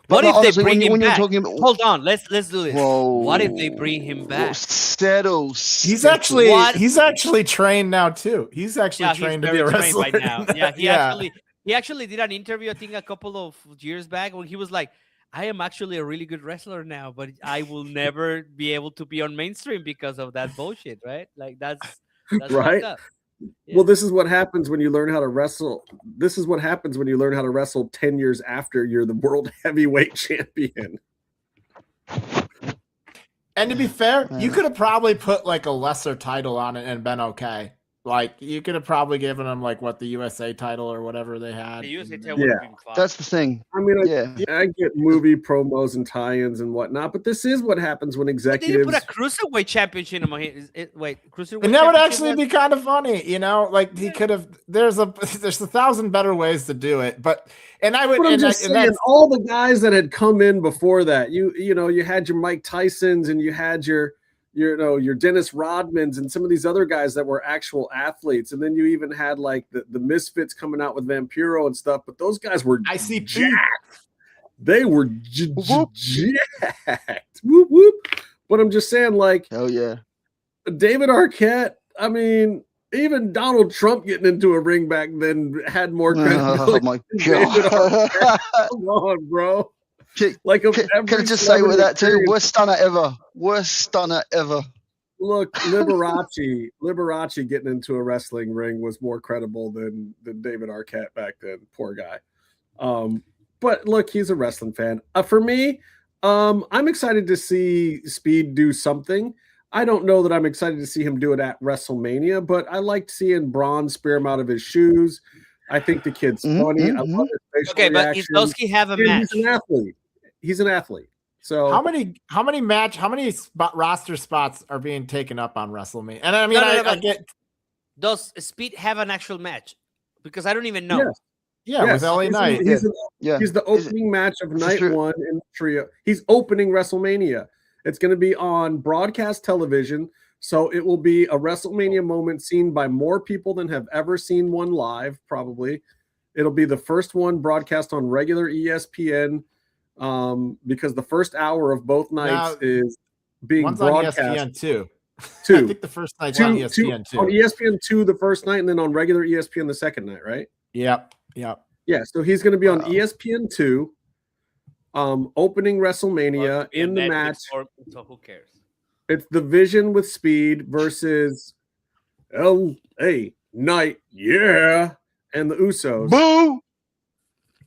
S9: What if they bring him back?
S13: About...
S9: Hold on, let's do this.
S13: Whoa.
S9: What if they bring him back?
S13: Settle.
S12: He's actually trained now too. He's actually trained to be a wrestler
S9: by now. Yeah, he actually did an interview, I think a couple of years back, when he was like, I am actually a really good wrestler now, but I will never be able to be on mainstream because of that bullshit, right? Like that's
S8: right.
S9: Yeah.
S8: Well, this is what happens when you learn how to wrestle. This is what happens when you learn how to wrestle 10 years after you're the world heavyweight champion.
S12: And to be fair, you could have probably put like a lesser title on it and been okay. Like you could have probably given them like what the USA title or whatever they had.
S9: The USA title would have been fine.
S13: That's the thing.
S8: I mean, I get movie promos and tie-ins and whatnot, but this is what happens when executives.
S9: They didn't put a cruiserweight championship in my hand. Cruiserweight.
S12: And that would actually be kind of funny, you know. Like he could have. There's 1,000 better ways to do it, but I would.
S8: But I'm just saying, all the guys that had come in before that, you know, you had your Mike Tysons and you had your Dennis Rodmans and some of these other guys that were actual athletes. And then you even had like the Misfits coming out with Vampiro and stuff, but those guys were jacked. They were jacked. Whoop, whoop. But I'm just saying, like,
S13: hell yeah.
S8: David Arquette, I mean, even Donald Trump getting into a ring back then had more credibility.
S13: Oh my God.
S8: Come on, bro.
S13: Can I just say with that too? Worst stunner ever.
S8: Look, Liberace getting into a wrestling ring was more credible than David Arquette back then. Poor guy. But look, he's a wrestling fan. For me, I'm excited to see Speed do something. I don't know that I'm excited to see him do it at WrestleMania, but I liked seeing Braun spear him out of his shoes. I think the kid's funny. I love his facial reaction.
S9: But does he have a match?
S8: He's an athlete. So
S12: how many roster spots are being taken up on WrestleMania? And I mean, I get.
S9: Does Speed have an actual match? Because I don't even know.
S12: Yes. With LA Knight.
S8: He's the opening match of night one in the trio. He's opening WrestleMania. It's going to be on broadcast television. So it will be a WrestleMania moment seen by more people than have ever seen one live, probably. It'll be the first one broadcast on regular ESPN because the first hour of both nights is being broadcast.
S12: On ESPN too. I think the first night's on ESPN too.
S8: On ESPN2 the first night, and then on regular ESPN the second night, right?
S12: Yep.
S8: Yeah, so he's going to be on ESPN2, opening WrestleMania in the match.
S9: So who cares?
S8: It's the Vision with Speed versus LA Knight, and the Usos.
S13: Boo!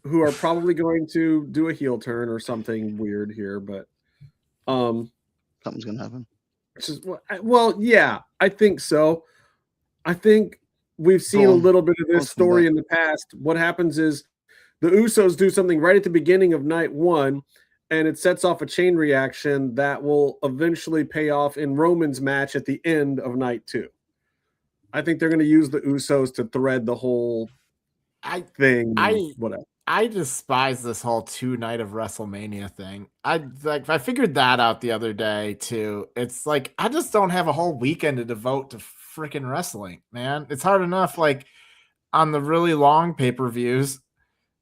S8: Who are probably going to do a heel turn or something weird here, but
S13: something's going to happen.
S8: Well, yeah, I think so. I think we've seen a little bit of this story in the past. What happens is the Usos do something right at the beginning of night one, and it sets off a chain reaction that will eventually pay off in Roman's match at the end of night two. I think they're going to use the Usos to thread the whole thing. Whatever.
S12: I despise this whole 2 night of WrestleMania thing. I figured that out the other day too. It's like I just don't have a whole weekend to devote to freaking wrestling, man. It's hard enough like on the really long pay-per-views,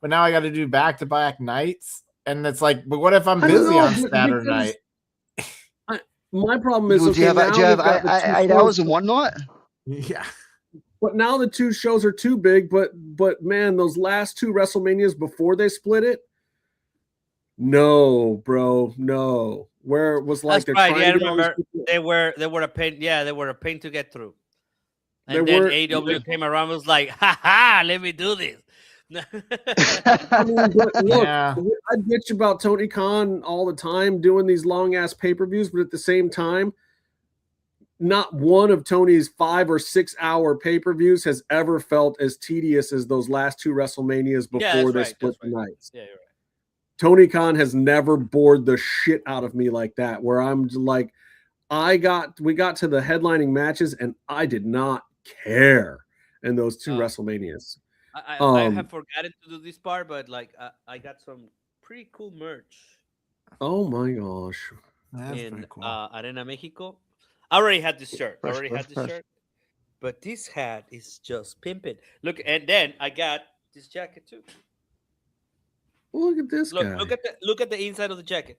S12: but now I got to do back-to-back nights, and it's like, but what if I'm busy on Saturday night?
S8: My problem is,
S13: do you have 8 hours in one night?
S12: Yeah.
S8: But now the 2 shows are too big, but man, those last 2 WrestleManias before they split it, no, bro, no. Where it was like
S9: that's right. Yeah, I remember they were a pain. Yeah, they were a pain to get through. And then AEW came around and was like, ha, let me do this.
S8: I mean, look, I bitch about Tony Khan all the time doing these long ass pay-per-views, but at the same time, not one of Tony's 5 or 6 hour pay-per-views has ever felt as tedious as those last 2 WrestleManias before they split the nights.
S9: Yeah, you're right.
S8: Tony Khan has never bored the shit out of me like that, where I'm like, we got to the headlining matches and I did not care in those 2 WrestleManias.
S9: I have forgotten to do this part, but like I got some pretty cool merch.
S8: Oh my gosh.
S9: In cool. Arena Mexico. I already had this shirt. But this hat is just pimping. Look, and then I got this jacket too.
S8: Look at this guy.
S9: Look at the inside of the jacket.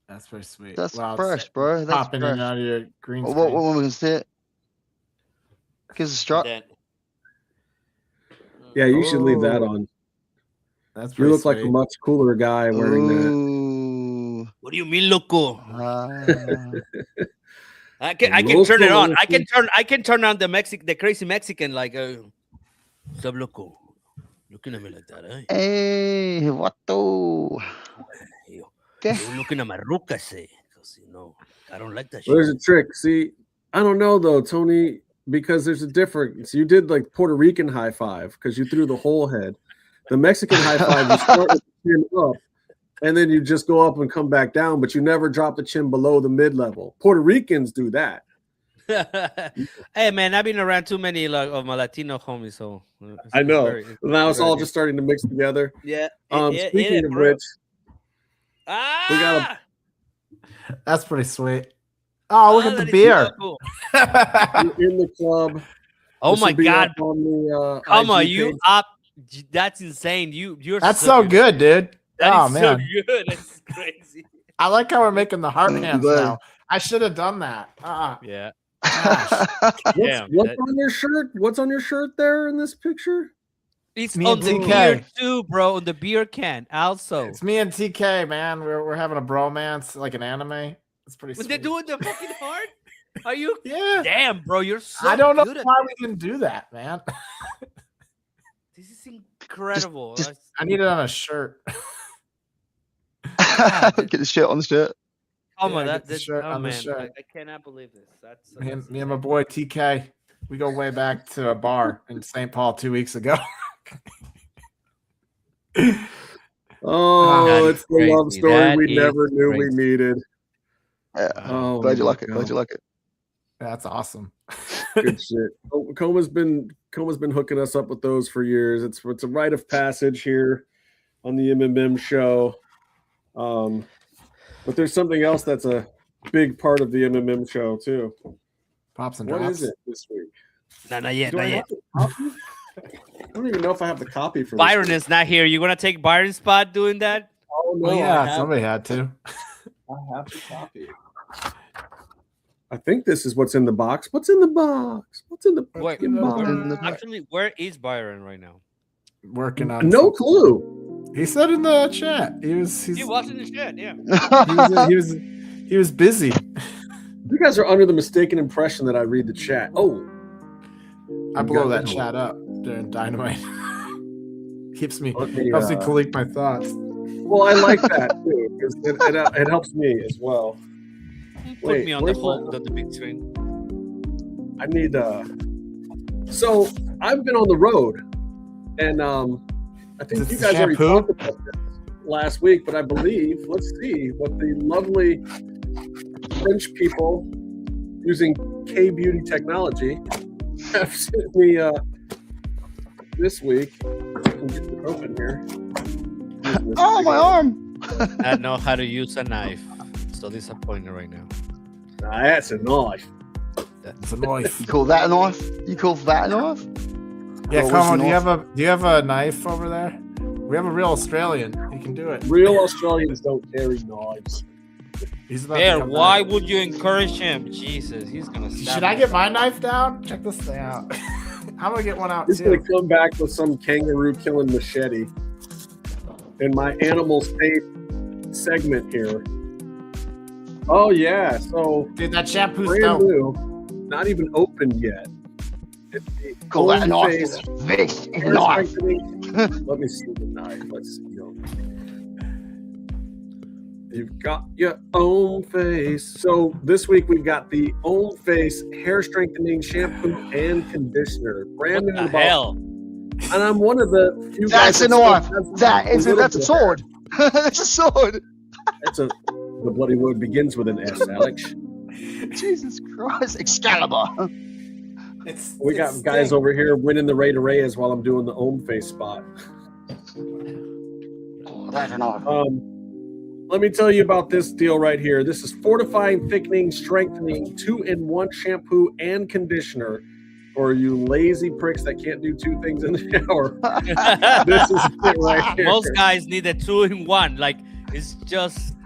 S12: That's pretty sweet.
S13: That's fresh, bro. That's
S12: popping
S13: fresh.
S12: in out of your green screen.
S13: What woman can say it? Gives a strut.
S8: Yeah, you should leave that on.
S12: That's
S8: you look like a much cooler guy wearing that.
S9: What do you mean, loco? I can turn it on. I can turn on the crazy Mexican like sub loco. Looking at me like that, eh?
S13: Hey, vato.
S9: You're looking at my rucas, eh? Because I don't like that shit.
S8: Well, there's a trick. See, I don't know though, Tony, because there's a difference. You did like Puerto Rican high five because you threw the whole head. The Mexican high five, you start with the chin up, and then you just go up and come back down, but you never drop the chin below the mid-level. Puerto Ricans do that.
S9: Hey, man, I've been around too many of my Latino homies, so
S8: I know. Now it's all just starting to mix together.
S9: Yeah.
S8: Speaking of which, we got
S12: that's pretty sweet. Oh, look at the beer.
S9: So cool.
S8: In the club.
S9: Oh my God! Come on, you
S8: page.
S9: up? That's insane. You're
S12: that's so good, dude.
S9: That
S12: is
S9: man. So good. That's crazy.
S12: I like how we're making the heart hands now. I should have done that.
S9: Yeah.
S8: What's on your shirt? What's on your shirt there in this picture?
S9: It's me on the beer too, bro. On the beer can, also.
S12: It's me and TK, man. We're having a bromance, like an anime. It's pretty.
S9: But
S12: sweet.
S9: they're doing the fucking heart. Are you?
S12: Yeah.
S9: Damn, bro, you're so.
S12: I don't know
S9: good
S12: why
S9: at
S12: we didn't do that, man.
S9: This is incredible.
S12: I need it on a shirt.
S13: Get the shirt on the shirt.
S9: Oh my,
S12: the shirt on
S9: man,
S12: the shirt.
S9: I cannot believe this. That's
S12: me and my boy TK. We go way back to a bar in St. Paul 2 weeks ago.
S8: Oh, it's the love story we never knew we needed.
S13: Oh, glad you like it. Glad you like it.
S12: That's awesome.
S8: Good shit. Coma's been hooking us up with those for years. It's a rite of passage here on the MMM show. But there's something else that's a big part of the MMM show too.
S12: Pops and
S8: what
S12: drops.
S8: is it this week?
S9: Not yet. Not yet.
S8: I don't even know if I have the copy for
S9: Byron
S8: this
S9: is not here. You gonna take Byron's spot doing that?
S8: Oh no,
S12: yeah, somebody had to.
S8: I have the copy. I think this is what's in the box. What's in the box? What's in the
S9: Wait,
S8: box?
S9: actually, where is Byron right now?
S12: Working on
S8: No clue.
S12: He said in the chat. He was
S9: He was in the chat, yeah.
S12: he was busy.
S8: You guys are under the mistaken impression that I read the chat. Oh,
S12: I blow that chat up during Dynamite. helps me collect my thoughts.
S8: Well, I like that too because it helps me as well.
S9: Put me on the big screen.
S8: I need. So I've been on the road, and I think you guys already talked about this last week. But I believe, let's see what the lovely French people using K-beauty technology have sent me this week. I can get it open here.
S13: Oh, my arm!
S9: I know how to use a knife. So disappointed right now.
S8: That's a knife.
S12: That's a knife.
S13: You call that a knife? You call that a knife?
S12: Yeah, come on. Do you have a knife over there? We have a real Australian. He can do it.
S8: Real Australians don't carry knives.
S9: Bear, why would you encourage him? Jesus, he's gonna stab
S12: Should I get my knife down? Check this thing out. I'm gonna get one out
S8: He's
S12: too.
S8: gonna come back with some kangaroo killing machete in my animal state segment here. Oh yeah, so
S12: dude, that shampoo's
S8: brand new, not even opened yet. It's the
S13: Call that an
S8: face
S13: knife.
S8: Let me see the knife. Let's see. You've got your own face. So this week we've got the Own Face hair strengthening shampoo and conditioner. Brand new.
S9: What the hell?
S8: And I'm one of the few
S13: That's
S8: guys
S13: a knife.
S8: that's
S13: a sword. That's a sword.
S8: The bloody word begins with an S, Alex.
S13: Jesus Christ, Excalibur.
S8: We got guys over here winning the Ray to Reyes while I'm doing the Own Face spot.
S13: Oh, that's a knife.
S8: Let me tell you about this deal right here. This is fortifying, thickening, strengthening, 2-in-1 shampoo and conditioner for you lazy pricks that can't do two things in the shower. This is it right here.
S9: Most guys need a 2-in-1. Like, it's just...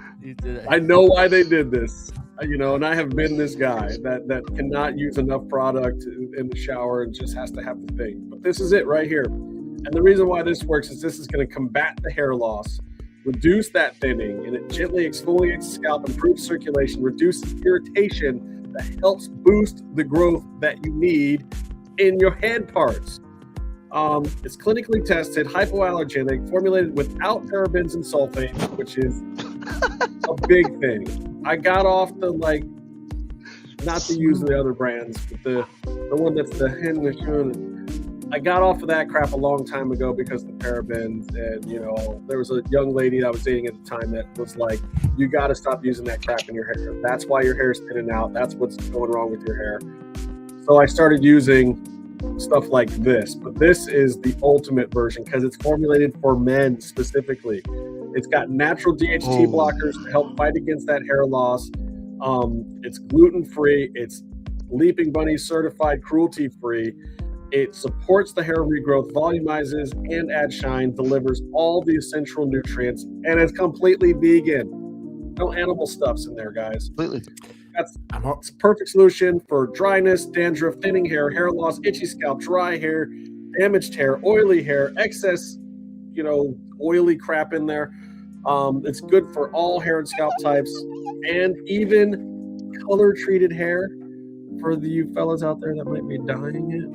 S8: I know why they did this. And I have been this guy that cannot use enough product in the shower and just has to have the thing. But this is it right here. And the reason why this works is this is going to combat the hair loss, reduce that thinning, and it gently exfoliates the scalp, improves circulation, reduces irritation that helps boost the growth that you need in your head parts. It's clinically tested, hypoallergenic, formulated without parabens and sulfates, which is a big thing. I got off the not to use the other brands, but the one that's the Hernandez. I got off of that crap a long time ago because of the parabens, and there was a young lady that I was dating at the time that was like, you got to stop using that crap in your hair. That's why your hair is thinning out. That's what's going wrong with your hair. So I started using stuff like this, but this is the ultimate version because it's formulated for men specifically. It's got natural DHT blockers to help fight against that hair loss. It's gluten-free. It's Leaping Bunny certified, cruelty-free. It supports the hair regrowth, volumizes and adds shine, delivers all the essential nutrients, and it's completely vegan. No animal stuffs in there, guys.
S13: Completely.
S8: It's a perfect solution for dryness, dandruff, thinning hair, hair loss, itchy scalp, dry hair, damaged hair, oily hair, excess, oily crap in there. It's good for all hair and scalp types, and even color-treated hair for you fellas out there that might be dyeing it.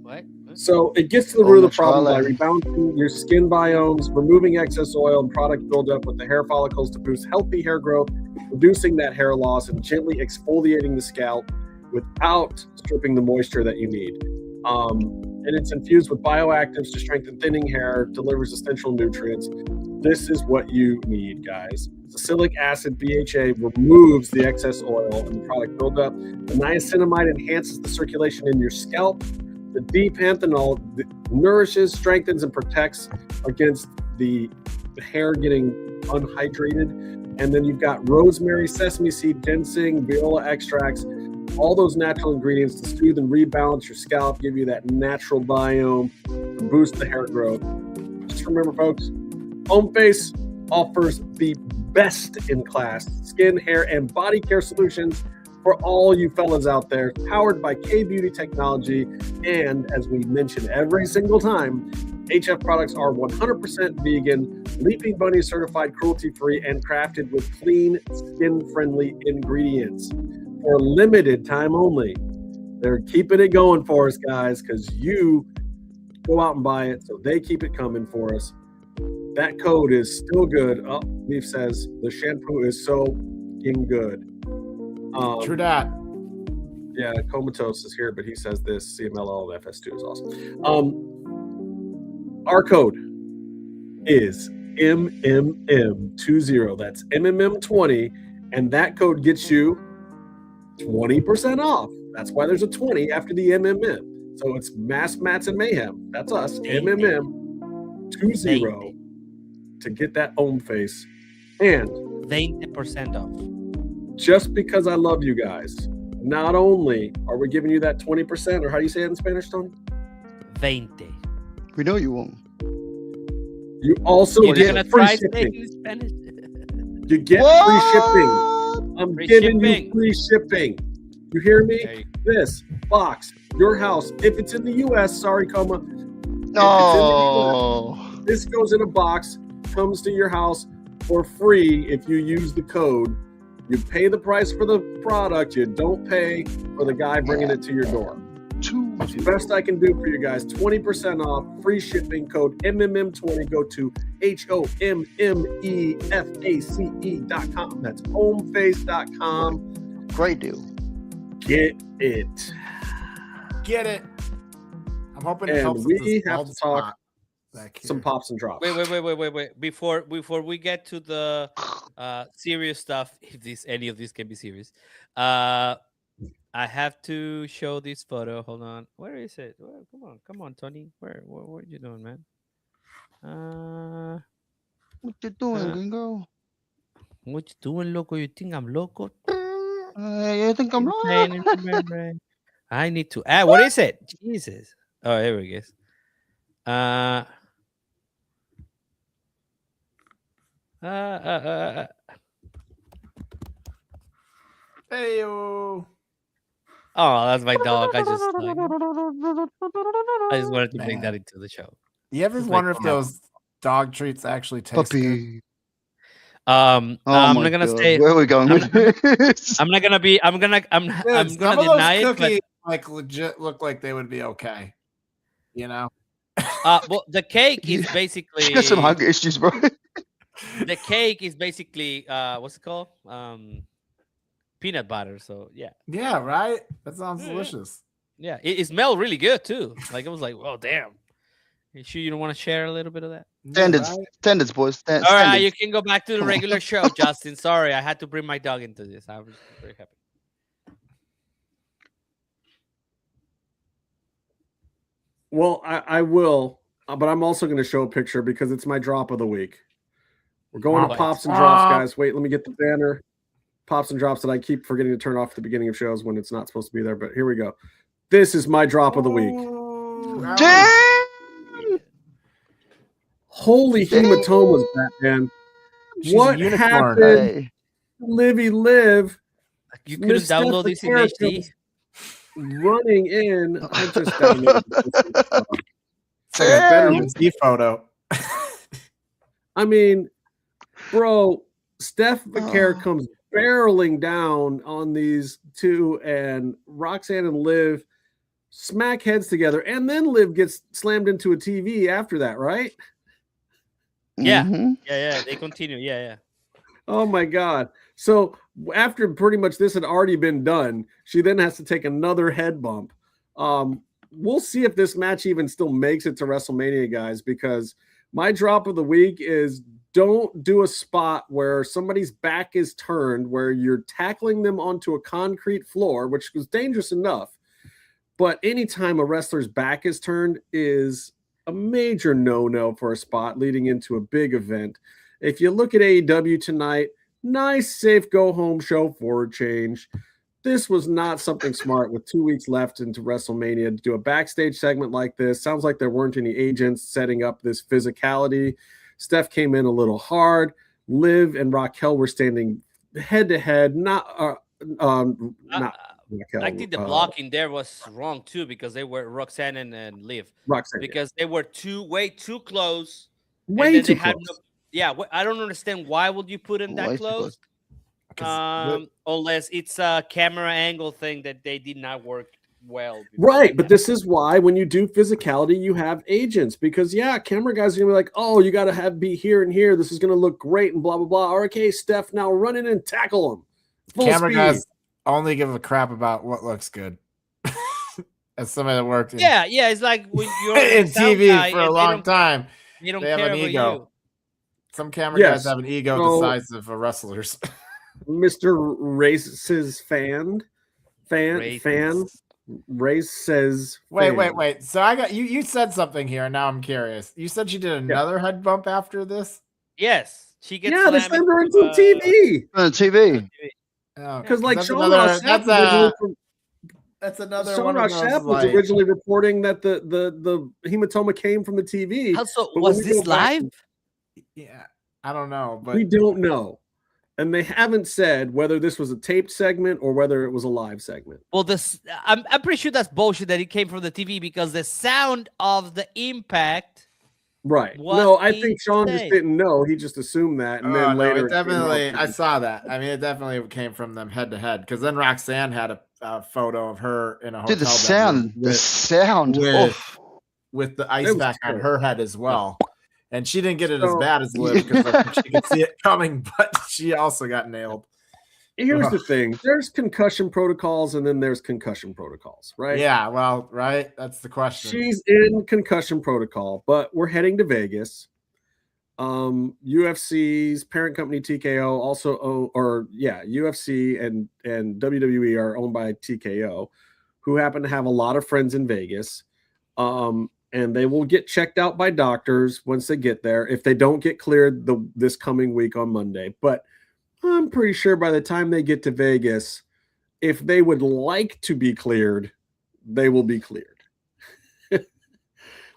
S9: What?
S8: So it gets to the root of the problem by rebalancing your skin biomes, removing excess oil and product buildup with the hair follicles to boost healthy hair growth, reducing that hair loss, and gently exfoliating the scalp without stripping the moisture that you need. And it's infused with bioactives to strengthen thinning hair, delivers essential nutrients. This is what you need, guys. Salicylic acid, BHA, removes the excess oil and the product buildup. The niacinamide enhances the circulation in your scalp. The D-panthenol nourishes, strengthens, and protects against the hair getting unhydrated. And then you've got rosemary, sesame seed, ginseng, viola extracts, all those natural ingredients to soothe and rebalance your scalp, give you that natural biome, to boost the hair growth. Just remember, folks, Own Face offers the best in class skin, hair, and body care solutions for all you fellas out there, powered by K-Beauty technology. And as we mention every single time, HF products are 100% vegan, Leaping Bunny certified, cruelty-free, and crafted with clean, skin-friendly ingredients. For limited time only, they're keeping it going for us, guys, because you go out and buy it, so they keep it coming for us. That code is still good. Oh, Leaf says the shampoo is so good.
S12: True that.
S8: Yeah, Comatose is here, but he says this CMLL and FS2 is awesome. Our code is MMM20. That's MMM20, and that code gets you 20% off. That's why there's a 20 after the MMM. So it's Mass Mats and Mayhem. That's us. MMM20 to get that home face and
S9: 20% off.
S8: Just because I love you guys, not only are we giving you that 20%, or how do you say it in Spanish, Tony?
S9: 20.
S13: We know you won't.
S8: You also get free shipping. You get free shipping. I'm giving you free shipping. You hear me? This box, your house. If it's in the U.S., sorry, Coma.
S13: No.
S8: This goes in a box, comes to your house for free if you use the code. You pay the price for the product. You don't pay for the guy bringing it to your door. That's the best I can do for you guys. 20% off, free shipping, code MMM20. Go to HOMMEFACE.com. That's homeface.com.
S13: Great deal.
S8: Get it.
S12: Get it. I'm hoping
S8: and
S12: it helps.
S8: We have to talk some pops and drops.
S9: Wait. Before we get to the serious stuff, if any of this can be serious, I have to show this photo. Hold on. Where is it? Come on, Tony. Where are you doing, man?
S13: What you doing, gringo?
S9: What you doing, loco? You think I'm loco?
S13: You think I'm loco?
S9: I need to. What is it? Jesus. Oh, here we go.
S12: Hey-o.
S9: Oh, that's my dog. I just wanted to bring that into the show.
S12: You ever wonder if those dog treats actually taste good?
S9: I'm not gonna say
S13: where are we going with this.
S9: I'm gonna deny it.
S12: Cookies, like legit look like they would be okay. You know?
S9: Well, the cake is basically.
S13: You got some hunger issues, bro.
S9: The cake is basically what's it called? Peanut butter. So yeah.
S12: Yeah, right. That sounds delicious.
S9: Yeah, it smelled really good too. Like it was like, oh damn. You sure you don't want to share a little bit of that?
S13: Standards, boys.
S9: All right, you can go back to the regular show, Justin. Sorry, I had to bring my dog into this. I was very happy.
S8: Well, I will, but I'm also going to show a picture because it's my drop of the week. We're going to Pops and Drops, guys. Wait, let me get the banner. Pops and Drops that I keep forgetting to turn off at the beginning of shows when it's not supposed to be there, but here we go. This is my drop of the week. Holy hematomas, Batman. What happened? Livy Liv.
S9: You could download this in HD.
S8: Running in. I just downloaded
S12: it's like a better TMZ photo.
S8: I mean, bro, Steph McCare comes barreling down on these two, and Roxanne and Liv smack heads together, and then Liv gets slammed into a TV after that, right?
S9: Yeah. Yeah. They continue. Yeah.
S8: Oh my God. So after pretty much this had already been done, she then has to take another head bump. We'll see if this match even still makes it to WrestleMania, guys, because my drop of the week is don't do a spot where somebody's back is turned, where you're tackling them onto a concrete floor, which was dangerous enough. But anytime a wrestler's back is turned is a major no-no for a spot leading into a big event. If you look at AEW tonight, nice, safe go-home show for a change. This was not something smart with 2 weeks left into WrestleMania to do a backstage segment like this. Sounds like there weren't any agents setting up this physicality. Steph came in a little hard. Liv and Raquel were standing head to head. Not Raquel.
S9: I think the blocking there was wrong too, because they were Roxanne and Liv.
S8: Roxanne,
S9: because they were way too close.
S8: Way too close.
S9: I don't understand why would you put them that close. Unless it's a camera angle thing that they did not work well.
S8: Right, but this is why when you do physicality, you have agents, because camera guys are gonna be like, oh, you gotta be here and here. This is gonna look great and blah blah blah. Okay, Steph, now run in and tackle him.
S12: Camera guys only give a crap about what looks good. As somebody that worked in
S9: it's like when you're
S12: in TV for a long time,
S9: they don't
S12: have
S9: care
S12: an
S9: about
S12: ego.
S9: you.
S12: Some camera guys have an ego the size of wrestlers.
S8: Mr. Race's fan Race says
S12: wait. So I got you said something here, and now I'm curious. You said she did another head bump after this?
S9: Yes. She gets
S8: they slammed her into TV.
S13: TV.
S8: Because like Shawn
S12: that's another
S8: Shawn
S12: one of those,
S8: Rochef was originally reporting that the hematoma came from the TV.
S9: Also, was this live?
S12: Yeah, I don't know, but
S8: we don't know. And they haven't said whether this was a taped segment or whether it was a live segment.
S9: Well, I'm pretty sure that's bullshit that it came from the TV, because the sound of the impact.
S8: Right. No, I think Shawn just didn't know. He just assumed that, and then later,
S12: I saw that. I mean, it definitely came from them head to head, because then Roxanne had a photo of her in a hotel.
S13: Dude, the sound
S12: with the ice pack on her head as well. And she didn't get it as bad as Liv, because I think she could see it coming, but she also got nailed.
S8: Here's the thing. There's concussion protocols, and then there's concussion protocols, right?
S12: Yeah, well, right? That's the question.
S8: She's in concussion protocol, but we're heading to Vegas. UFC's parent company TKO also UFC and WWE are owned by TKO, who happen to have a lot of friends in Vegas. And they will get checked out by doctors once they get there, if they don't get cleared this coming week on Monday. But I'm pretty sure by the time they get to Vegas, if they would like to be cleared, they will be cleared.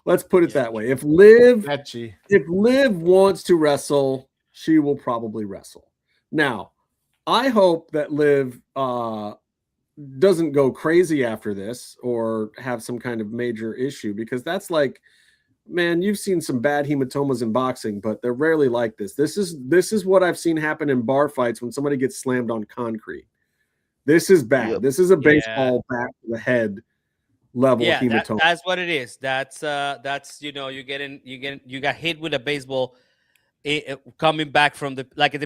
S8: Let's put it that way. If Liv wants to wrestle, she will probably wrestle. Now, I hope that Liv doesn't go crazy after this or have some kind of major issue, because that's like, man, you've seen some bad hematomas in boxing, but they're rarely like this. This is what I've seen happen in bar fights when somebody gets slammed on concrete. This is bad. Yep. This is a baseball bat to the head level hematoma.
S9: That's what it is. That's you got hit with a baseball coming back from the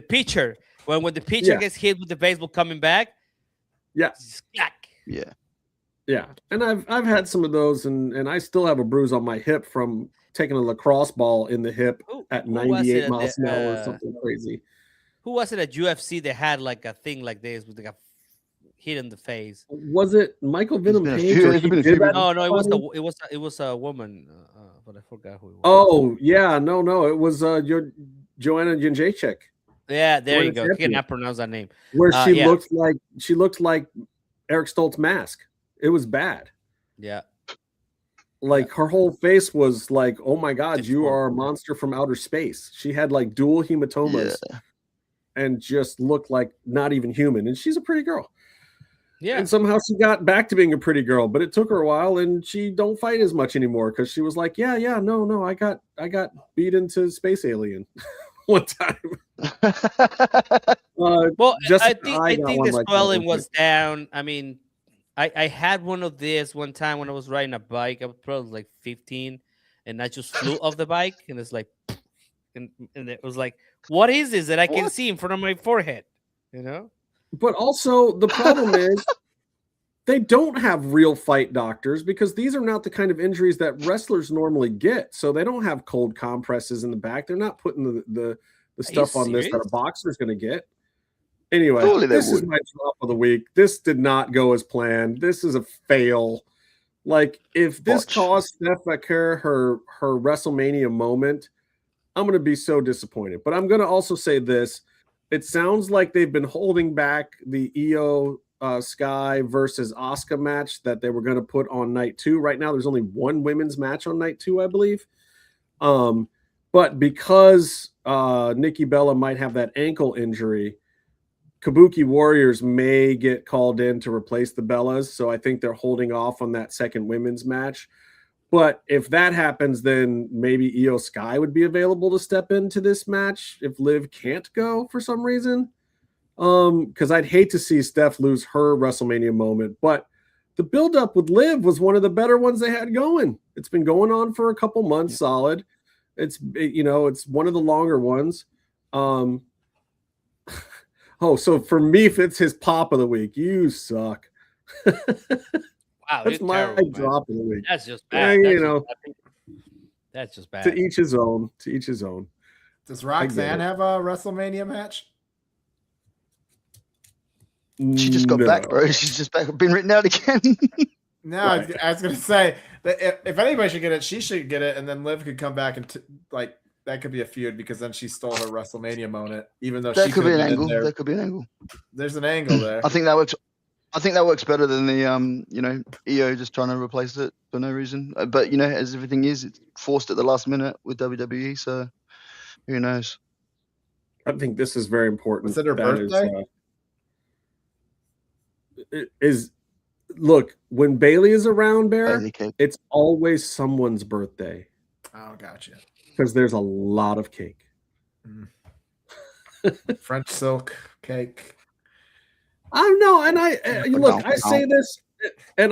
S9: pitcher. When the pitcher gets hit with the baseball coming back.
S8: Yeah. And I've had some of those, and I still have a bruise on my hip from taking a lacrosse ball in the hip at 98 miles an hour or something crazy.
S9: Who was it at UFC that had like a thing like this with like a hit in the face?
S8: Was it Michael Venom Page?
S9: No, it was a woman, but I forgot who it was.
S8: Oh yeah, no, it was your Joanna Jędrzejczyk.
S9: Yeah, there you go. I cannot pronounce that name.
S8: Where she looked like Eric Stoltz's mask. It was bad.
S9: Yeah.
S8: Like her whole face was like, oh my God, you are a monster from outer space. She had like dual hematomas and just looked like not even human. And she's a pretty girl. Yeah. And somehow she got back to being a pretty girl, but it took her a while, and she don't fight as much anymore because she was like, no, I got beat into Space Alien. One time.
S9: I think the swelling was down. I mean, I had one of this one time when I was riding a bike. I was probably like 15, and I just flew off the bike, and it's like, and it was like, what is this that I can see in front of my forehead? You know.
S8: But also the problem is they don't have real fight doctors, because these are not the kind of injuries that wrestlers normally get. So they don't have cold compresses in the back. They're not putting the stuff on this that a boxer's going to get. Anyway, this is my drop of the week. This did not go as planned. This is a fail. Like, if this cost Steph Baker her WrestleMania moment, I'm going to be so disappointed. But I'm going to also say this. It sounds like they've been holding back the Io Sky versus Asuka match that they were going to but right now there's only one women's match on night 2, I believe. But But because Nikki Bella might have that ankle injury, Kabuki Warriors may get called in to replace the Bellas. So I think they're holding off on that second women's match. But if that happens, then maybe Io Sky would be available to step into this match if Liv can't go for some reason. Because I'd hate to see Steph lose her WrestleMania moment. But the build-up with Liv was one of the better ones they had going. It's been going on for a couple months solid. It's one of the longer ones. So for me, if it's his pop of the week, you suck.
S9: Wow,
S8: that's my
S9: terrible,
S8: drop of the week.
S9: That's just bad. That's just bad.
S8: To each his own. To each his own.
S12: Does Roxanne have a WrestleMania match?
S13: She just got back, bro. She's just back. Been written out again.
S12: No, right. I was gonna say that if anybody should get it, she should get it, and then Liv could come back and that could be a feud because then she stole her WrestleMania moment, even though
S13: that
S12: she
S13: could be an angle.
S12: There.
S13: That could be an angle.
S12: There's an angle there.
S13: I think that works. I think that works better than the Io just trying to replace it for no reason. But as everything is, it's forced at the last minute with WWE. So who knows?
S8: I think this is very important.
S12: Is it her birthday?
S8: Look, when Bailey is around, Bear, it's always someone's birthday.
S12: Oh, gotcha.
S8: Because there's a lot of cake.
S12: French silk cake.
S8: I don't know, and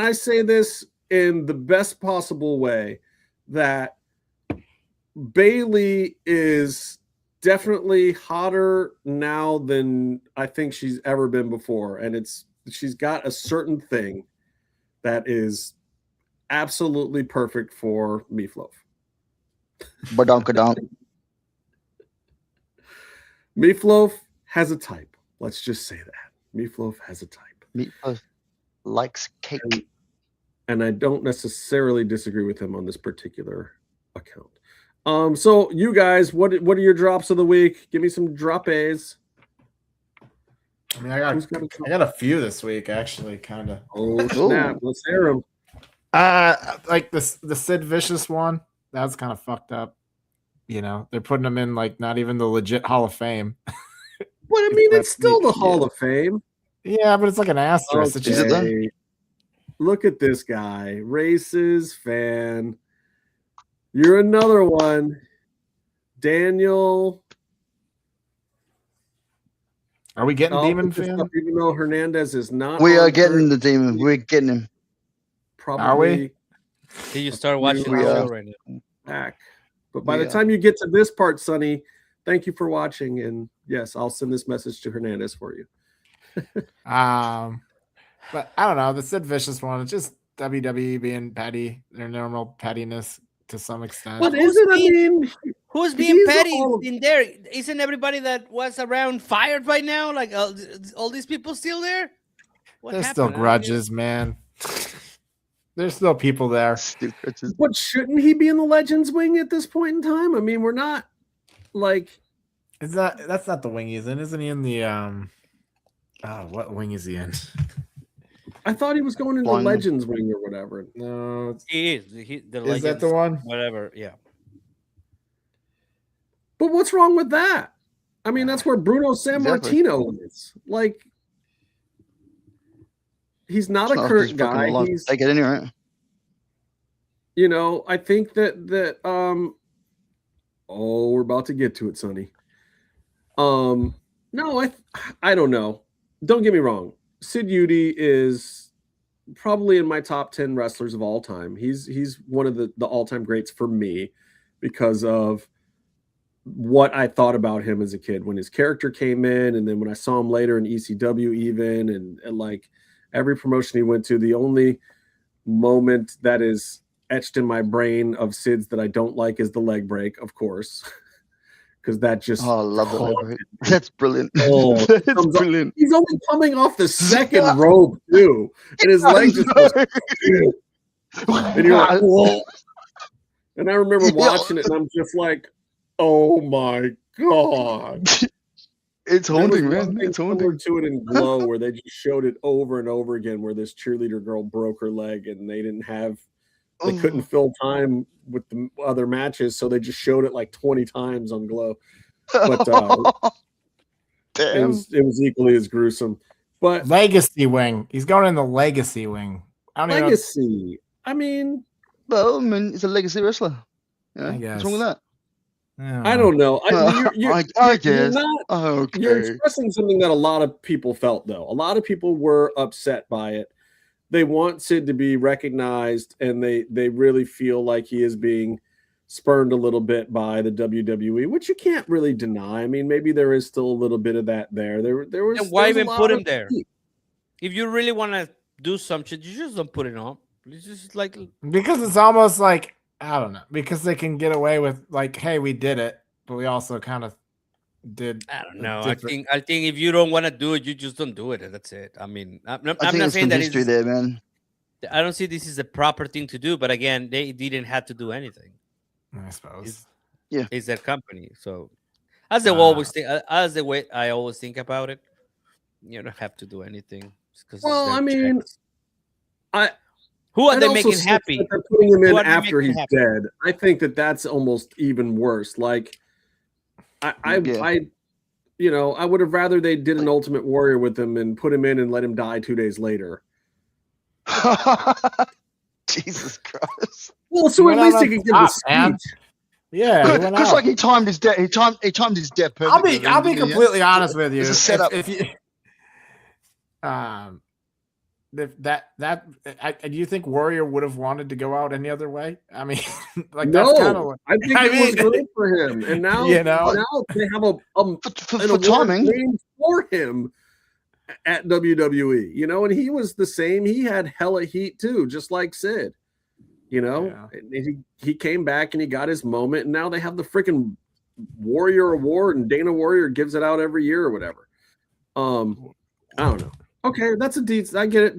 S8: I say this in the best possible way that Bailey is definitely hotter now than I think she's ever been before, and she's got a certain thing that is absolutely perfect for Meefloaf.
S13: Badonk.
S8: Meefloaf has a type. Let's just say that. Meefloaf has a type.
S13: Meefloaf likes cake.
S8: And I don't necessarily disagree with him on this particular account. So you guys, what are your drops of the week? Give me some drop A's.
S12: I mean, I got a few this week, actually, kind of.
S8: Oh, snap. Let's hear them.
S12: Like the Sid Vicious one, that's kind of fucked up. They're putting him in not even the legit Hall of Fame.
S8: Well, I mean, it's still the Hall of Fame.
S12: Yeah, but it's like an asterisk.
S8: Okay. Look at this guy. Races fan. You're another one. Daniel.
S12: Are we getting Demon fan?
S8: Even though Hernandez is not.
S13: We are getting the Demon. We're getting him.
S8: Probably.
S12: Are we?
S9: Can you start watching the show right now?
S8: Back. But by the time you get to this part, Sonny, thank you for watching. And yes, I'll send this message to Hernandez for you.
S12: But I don't know. The Sid Vicious one, it's just WWE being petty, their normal pettiness to some extent.
S8: What is it? I mean,
S9: who's being petty in there? Isn't everybody that was around fired by now? Like all these people still there?
S12: There's still grudges, man. There's still people there.
S8: But shouldn't he be in the Legends wing at this point in time? I mean, we're not like.
S12: That's not the wing he's in, isn't he? In the what wing is he in?
S8: I thought he was going into the Legends wing or whatever.
S12: No,
S9: he is.
S12: Is that the one?
S9: Whatever, yeah.
S8: But what's wrong with that? I mean, that's where Bruno Sammartino is. Like, he's not a current guy. He's
S13: take it anyway.
S8: I think that we're about to get to it, Sonny. No, I don't know. Don't get me wrong. Sid Udy is probably in my top 10 wrestlers of all time. He's one of the all-time greats for me because of what I thought about him as a kid when his character came in, and then when I saw him later in ECW even, and like every promotion he went to, the only moment that is etched in my brain of Sid's that I don't like is the leg break, of course. Because that just
S13: I love the leg break. That's brilliant.
S8: Oh,
S13: that's brilliant.
S8: He's only coming off the second rope too, and his leg just goes, and you're like, whoa. And I remember watching it, and I'm just like, oh my god.
S13: It's haunting, man. It's haunting.
S8: To it in Glow, where they just showed it over and over again, where this cheerleader girl broke her leg, and they didn't have They couldn't fill time with the other matches, so they just showed it like 20 times on Glow. But it was equally as gruesome. But
S12: Legacy wing. He's going in the legacy wing. I don't
S8: legacy. I mean,
S13: well, I mean, he's a legacy wrestler. Yeah,
S12: I guess.
S13: what's wrong with that?
S8: I don't know.
S13: I guess.
S8: You're expressing something that a lot of people felt, though. A lot of people were upset by it. They want Sid to be recognized, and they really feel like he is being spurned a little bit by the WWE, which you can't really deny. I mean, maybe there is still a little bit of that there. There was.
S9: And why
S8: even
S9: put him there? If you really want to do some shit, you just don't put it on. It's just like
S12: because it's almost like I don't know, because they can get away with like, hey, we did it, but we also kind of did.
S9: I don't know. I think if you don't want to do it, you just don't do it, and that's it. I mean, I'm not saying that
S13: history there, man.
S9: I don't see this is a proper thing to do, but again, they didn't have to do anything.
S12: I suppose.
S9: It's their company. So as the way I always think about it, you don't have to do anything.
S8: Well, I mean,
S9: who are they making happy?
S8: They're putting him in after he's dead. I think that's almost even worse. Like, I would have rather they did an Ultimate Warrior with him and put him in and let him die 2 days later.
S13: Jesus Christ!
S8: Well, so at least he can give the speech.
S12: Yeah,
S13: because like he timed his death. He timed his death perfectly.
S12: I'll be completely honest with you.
S13: It's a setup.
S12: If you, do you think Warrior would have wanted to go out any other way? I mean, like
S8: no,
S12: that's kind of.
S8: I think it was great for him, and now now they have
S13: for timing
S8: for him at WWE. And he was the same. He had hella heat too, just like Sid. He came back and he got his moment, and now they have the freaking Warrior Award, and Dana Warrior gives it out every year or whatever. I don't know. Okay, that's a deeds. I get it.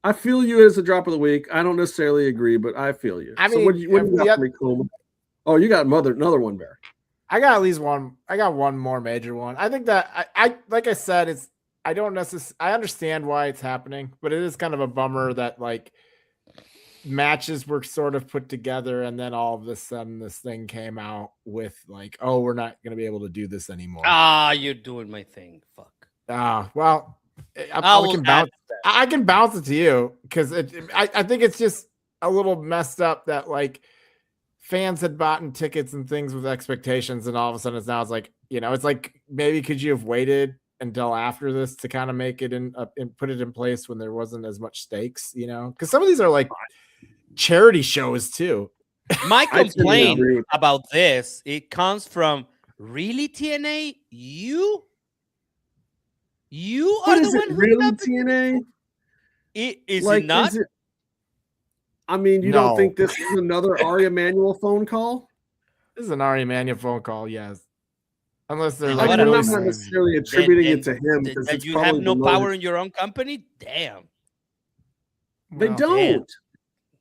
S8: I feel you as a drop of the week. I don't necessarily agree, but I feel you.
S12: I mean,
S8: so what you got for me, Coleman? Oh, you got another one, Bear.
S12: I got at least one. I got one more major one. I think that I like I said, I understand why it's happening, but it is kind of a bummer that like matches were sort of put together and then all of a sudden this thing came out with like, oh, we're not going to be able to do this anymore.
S9: You're doing my thing. Fuck.
S12: Well, I can bounce it to you because I think it's just a little messed up that like fans had bought tickets and things with expectations, and all of a sudden it's like, it's like maybe could you have waited until after this to kind of make it and put it in place when there wasn't as much stakes, because some of these are like charity shows too.
S9: My complaint about this, it comes from really TNA. You are the one who
S8: really TNA.
S9: Is it not?
S8: I mean, you don't think this is another Ari Emanuel phone call?
S12: This is an Ari Emanuel phone call, yes. Unless they're
S8: like, I'm not necessarily attributing it to him because
S9: that you have no power in your own company. Damn,
S8: they don't.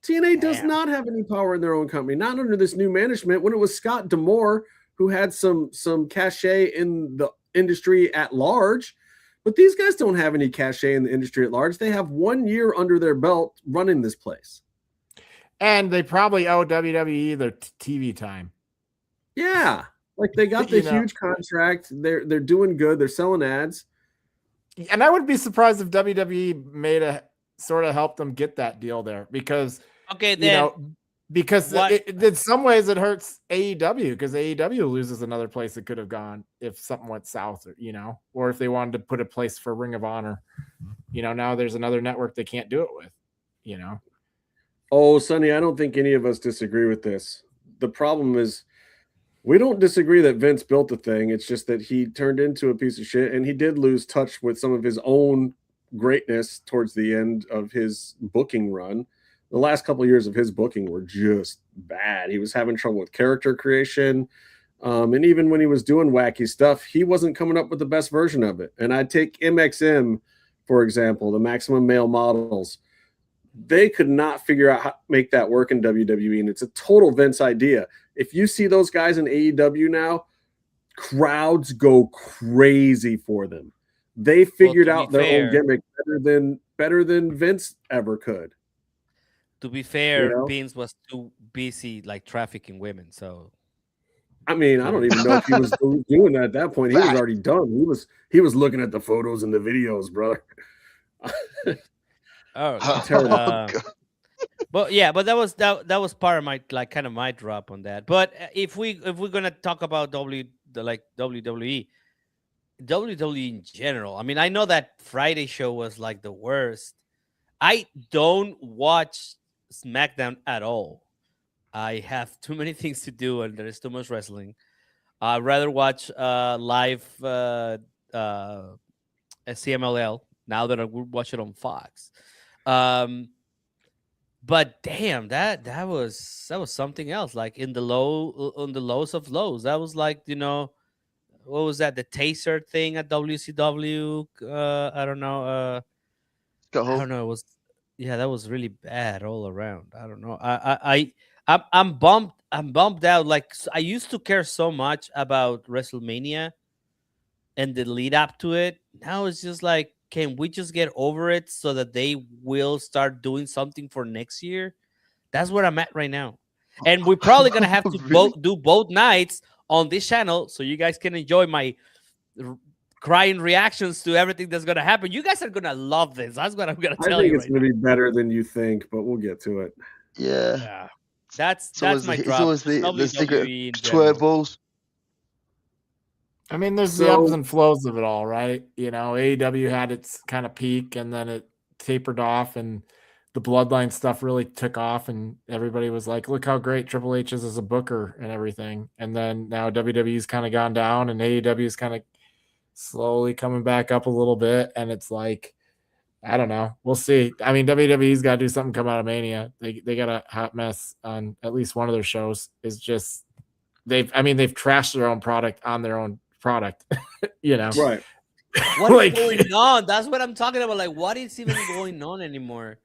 S8: TNA does not have any power in their own company. Not under this new management. When it was Scott D'Amore who had some cachet in the industry at large, but these guys don't have any cachet in the industry at large. They have 1 year under their belt running this place,
S12: and they probably owe WWE their TV time.
S8: Yeah. Like they got the huge contract. They're doing good. They're selling ads.
S12: And I would be surprised if WWE made a sort of help them get that deal there because because in some ways it hurts AEW because AEW loses another place it could have gone if something went south or if they wanted to put a place for Ring of Honor. Now there's another network they can't do it with,
S8: Oh, Sonny, I don't think any of us disagree with this. The problem is we don't disagree that Vince built the thing. It's just that he turned into a piece of shit, and he did lose touch with some of his own greatness towards the end of his booking run. The last couple of years of his booking were just bad. He was having trouble with character creation. And even when he was doing wacky stuff, he wasn't coming up with the best version of it. And I take MXM, for example, the Maximum Male Models. They could not figure out how to make that work in WWE, and it's a total Vince idea. If you see those guys in AEW now, crowds go crazy for them. They figured out their own gimmick better than Vince ever could.
S9: to be fair,
S8: You know?
S9: Beans was too busy like trafficking women. So
S8: I mean, I don't even know if he was doing that at that point. He was already done. He was looking at the photos and the videos, brother.
S9: terrible. But yeah, but that was part of my like kind of my drop on that. But if we're gonna talk about WWE in general, I mean, I know that Friday show was like the worst. I don't watch SmackDown at all. I have too many things to do and there's too much wrestling. I'd rather watch live CMLL now that I would watch it on Fox. But damn, that was something else. Like on the lows of lows. That was like, what was that? The taser thing at WCW. I don't know. I don't know. It was that was really bad all around. I don't know. I'm bummed. I'm bummed out. Like I used to care so much about WrestleMania and the lead up to it. Now it's just like, can we just get over it so that they will start doing something for next year? That's where I'm at right now. And we're probably gonna have to do both nights on this channel so you guys can enjoy my crying reactions to everything that's gonna happen. You guys are gonna love this. That's what I'm gonna tell you.
S8: I think it's gonna be better than you think, but we'll get to it.
S13: Yeah.
S9: That's my drop.
S13: It's always the secret square balls.
S12: I mean, there's the ups and flows of it all, right? AEW had its kind of peak and then it tapered off and the bloodline stuff really took off and everybody was like, look how great Triple H is as a booker and everything. And then now WWE's kind of gone down and AEW's kind of slowly coming back up a little bit. And it's like, I don't know. We'll see. I mean, WWE's got to do something come out of Mania. They got a hot mess on at least one of their shows. Is just they've trashed their own product on their own product.
S8: Right.
S9: What is going on? That's what I'm talking about. Like, what is even going on anymore?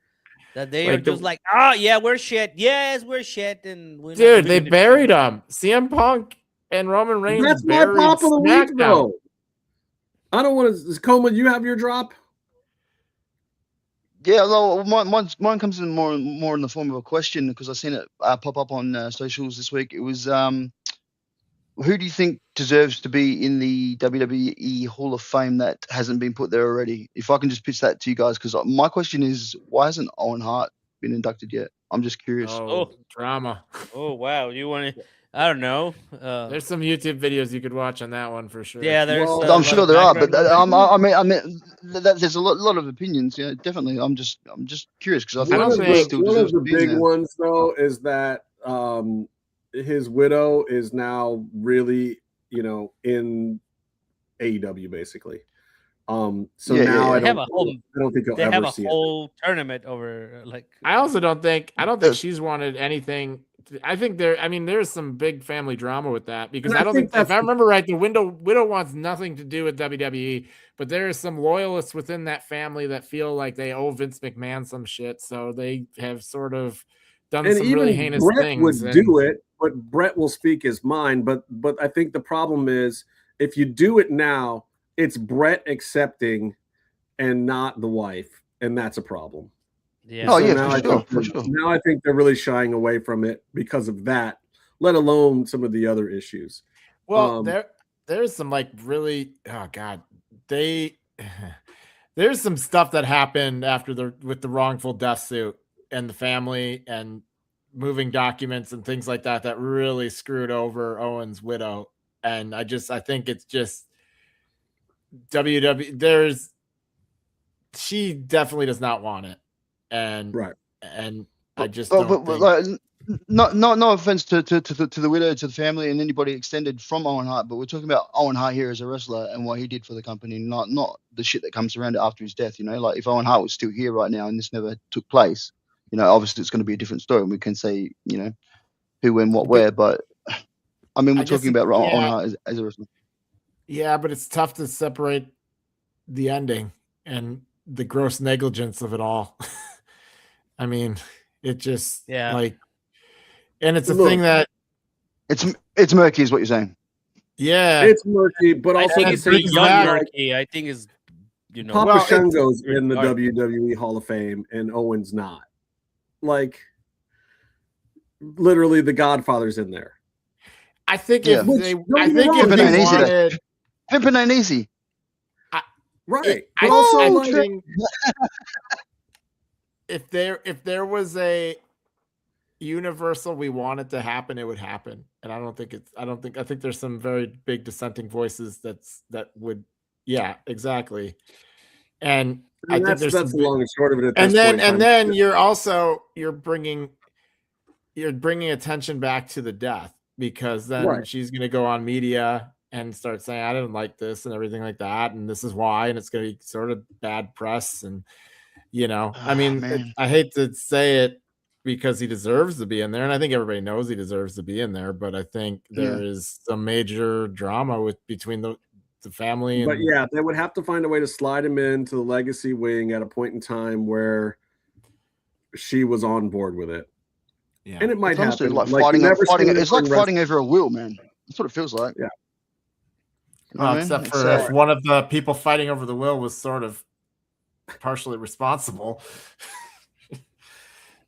S9: That they are just like, oh yeah, we're shit. Yes, we're shit. And
S12: dude, they buried them. CM Punk and Roman Reigns.
S8: That's my pop of the week, though. I don't want to. Coma, you have your drop?
S13: Yeah, no, mine comes in more in the form of a question because I seen it pop up on socials this week. It was who do you think deserves to be in the WWE Hall of Fame that hasn't been put there already? If I can just pitch that to you guys, because my question is, why hasn't Owen Hart been inducted yet? I'm just curious.
S12: Oh, drama.
S9: Oh wow, you want to? I don't know.
S12: There's some YouTube videos you could watch on that one for sure.
S9: Yeah, there's.
S13: I'm sure there are, but I mean, there's a lot of opinions. Yeah, definitely. I'm just curious because I think
S8: one of the big ones though is that his widow is now really in AEW basically. Now I don't think
S9: they have a whole tournament over. Like
S12: I don't think she's wanted anything. I think there's some big family drama with that because I don't think if I remember right, the widow wants nothing to do with WWE, but there are some loyalists within that family that feel like they owe Vince McMahon some shit, so they have sort of done some really heinous things.
S8: Would do it, but Brett will speak his mind. But I think the problem is if you do it now, it's Brett accepting and not the wife, and that's a problem.
S9: Yeah.
S13: Oh,
S8: so
S13: yeah, for sure.
S8: Now I think they're really shying away from it because of that, let alone some of the other issues.
S12: Well, there's some like really, oh God, there's some stuff that happened after with the wrongful death suit and the family and moving documents and things like that really screwed over Owen's widow. And I think it's just WWE. She definitely does not want it. And I just don't think...
S13: no offense to the widow, to the family, and anybody extended from Owen Hart, but we're talking about Owen Hart here as a wrestler and what he did for the company, not the shit that comes around it after his death. Like if Owen Hart was still here right now and this never took place, obviously it's going to be a different story, and we can say who, when, what, where. But I mean, we're talking about Owen Hart as a wrestler.
S12: Yeah, but it's tough to separate the ending and the gross negligence of it all. I mean, it just and it's a thing that
S13: it's murky, is what you're saying.
S12: Yeah,
S8: it's murky, but also
S9: I think it's beyond murky. I think it's
S8: Papa Shango's in the WWE Hall of Fame, and Owen's not. like literally the Godfather's in there.
S12: I think
S13: Yeah.
S12: if
S8: Which,
S12: they,
S8: don't
S12: I
S8: get me
S12: think
S8: wrong,
S12: if
S13: Pimpin'
S12: they
S13: ain't easy, though.
S12: wanted,
S13: Pimpin' ain't easy.
S8: right.
S12: I
S8: But also,
S13: Oh,
S8: like,
S12: think if there was a universal we want it to happen, it would happen. And I think there's some very big dissenting voices that would, yeah, exactly. And I think
S8: that's
S12: there's
S8: the
S12: some,
S8: long and short of it. At
S12: and
S8: this
S12: then
S8: point in
S12: and
S8: time.
S12: then you're bringing attention back to the death, because then
S8: Right.
S12: she's going to go on media and start saying, I didn't like this and everything like that, and this is why, and it's going to be sort of bad press. And I mean,
S13: man.
S12: I hate to say it because he deserves to be in there, and I think everybody knows he deserves to be in there, but I think there is some major drama between the family.
S8: But yeah, they would have to find a way to slide him into the legacy wing at a point in time where she was on board with it.
S12: Yeah.
S8: And it might
S13: It's honestly
S8: happen.
S13: like
S8: Like,
S13: fighting.
S8: you never
S13: Fighting.
S8: seen it
S13: It's like
S8: in
S13: fighting over a will, man. That's what it feels like.
S8: Yeah.
S13: You know what I mean?
S12: Except
S13: It's,
S12: for if one of the people fighting over the will was sort of partially responsible.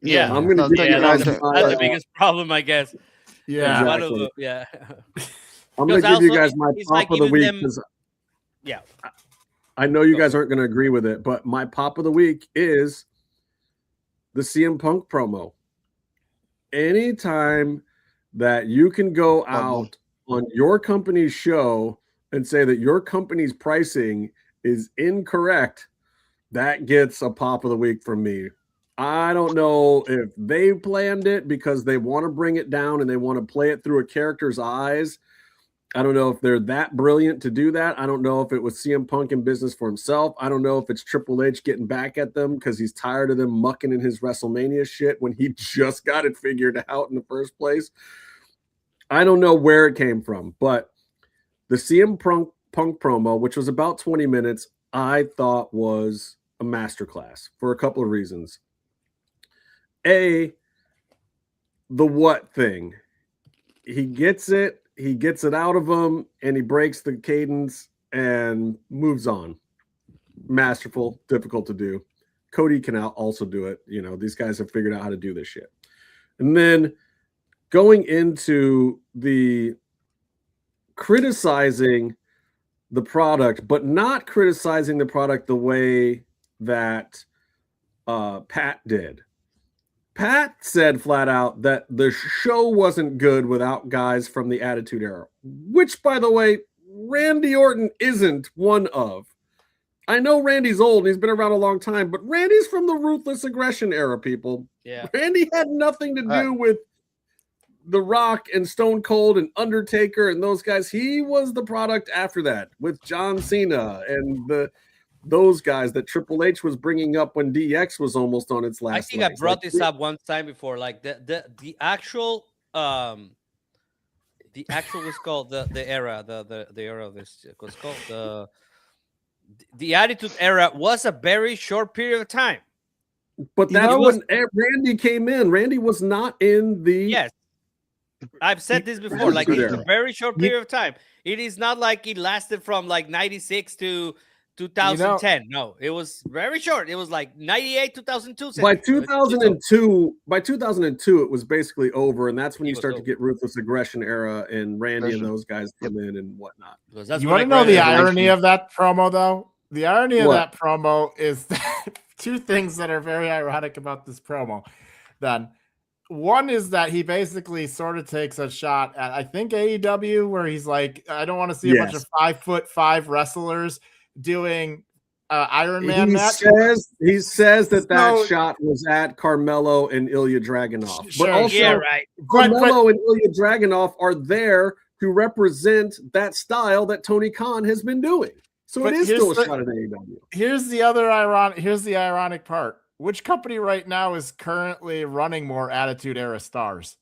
S9: Yeah,
S8: I'm gonna give you
S9: that's
S8: guys
S9: the biggest problem, I guess.
S12: Yeah,
S9: One of
S8: exactly. I'm
S9: Because
S8: gonna give you
S9: also
S8: guys my
S9: it's
S8: pop
S9: like
S8: of the
S9: giving
S8: week
S9: them-
S8: because
S9: Yeah.
S8: I know you guys aren't going to agree with it, but my pop of the week is the CM Punk promo. Anytime that you can go out on your company's show and say that your company's pricing is incorrect, that gets a pop of the week from me. I don't know if they planned it because they want to bring it down and they want to play it through a character's eyes. I don't know if they're that brilliant to do that. I don't know if it was CM Punk in business for himself. I don't know if it's Triple H getting back at them because he's tired of them mucking in his WrestleMania shit when he just got it figured out in the first place. I don't know where it came from, but the CM Punk promo, which was about 20 minutes, I thought was a masterclass for a couple of reasons. A, the what thing. He gets it out of him, and he breaks the cadence and moves on. Masterful, difficult to do. Cody can also do it. You know, these guys have figured out how to do this shit. And then going into the criticizing the product, but not criticizing the product the way that Pat did. Pat said flat out that the show wasn't good without guys from the Attitude Era, which, by the way, Randy Orton isn't one of. I know Randy's old, he's been around a long time, but Randy's from the Ruthless Aggression era, people.
S9: Yeah.
S8: Randy had nothing to do with The Rock and Stone Cold and Undertaker and those guys. He was the product after that with John Cena and those guys that Triple H was bringing up when DX was almost on its last.
S9: I think I brought this up one time before. Like the actual what's called the era the era of this what's called the Attitude Era was a very short period of time.
S8: But that's when Randy came in. Randy was not in the.
S9: Yes, I've said this before. Like it's a very short period of time. It is not like it lasted from like 96 to 2010. No, it was very short. It was like 98, 2002.
S8: By 2002, it was basically over, and that's when you start to get Ruthless Aggression era and Randy and those guys come in and whatnot.
S12: You want to know the irony of that promo, though? The irony of that promo is that two things that are very ironic about this promo. Then one is that he basically sort of takes a shot at, I think, AEW, where he's like, I don't want to see a bunch of 5'5" wrestlers doing Iron Man match.
S8: He says that shot was at Carmelo and Ilya Dragunov. But also, Carmelo and Ilya Dragunov are there to represent that style that Tony Khan has been doing. So it is still a shot at AEW.
S12: Here's the ironic part. Which company right now is currently running more Attitude Era stars?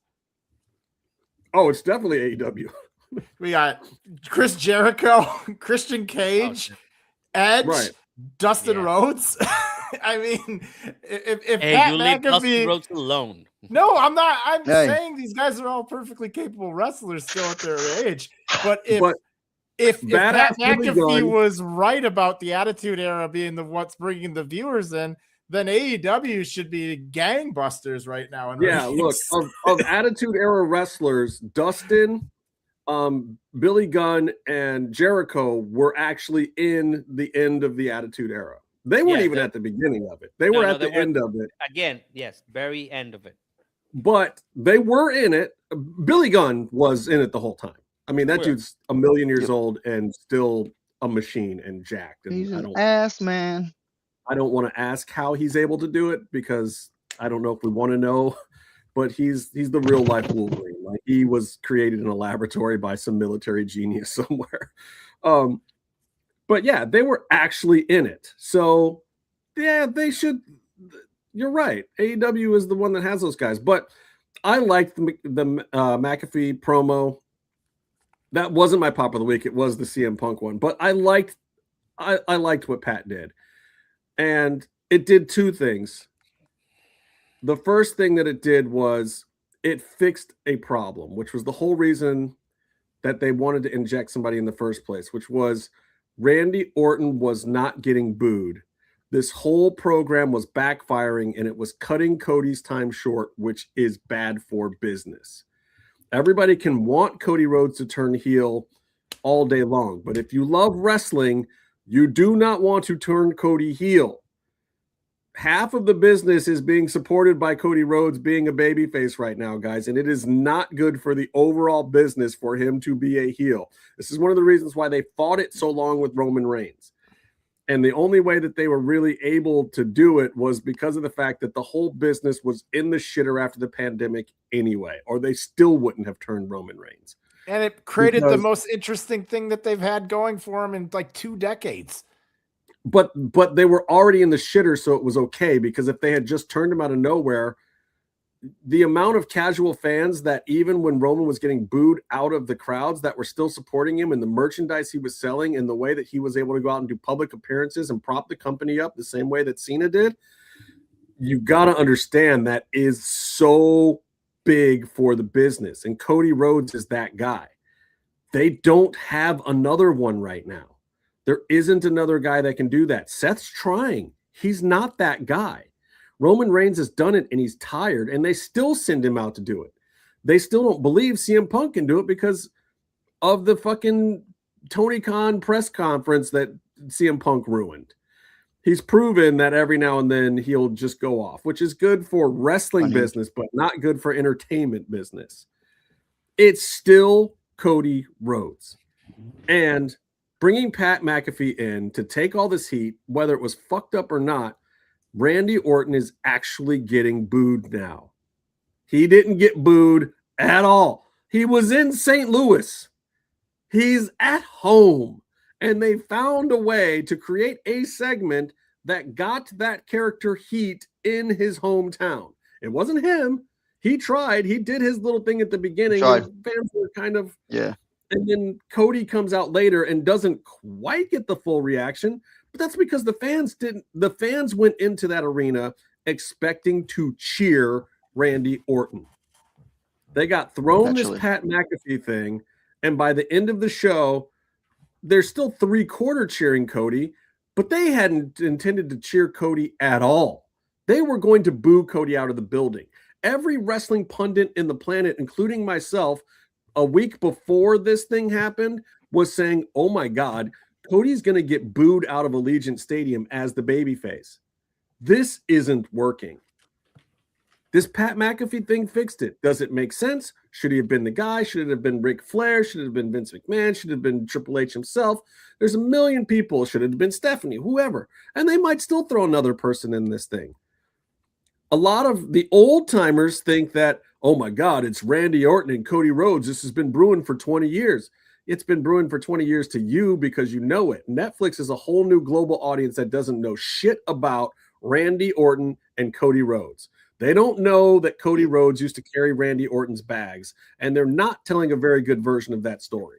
S8: Oh, it's definitely AEW.
S12: We got Chris Jericho, Christian Cage, Edge, Dustin Rhodes. I mean, if Pat
S9: you leave
S12: McAfee,
S9: Dustin Rhodes alone.
S12: No, I'm not. I'm saying these guys are all perfectly capable wrestlers still at their age. But if Pat McAfee was right about the Attitude Era being what's bringing the viewers in, then AEW should be gangbusters right now.
S8: Yeah, look, of Attitude Era wrestlers, Dustin, Billy Gunn, and Jericho were actually in the end of the Attitude Era. They weren't even at the beginning of it. They were at the end of it.
S9: Again, yes, very end of it.
S8: But they were in it. Billy Gunn was in it the whole time. I mean, that dude's a million years old and still a machine and jacked. And
S13: He's an ass man.
S8: I don't want to ask how he's able to do it because I don't know if we want to know, but he's the real life Wolverine. Like, he was created in a laboratory by some military genius somewhere. But yeah, they were actually in it. So yeah, they should. You're right. AEW is the one that has those guys. But I liked the McAfee promo. That wasn't my pop of the week. It was the CM Punk one. But I liked what Pat did. And it did two things. The first thing that it did was it fixed a problem, which was the whole reason that they wanted to inject somebody in the first place, which was Randy Orton was not getting booed. This whole program was backfiring, and it was cutting Cody's time short, which is bad for business. Everybody can want Cody Rhodes to turn heel all day long, but if you love wrestling, you do not want to turn Cody heel. Half of the business is being supported by Cody Rhodes being a babyface right now, guys, and it is not good for the overall business for him to be a heel. This is one of the reasons why they fought it so long with Roman Reigns. And the only way that they were really able to do it was because of the fact that the whole business was in the shitter after the pandemic anyway, or they still wouldn't have turned Roman Reigns.
S12: And it created the most interesting thing that they've had going for them in like 2 decades.
S8: But they were already in the shitter, so it was okay, because if they had just turned him out of nowhere, the amount of casual fans that even when Roman was getting booed out of the crowds that were still supporting him, and the merchandise he was selling, and the way that he was able to go out and do public appearances and prop the company up the same way that Cena did, you got to understand that is so big for the business. And Cody Rhodes is that guy. They don't have another one right now. There isn't another guy that can do that. Seth's trying. He's not that guy. Roman Reigns has done it, and he's tired, and they still send him out to do it. They still don't believe CM Punk can do it because of the fucking Tony Khan press conference that CM Punk ruined. He's proven that every now and then he'll just go off, which is good for wrestling business, but not good for entertainment business. It's still Cody Rhodes. And bringing Pat McAfee in to take all this heat, whether it was fucked up or not, Randy Orton is actually getting booed now. He didn't get booed at all. He was in St. Louis. He's at home. And they found a way to create a segment that got that character heat in his hometown. It wasn't him. He tried. He did his little thing at the beginning. Fans were kind of...
S13: Yeah.
S8: And then Cody comes out later and doesn't quite get the full reaction. But that's because the fans didn't. The fans went into that arena expecting to cheer Randy Orton. They got thrown this Pat McAfee thing, and by the end of the show, they're still 3/4 cheering Cody, but they hadn't intended to cheer Cody at all. They were going to boo Cody out of the building. Every wrestling pundit in the planet, including myself, a week before this thing happened, was saying, "Oh my God, Cody's going to get booed out of Allegiant Stadium as the babyface." This isn't working. This Pat McAfee thing fixed it. Does it make sense? Should he have been the guy? Should it have been Ric Flair? Should it have been Vince McMahon? Should it have been Triple H himself? There's a million people. Should it have been Stephanie? Whoever. And they might still throw another person in this thing. A lot of the old timers think that, oh my God, it's Randy Orton and Cody Rhodes. This has been brewing for 20 years. It's been brewing for 20 years to you because you know it. Netflix is a whole new global audience that doesn't know shit about Randy Orton and Cody Rhodes. They don't know that Cody Rhodes used to carry Randy Orton's bags, and they're not telling a very good version of that story.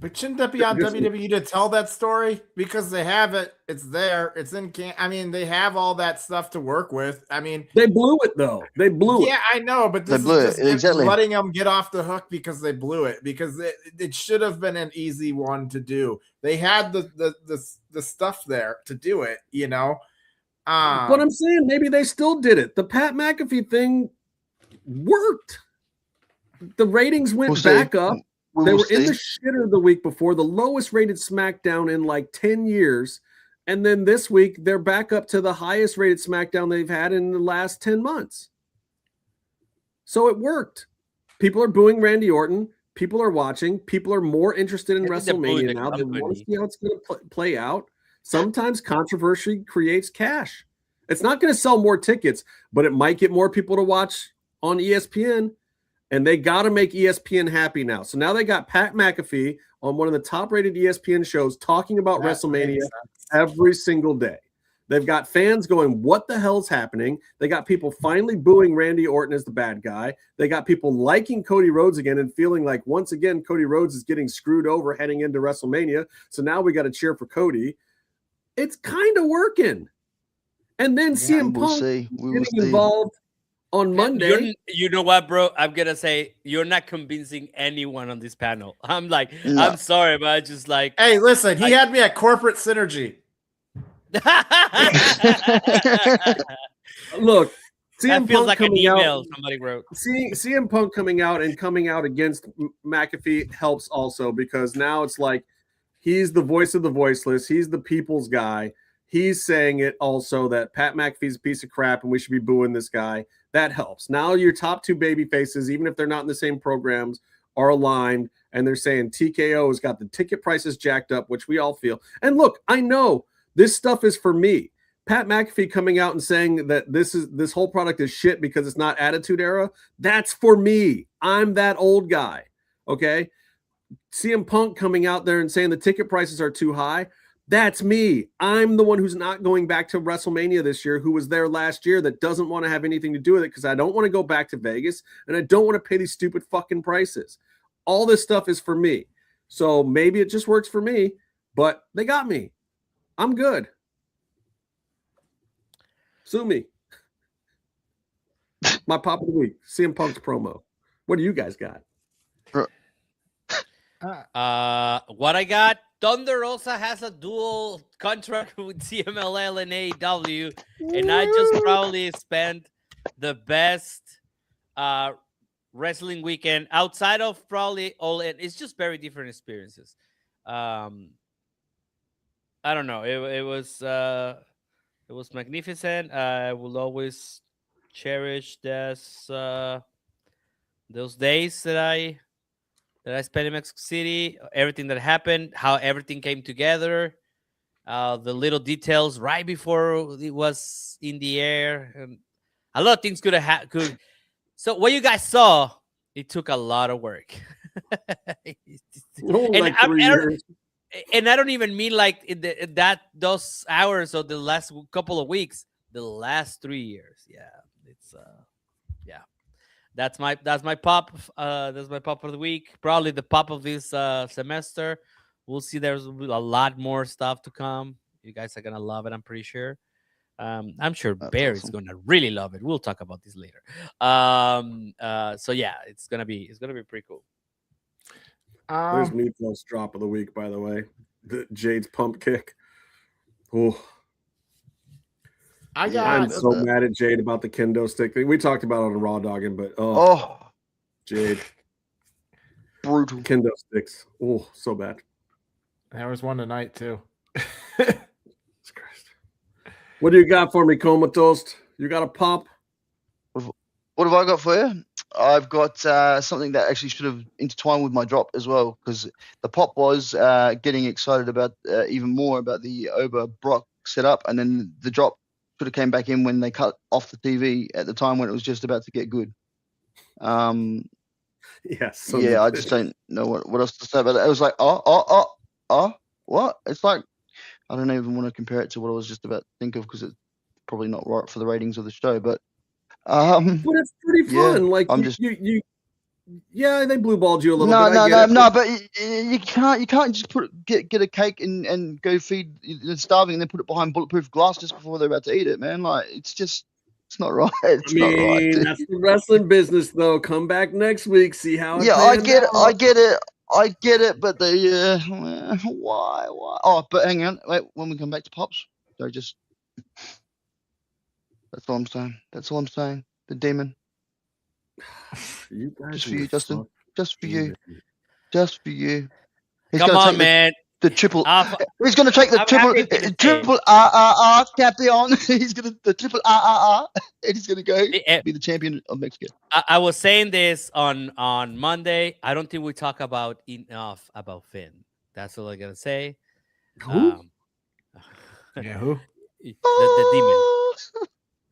S12: But shouldn't that be on WWE to tell that story? Because they have it. It's there. It's in I mean, they have all that stuff to work with. I mean,
S8: they blew it though. They blew it.
S12: Yeah, I know, but this is just letting them get off the hook because they blew it. Because it should have been an easy one to do. They had the stuff there to do it, you know.
S8: But I'm saying maybe they still did it. The Pat McAfee thing worked. The ratings went back up. They were in the shitter the week before, the lowest rated SmackDown in like 10 years. And then this week, they're back up to the highest rated SmackDown they've had in the last 10 months. So it worked. People are booing Randy Orton. People are watching. People are more interested in WrestleMania now. They want to see how it's going to play out. Sometimes controversy creates cash. It's not going to sell more tickets, but it might get more people to watch on ESPN. And they got to make ESPN happy now. So now they got Pat McAfee on one of the top-rated ESPN shows talking about WrestleMania every single day. They've got fans going, what the hell's happening? They got people finally booing Randy Orton as the bad guy. They got people liking Cody Rhodes again and feeling like, once again, Cody Rhodes is getting screwed over heading into WrestleMania. So now we got to cheer for Cody. It's kind of working. And then CM Punk getting involved on Monday.
S9: You know what, bro? I'm going to say you're not convincing anyone on this panel. I'm like, I'm sorry, but I just like.
S12: Hey, listen, he had me at corporate synergy.
S8: Look, CM
S9: feels
S8: Punk
S9: like an
S8: coming
S9: email
S8: out,
S9: somebody wrote.
S8: CM Punk coming out against McAfee helps also, because now it's like he's the voice of the voiceless. He's the people's guy. He's saying it also that Pat McAfee's a piece of crap and we should be booing this guy. That helps. Now your top two baby faces, even if they're not in the same programs, are aligned, and they're saying TKO has got the ticket prices jacked up, which we all feel. And look, I know this stuff is for me. Pat McAfee coming out and saying that this whole product is shit because it's not Attitude Era, that's for me. I'm that old guy, okay? CM Punk coming out there and saying the ticket prices are too high, that's me. I'm the one who's not going back to WrestleMania this year, who was there last year, that doesn't want to have anything to do with it because I don't want to go back to Vegas and I don't want to pay these stupid fucking prices. All this stuff is for me. So maybe it just works for me, but they got me. I'm good. Sue me. My pop of the week, CM Punk's promo. What do you guys got?
S9: What I got, Thunder Rosa has a dual contract with CMLL and AEW, and I just probably spent the best wrestling weekend outside of probably all in. It's just very different experiences. I don't know. It was magnificent. I will always cherish those days that I spent in Mexico City. Everything that happened, how everything came together, the little details right before it was in the air, and a lot of things could. So what you guys saw, it took a lot of work. And I don't even mean like those hours or the last couple of weeks, the last 3 years. Yeah, it's that's my pop. That's my pop of the week. Probably the pop of this semester. We'll see. There's a lot more stuff to come. You guys are gonna love it. I'm pretty sure. I'm sure Barry's gonna really love it. We'll talk about this later. So yeah, it's gonna be pretty cool.
S8: There's Meefloaf's drop of the week, by the way. Jade's pump kick. Oh, I'm so mad at Jade about the kendo stick thing. We talked about it on Raw Dogging, but Jade,
S13: brutal
S8: kendo sticks. Oh, so bad.
S12: There was one tonight too.
S8: What do you got for me, Comatose? You got a pop?
S13: What have I got for you? I've got something that actually should have intertwined with my drop as well, because the pop was getting excited about even more about the Ober-Brock setup, and then the drop should have came back in when they cut off the TV at the time when it was just about to get good.
S8: Yes.
S13: Yeah, I just don't know what else to say about that. It was like, what? It's like, I don't even want to compare it to what I was just about to think of, because it's probably not right for the ratings of the show, but
S8: it's pretty fun.
S13: Yeah,
S8: like
S13: I'm
S8: they blue balled you a little bit.
S13: No, but you can't just get a cake and go feed the starving and then put it behind bulletproof glass just before they're about to eat it, man. Like it's not right. It's not right. Dude.
S8: That's the wrestling business, though. Come back next week, see how.
S13: I get it, but why? Oh, but hang on, wait. When we come back to pops, so just That's all I'm saying. That's all I'm saying. The demon.
S8: You guys
S13: Just for
S8: need
S13: you,
S8: to
S13: Justin.
S8: fuck
S13: Just for you.
S8: demon.
S13: Just for you. He's
S9: Come
S13: gonna
S9: on,
S13: take
S9: man.
S13: the triple.
S9: I'm
S13: He's gonna take the
S9: happy to say.
S13: triple RRR champion. He's gonna the triple RRR, and he's gonna go be the champion of Mexico.
S9: I was saying this on Monday. I don't think we talk about enough about Finn. That's all I'm gonna say.
S8: Who?
S12: Yeah, who?
S9: The demon.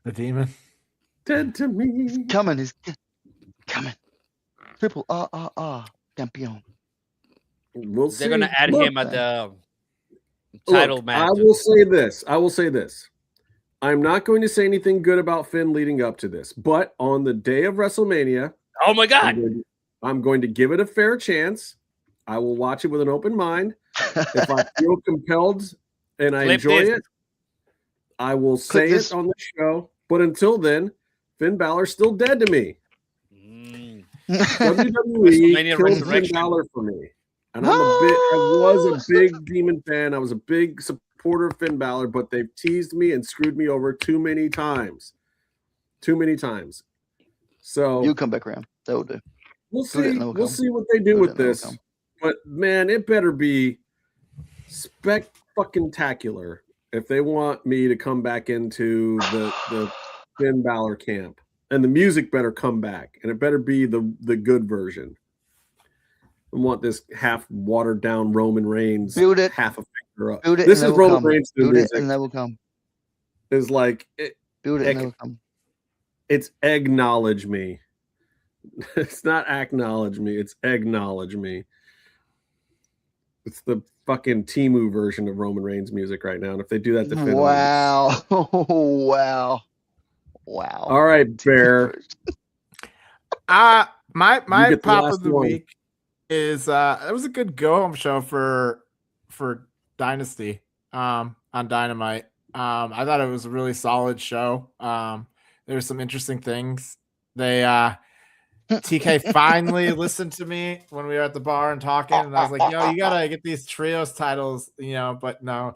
S12: The demon.
S8: Dead to me.
S13: Coming. He's coming. Triple RRR champion.
S8: We'll
S9: They're
S8: see.
S9: gonna add
S8: Look,
S9: him at the title match.
S8: I will say this. I'm not going to say anything good about Finn leading up to this, but on the day of WrestleMania,
S9: oh my God,
S8: I'm going to give it a fair chance. I will watch it with an open mind. If I feel compelled and I enjoy it, I will say it on the show. But until then, Finn Balor's still dead to me. WWE killed Finn Balor for me. And I was a big Demon fan. I was a big supporter of Finn Balor, but they've teased me and screwed me over too many times. So
S13: you'll come back around. That will do.
S8: We'll see. We'll see what they do with this. But man, it better be spectacular if they want me to come back into the Finn Balor camp. And the music better come back, and it better be the good version. I want this half watered down Roman Reigns, half a finger up. This is Roman Reigns.
S13: Build it, and they will come.
S8: Is like
S13: build it, and they will come.
S8: It's acknowledge me. It's not acknowledge me. It's acknowledge me. It's the fucking Temu version of Roman Reigns music right now. And if they do that to Finn,
S13: wow, wow.
S8: All right, Bear.
S12: My pop of the week is it was a good go home show for Dynasty on Dynamite. I thought it was a really solid show. There were some interesting things. TK finally listened to me when we were at the bar and talking, and I was like, yo, you gotta get these trios titles, but no.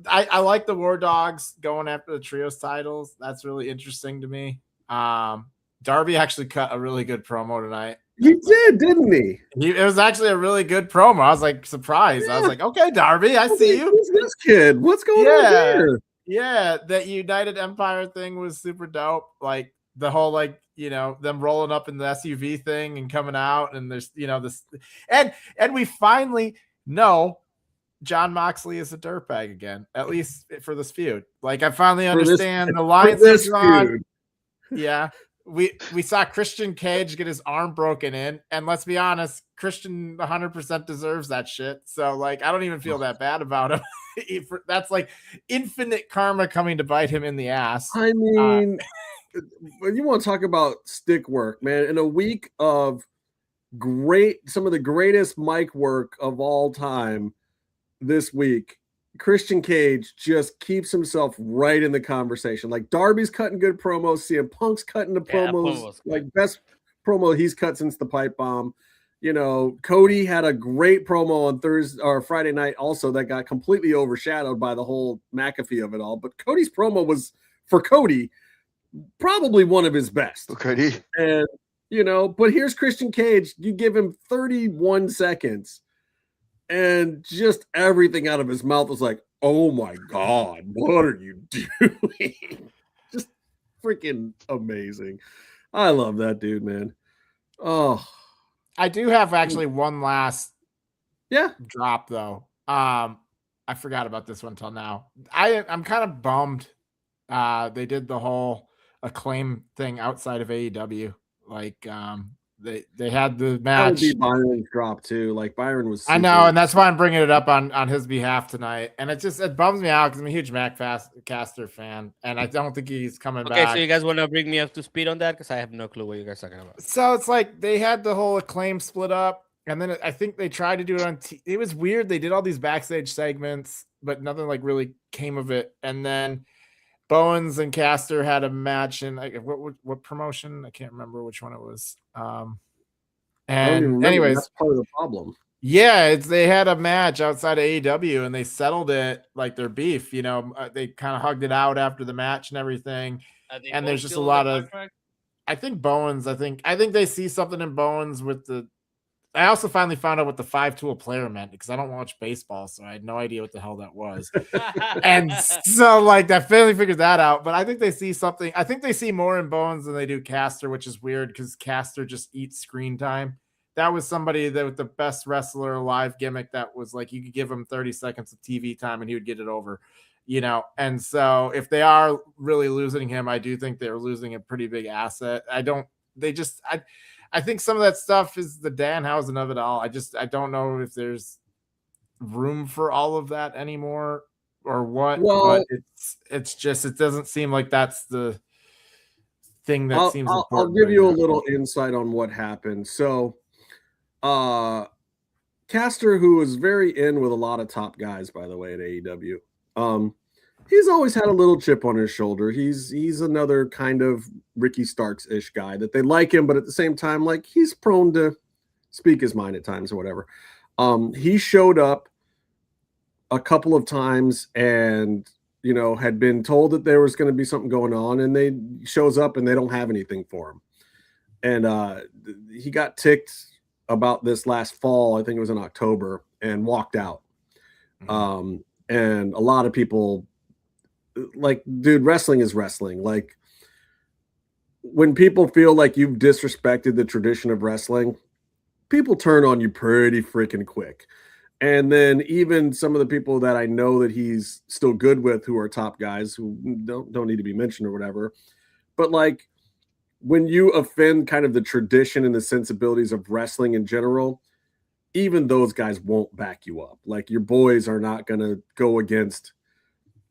S12: I like the War Dogs going after the trios titles. That's really interesting to me. Darby actually cut a really good promo tonight.
S8: He did, didn't he?
S12: It was actually a really good promo. I was like surprised. Yeah. I was like, okay, Darby, I see you.
S8: Who's this kid? What's going on here?
S12: Yeah, that United Empire thing was super dope. Like the whole them rolling up in the SUV thing and coming out, and there's this, and we finally know John Moxley is a dirtbag again, at least for this feud. Like I finally understand the lines is on. Yeah. We saw Christian Cage get his arm broken in, and let's be honest, Christian 100% deserves that shit. So I don't even feel that bad about him. That's like infinite karma coming to bite him in the ass.
S8: I mean, when you want to talk about stick work, man, in a week of some of the greatest mic work of all time this week, Christian Cage just keeps himself right in the conversation. Like Darby's cutting good promos, CM Punk's cutting the promos, best promo he's cut since the pipe bomb. Cody had a great promo on Thursday or Friday night also that got completely overshadowed by the whole McAfee of it all. But Cody's promo was, for Cody, probably one of his best.
S13: Okay.
S8: And but here's Christian Cage. You give him 31 seconds. And just everything out of his mouth was like, oh my God, what are you doing? Just freaking amazing. I love that dude, man. Oh,
S12: I do have actually one last drop though. I forgot about this one until now. I'm kind of bummed. They did the whole Acclaim thing outside of AEW. They had the match.
S8: That would be Byron's drop too. Like Byron was.
S12: I know, and that's why I'm bringing it up on his behalf tonight. And it bums me out because I'm a huge Mac Caster fan, and I don't think he's coming back.
S9: Okay, so you guys want to bring me up to speed on that because I have no clue what you guys are talking about.
S12: So it's like they had the whole Acclaim split up, and then I think they tried to do it on. It was weird. They did all these backstage segments, but nothing really came of it. And then Bowens and Caster had a match in what promotion? I can't remember which one it was. And anyways,
S8: that's part of the problem.
S12: Yeah, they had a match outside of AEW and they settled it like their beef. They kind of hugged it out after the match and everything. And there's just a lot of. I think Bowens. I think they see something in Bowens with the. I also finally found out what the 5-tool player meant because I don't watch baseball, so I had no idea what the hell that was. And so, like, I finally figured that out. But I think they see something. I think they see more in Bowens than they do Caster, which is weird because Caster just eats screen time. That was somebody that was the best wrestler alive gimmick. That was like you could give him 30 seconds of TV time and he would get it over. And so if they are really losing him, I do think they're losing a pretty big asset. I think some of that stuff is the Danhausen of it all. I don't know if there's room for all of that anymore or what.
S8: Well,
S12: but it doesn't seem like that's the thing that seems important.
S8: I'll give you a little insight on what happened. So, Caster, who was very in with a lot of top guys, by the way, at AEW, he's always had a little chip on his shoulder. He's another kind of Ricky Starks-ish guy that they like him, but at the same time, like he's prone to speak his mind at times or whatever. He showed up a couple of times and had been told that there was going to be something going on, and they shows up and they don't have anything for him. And he got ticked about this last fall. I think it was in October, and walked out. And a lot of people. Like, dude, wrestling is wrestling. Like, when people feel like you've disrespected the tradition of wrestling, people turn on you pretty freaking quick. And then even some of the people that I know that he's still good with, who are top guys who don't need to be mentioned or whatever, but like when you offend kind of the tradition and the sensibilities of wrestling in general, even those guys won't back you up. Like, your boys are not going to go against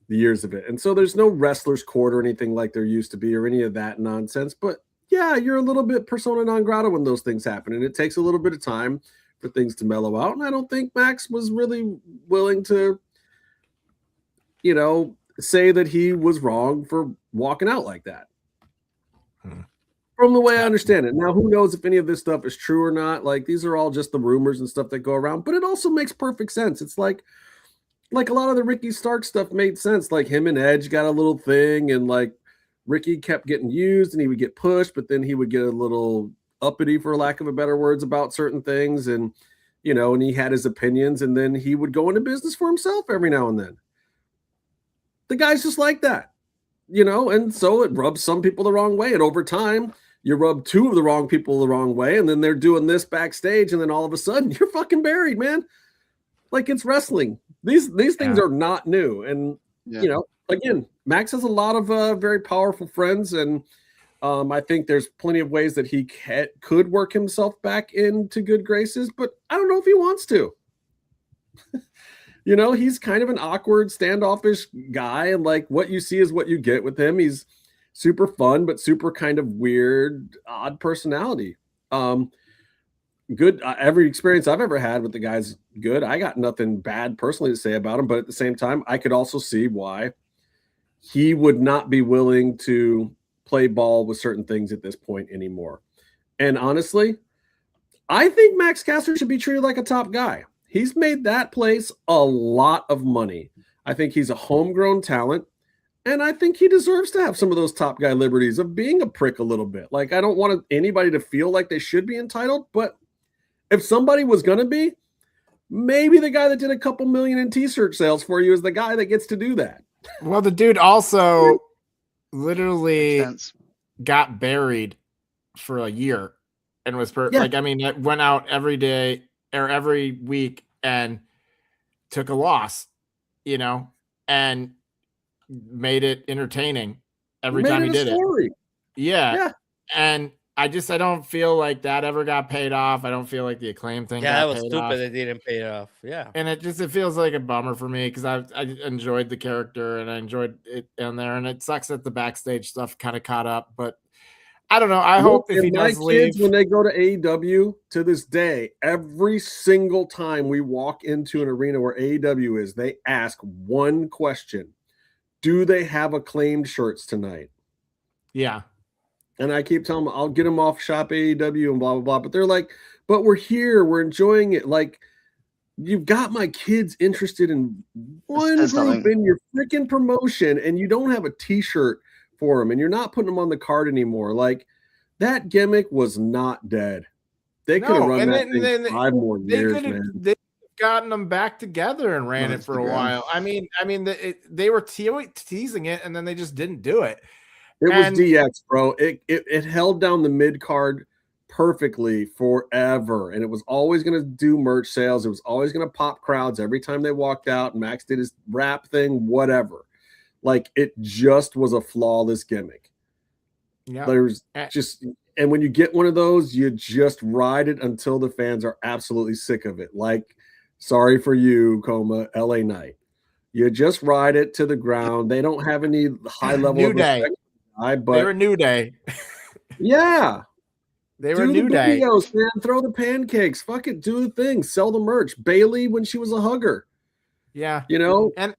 S8: the years of it. And so there's no wrestler's court or anything like there used to be or any of that nonsense. But yeah, you're a little bit persona non grata when those things happen. And it takes a little bit of time for things to mellow out. And I don't think Max was really willing to, say that he was wrong for walking out like that. From the way I understand it. Now, who knows if any of this stuff is true or not? Like, these are all just the rumors and stuff that go around, but it also makes perfect sense. It's like a lot of the Ricky Stark stuff made sense. Like, him and Edge got a little thing, and like Ricky kept getting used and he would get pushed, but then he would get a little uppity, for lack of a better words, about certain things. And, and he had his opinions, and then he would go into business for himself every now and then. The guy's just like that, and so it rubs some people the wrong way. And over time, you rub two of the wrong people the wrong way, and then they're doing this backstage, and then all of a sudden you're fucking buried, man. Like, it's wrestling. These things are not new. And, again, Max has a lot of very powerful friends. And I think there's plenty of ways that he could work himself back into good graces. But I don't know if he wants to. He's kind of an awkward, standoffish guy. And, like, what you see is what you get with him. He's super fun, but super kind of weird, odd personality. Good. Every experience I've ever had with the guy's good. I got nothing bad personally to say about him, but at the same time, I could also see why he would not be willing to play ball with certain things at this point anymore. And honestly, I think Max Caster should be treated like a top guy. He's made that place a lot of money. I think he's a homegrown talent, and I think he deserves to have some of those top guy liberties of being a prick a little bit. Like, I don't want anybody to feel like they should be entitled, but if somebody was going to be, maybe the guy that did a couple million in t-shirt sales for you is the guy that gets to do that.
S12: Well, the dude also literally got buried for a year and was it went out every day or every week and took a loss, and made it entertaining every time he did it. Yeah. And I don't feel like that ever got paid off. I don't feel like the Acclaim thing got paid off. Yeah, that was stupid. It didn't pay off. Yeah. And it feels like a bummer for me because I enjoyed the character and I enjoyed it in there. And it sucks that the backstage stuff kind of caught up. But I don't know. I hope if he does leave.
S8: When they go to AEW, to this day, every single time we walk into an arena where AEW is, they ask one question. Do they have Acclaimed shirts tonight?
S12: Yeah.
S8: And I keep telling them, I'll get them off Shop AEW and blah, blah, blah. But they're like, but we're here. We're enjoying it. Like, you've got my kids interested in one
S13: Says
S8: group
S13: something.
S8: in your freaking promotion, and you don't have a T-shirt for them, and you're not putting them on the card anymore. Like, that gimmick was not dead. They could have run that thing 5 more years, man.
S12: They gotten them back together and ran it for a while. I mean, they were teasing it, and then they just didn't do it.
S8: It was DX, bro. It held down the mid card perfectly forever, and it was always going to do merch sales. It was always going to pop crowds every time they walked out. Max did his rap thing, whatever. Like, it just was a flawless gimmick.
S12: Yeah,
S8: there's just, and when you get one of those, you just ride it until the fans are absolutely sick of it. Like, sorry for you, LA Knight. You just ride it to the ground. They don't have any high level
S12: New
S8: of
S12: Day.
S8: respect. But
S12: They were New Day.
S8: Yeah.
S12: They were
S8: do
S12: New
S8: the
S12: Day.
S8: videos, man. Throw the pancakes. Fuck it. Do the thing. Sell the merch. Bailey when she was a hugger.
S12: Yeah.
S8: You know?
S12: And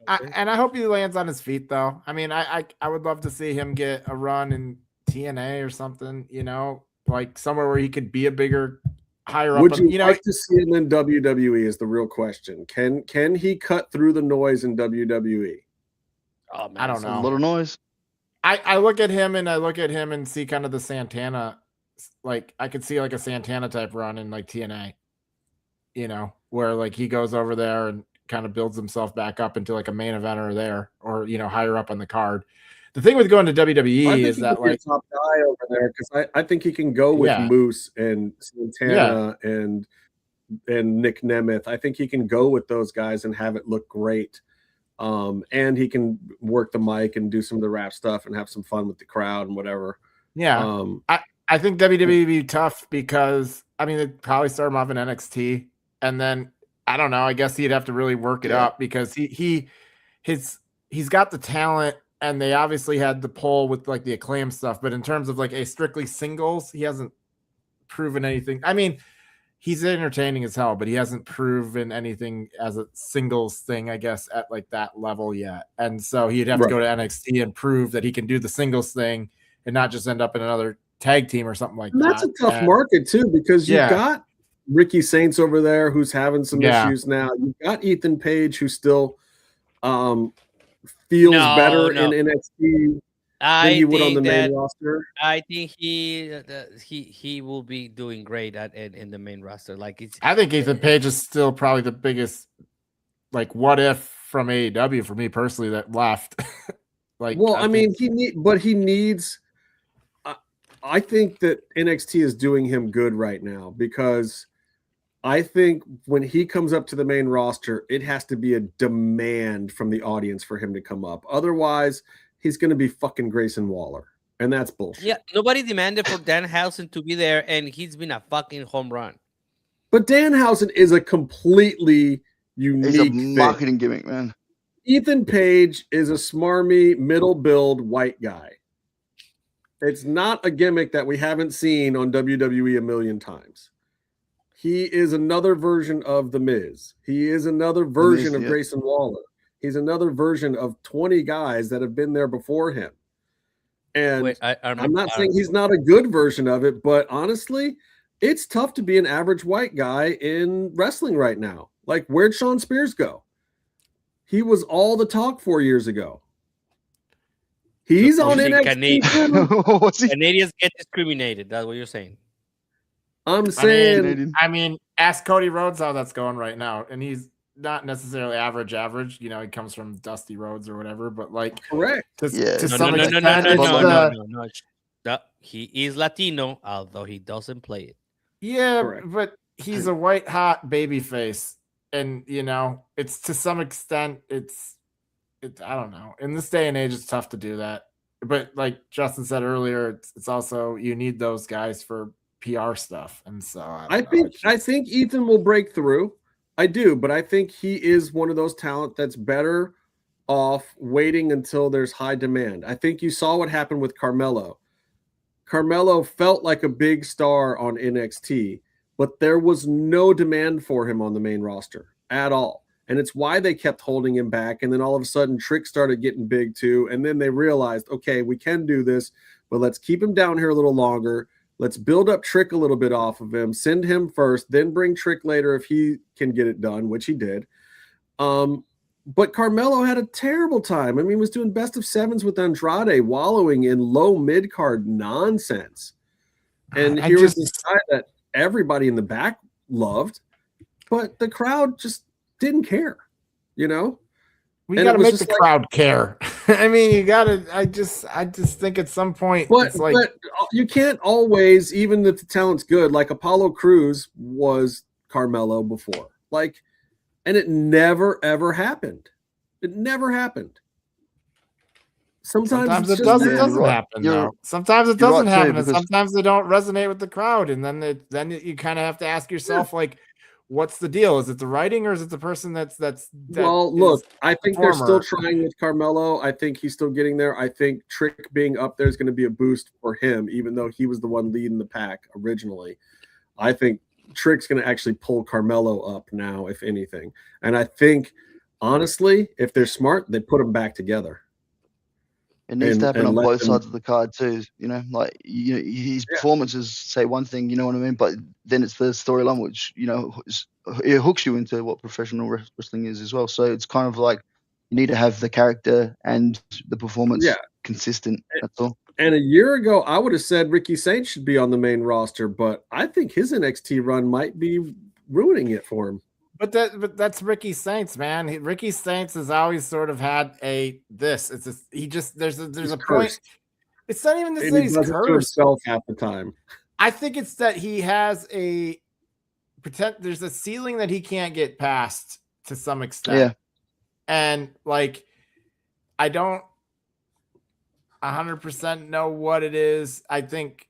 S12: I hope he lands on his feet, though. I mean, I would love to see him get a run in TNA or something, you know, like somewhere where he could be a bigger, higher
S8: Would
S12: up.
S8: you
S12: You know,
S8: like to see him in WWE is the real question. Can he cut through the noise in WWE?
S9: Oh, man,
S12: I don't know.
S13: A lot of noise.
S12: I look at him and see kind of the Santana, like I could see like a Santana type run in like TNA, you know, where like he goes over there and kind of builds himself back up into like a main eventer there, or you know, higher up on the card. The thing with going to WWE is that like
S8: top guy over there, because I think he can go with Moose and Santana and Nick Nemeth. I think he can go with those guys and have it look great. And he can work the mic and do some of the rap stuff and have some fun with the crowd and whatever.
S12: Yeah. I think WWE would be tough because I mean they'd probably start him off in NXT, and then I don't know, I guess he'd have to really work it up because he's got the talent, and they obviously had the pull with like the Acclaim stuff, but in terms of like a strictly singles, he hasn't proven anything. I mean, he's entertaining as hell, but he hasn't proven anything as a singles thing, I guess, at like that level yet. And so he'd have to go to NXT and prove that he can do the singles thing and not just end up in another tag team or something like that.
S8: That's a tough market too, because you've got Ricky Saints over there who's having some issues now. You've got Ethan Page who still feels better in NXT than he would on the main roster.
S9: I think he will be doing great in the main roster. Like
S12: I think Ethan Page is still probably the biggest like what if from AEW for me personally that left. Like,
S8: well, I mean, he needs. I think that NXT is doing him good right now because I think when he comes up to the main roster, it has to be a demand from the audience for him to come up. Otherwise, he's going to be fucking Grayson Waller, and that's bullshit.
S9: Yeah, nobody demanded for Danhausen to be there, and he's been a fucking home run.
S8: But Danhausen is a completely unique
S13: He's a marketing gimmick, man.
S8: Ethan Page is a smarmy, middle build white guy. It's not a gimmick that we haven't seen on WWE a million times. He is another version of The Miz. He is another version of Grayson Waller. He's another version of 20 guys that have been there before him. And I'm not saying he's not a good version of it, but honestly, it's tough to be an average white guy in wrestling right now. Like, where'd Shawn Spears go? He was all the talk 4 years ago. He's on NXT.
S9: Canadians get discriminated. That's what you're saying.
S8: I'm saying.
S12: I mean, ask Cody Rhodes how that's going right now, and he's not necessarily average. You know, he comes from Dusty Rhodes or whatever, but like,
S8: correct.
S12: To
S9: No. He is Latino, although he doesn't play it.
S12: Yeah, correct. But he's a white hot baby face, and you know, it's to some extent, it's I don't know. In this day and age, it's tough to do that. But like Justin said earlier, it's also you need those guys for PR stuff, and so I
S8: think Ethan will break through. I do, but I think he is one of those talent that's better off waiting until there's high demand. I think you saw what happened with Carmelo. Carmelo felt like a big star on NXT, but there was no demand for him on the main roster at all. And it's why they kept holding him back. And then all of a sudden, Trick started getting big too. And then they realized, okay, we can do this, but let's keep him down here a little longer. Let's build up Trick a little bit off of him. Send him first, then bring Trick later if he can get it done, which he did. But Carmelo had a terrible time. I mean, he was doing best of sevens with Andrade, wallowing in low mid-card nonsense. And here was this guy that everybody in the back loved, but the crowd just didn't care, you know?
S12: We got to make the crowd care. I mean, you got to. I just think at some point, it's like,
S8: but you can't always, even if the talent's good. Like Apollo Crews was Carmelo before, like, and it never ever happened. It never happened. Sometimes it doesn't
S12: happen. Though. Sometimes it doesn't happen, and sometimes they don't resonate with the crowd, and then you kind of have to ask yourself, like, what's the deal? Is it the writing or is it the person that's
S8: well, look, I think they're still trying with Carmelo. I think he's still getting there. I think Trick being up there is going to be a boost for him, even though he was the one leading the pack originally. I think Trick's going to actually pull Carmelo up now, if anything. And I think, honestly, if they're smart, they put them back together.
S13: It needs to happen on both sides of the card too, you know, like his performances say one thing, you know what I mean, but then it's the storyline which, you know, it hooks you into what professional wrestling is as well. So it's kind of like you need to have the character and the performance consistent. That's all.
S8: And a year ago, I would have said Ricky Saints should be on the main roster, but I think his NXT run might be ruining it for him.
S12: But that's Ricky Saints, man. Ricky Saints has always sort of had there's a point. It's not even to say he's cursed
S8: to himself half the time.
S12: I think it's that he has there's a ceiling that he can't get past to some extent.
S13: Yeah.
S12: And like, I don't 100% know what it is. I think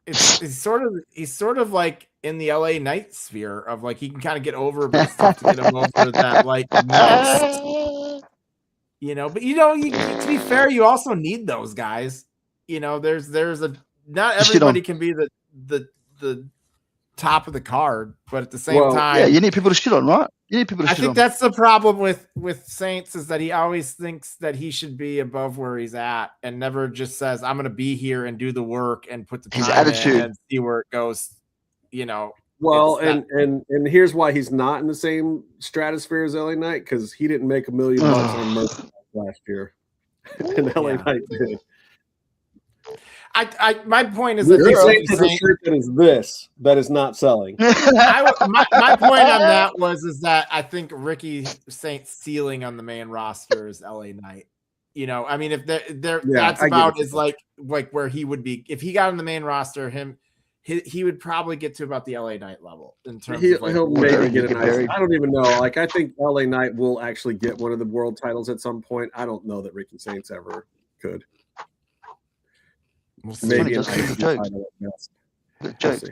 S12: he's sort of like in the LA Knight sphere of like, he can kind of get over a bit of stuff to get him over that, like, most, you know, but to be fair, you also need those guys, you know, not everybody can be the top of the card, but at the same time,
S13: you need people to shit on, right? You need people to
S12: I think that's the problem with Saints, is that he always thinks that he should be above where he's at and never just says, I'm going to be here and do the work and put the time in and see where it goes, you know.
S8: Well, and here's why he's not in the same stratosphere as LA Knight, because he didn't make $1 million on merchandise last year, and LA Knight did.
S12: My point is that
S8: the shirt that is not selling.
S12: my point on that is that I think Ricky Saints' ceiling on the main roster is LA Knight. You know, I mean, if that's about is like where he would be if he got on the main roster. He would probably get to about the LA Knight level in terms of like,
S8: he'll maybe get a nice. I don't even know. Like, I think LA Knight will actually get one of the world titles at some point. I don't know that Ricky Saints ever could. Maybe an IC title at best.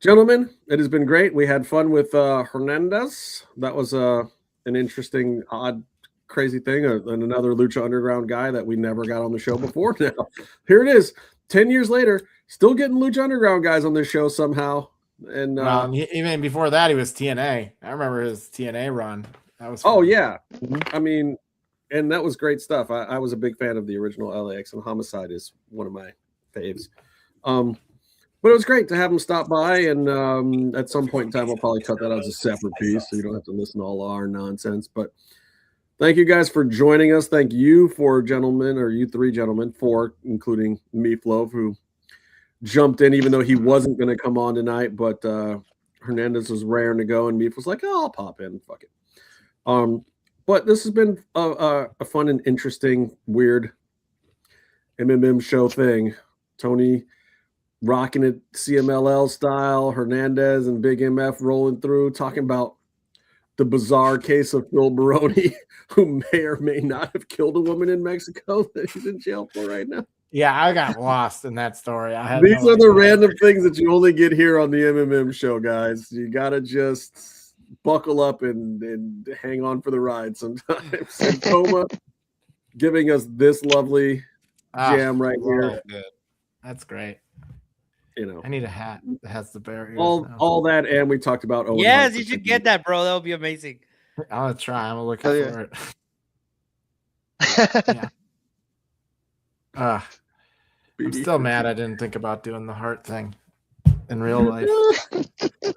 S8: Gentlemen, it has been great. We had fun with Hernandez. That was an interesting, odd, crazy thing. And another Lucha Underground guy that we never got on the show before. Now, here it is. 10 years later, still getting Lucha Underground guys on this show somehow. And
S12: even before that, he was TNA. I remember his TNA run. That was
S8: fun. Oh yeah. I mean, and that was great stuff. I was a big fan of the original LAX, and Homicide is one of my faves. But it was great to have him stop by, and at some point in time, we'll probably cut that out as a separate piece, so you don't have to listen to all our nonsense. But thank you guys for joining us. Thank you you three gentlemen, for including Meefloaf, who jumped in even though he wasn't going to come on tonight. But Hernandez was raring to go, and Meef was like, "Oh, I'll pop in. Fuck it." But this has been a fun and interesting, weird MMM show thing. Tony rocking it CMLL style, Hernandez and Big MF rolling through, talking about the bizarre case of Phil Baroni, who may or may not have killed a woman in Mexico that he's in jail for right now.
S12: Yeah, I got lost in that story.
S8: These are the random things that you only get here on the MMM show, guys. You got to just buckle up and hang on for the ride sometimes. And Toma giving us this lovely jam right here.
S12: Good. That's great.
S8: You know,
S12: I need a hat that has the barriers.
S8: All that, and we talked about Owen
S9: yes,
S8: Hart.
S9: You should get that, bro. That would be amazing.
S12: I'm gonna try. I'm looking for it. Yeah. I'm still mad I didn't think about doing the heart thing in real life.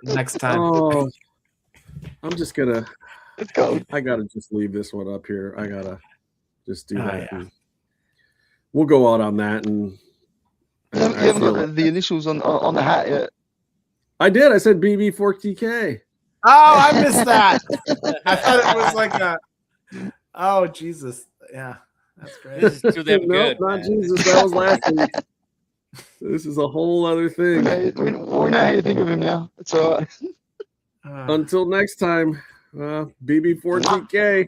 S12: Next time.
S8: Oh, I'm just gonna.
S13: Let's go.
S8: I gotta just leave this one up here. I gotta just do that.
S12: Yeah.
S8: And we'll go out on that. And
S13: You haven't got the initials on the hat yet.
S8: I did. I said BB4TK.
S12: Oh, I missed that. I thought it was like a. Oh, Jesus. Yeah, that's great.
S9: This is too damn good.
S8: Not Jesus. That was last week. This is a whole other thing.
S13: We know how you think of him now. It's all right.
S8: Until next time, BB4TK.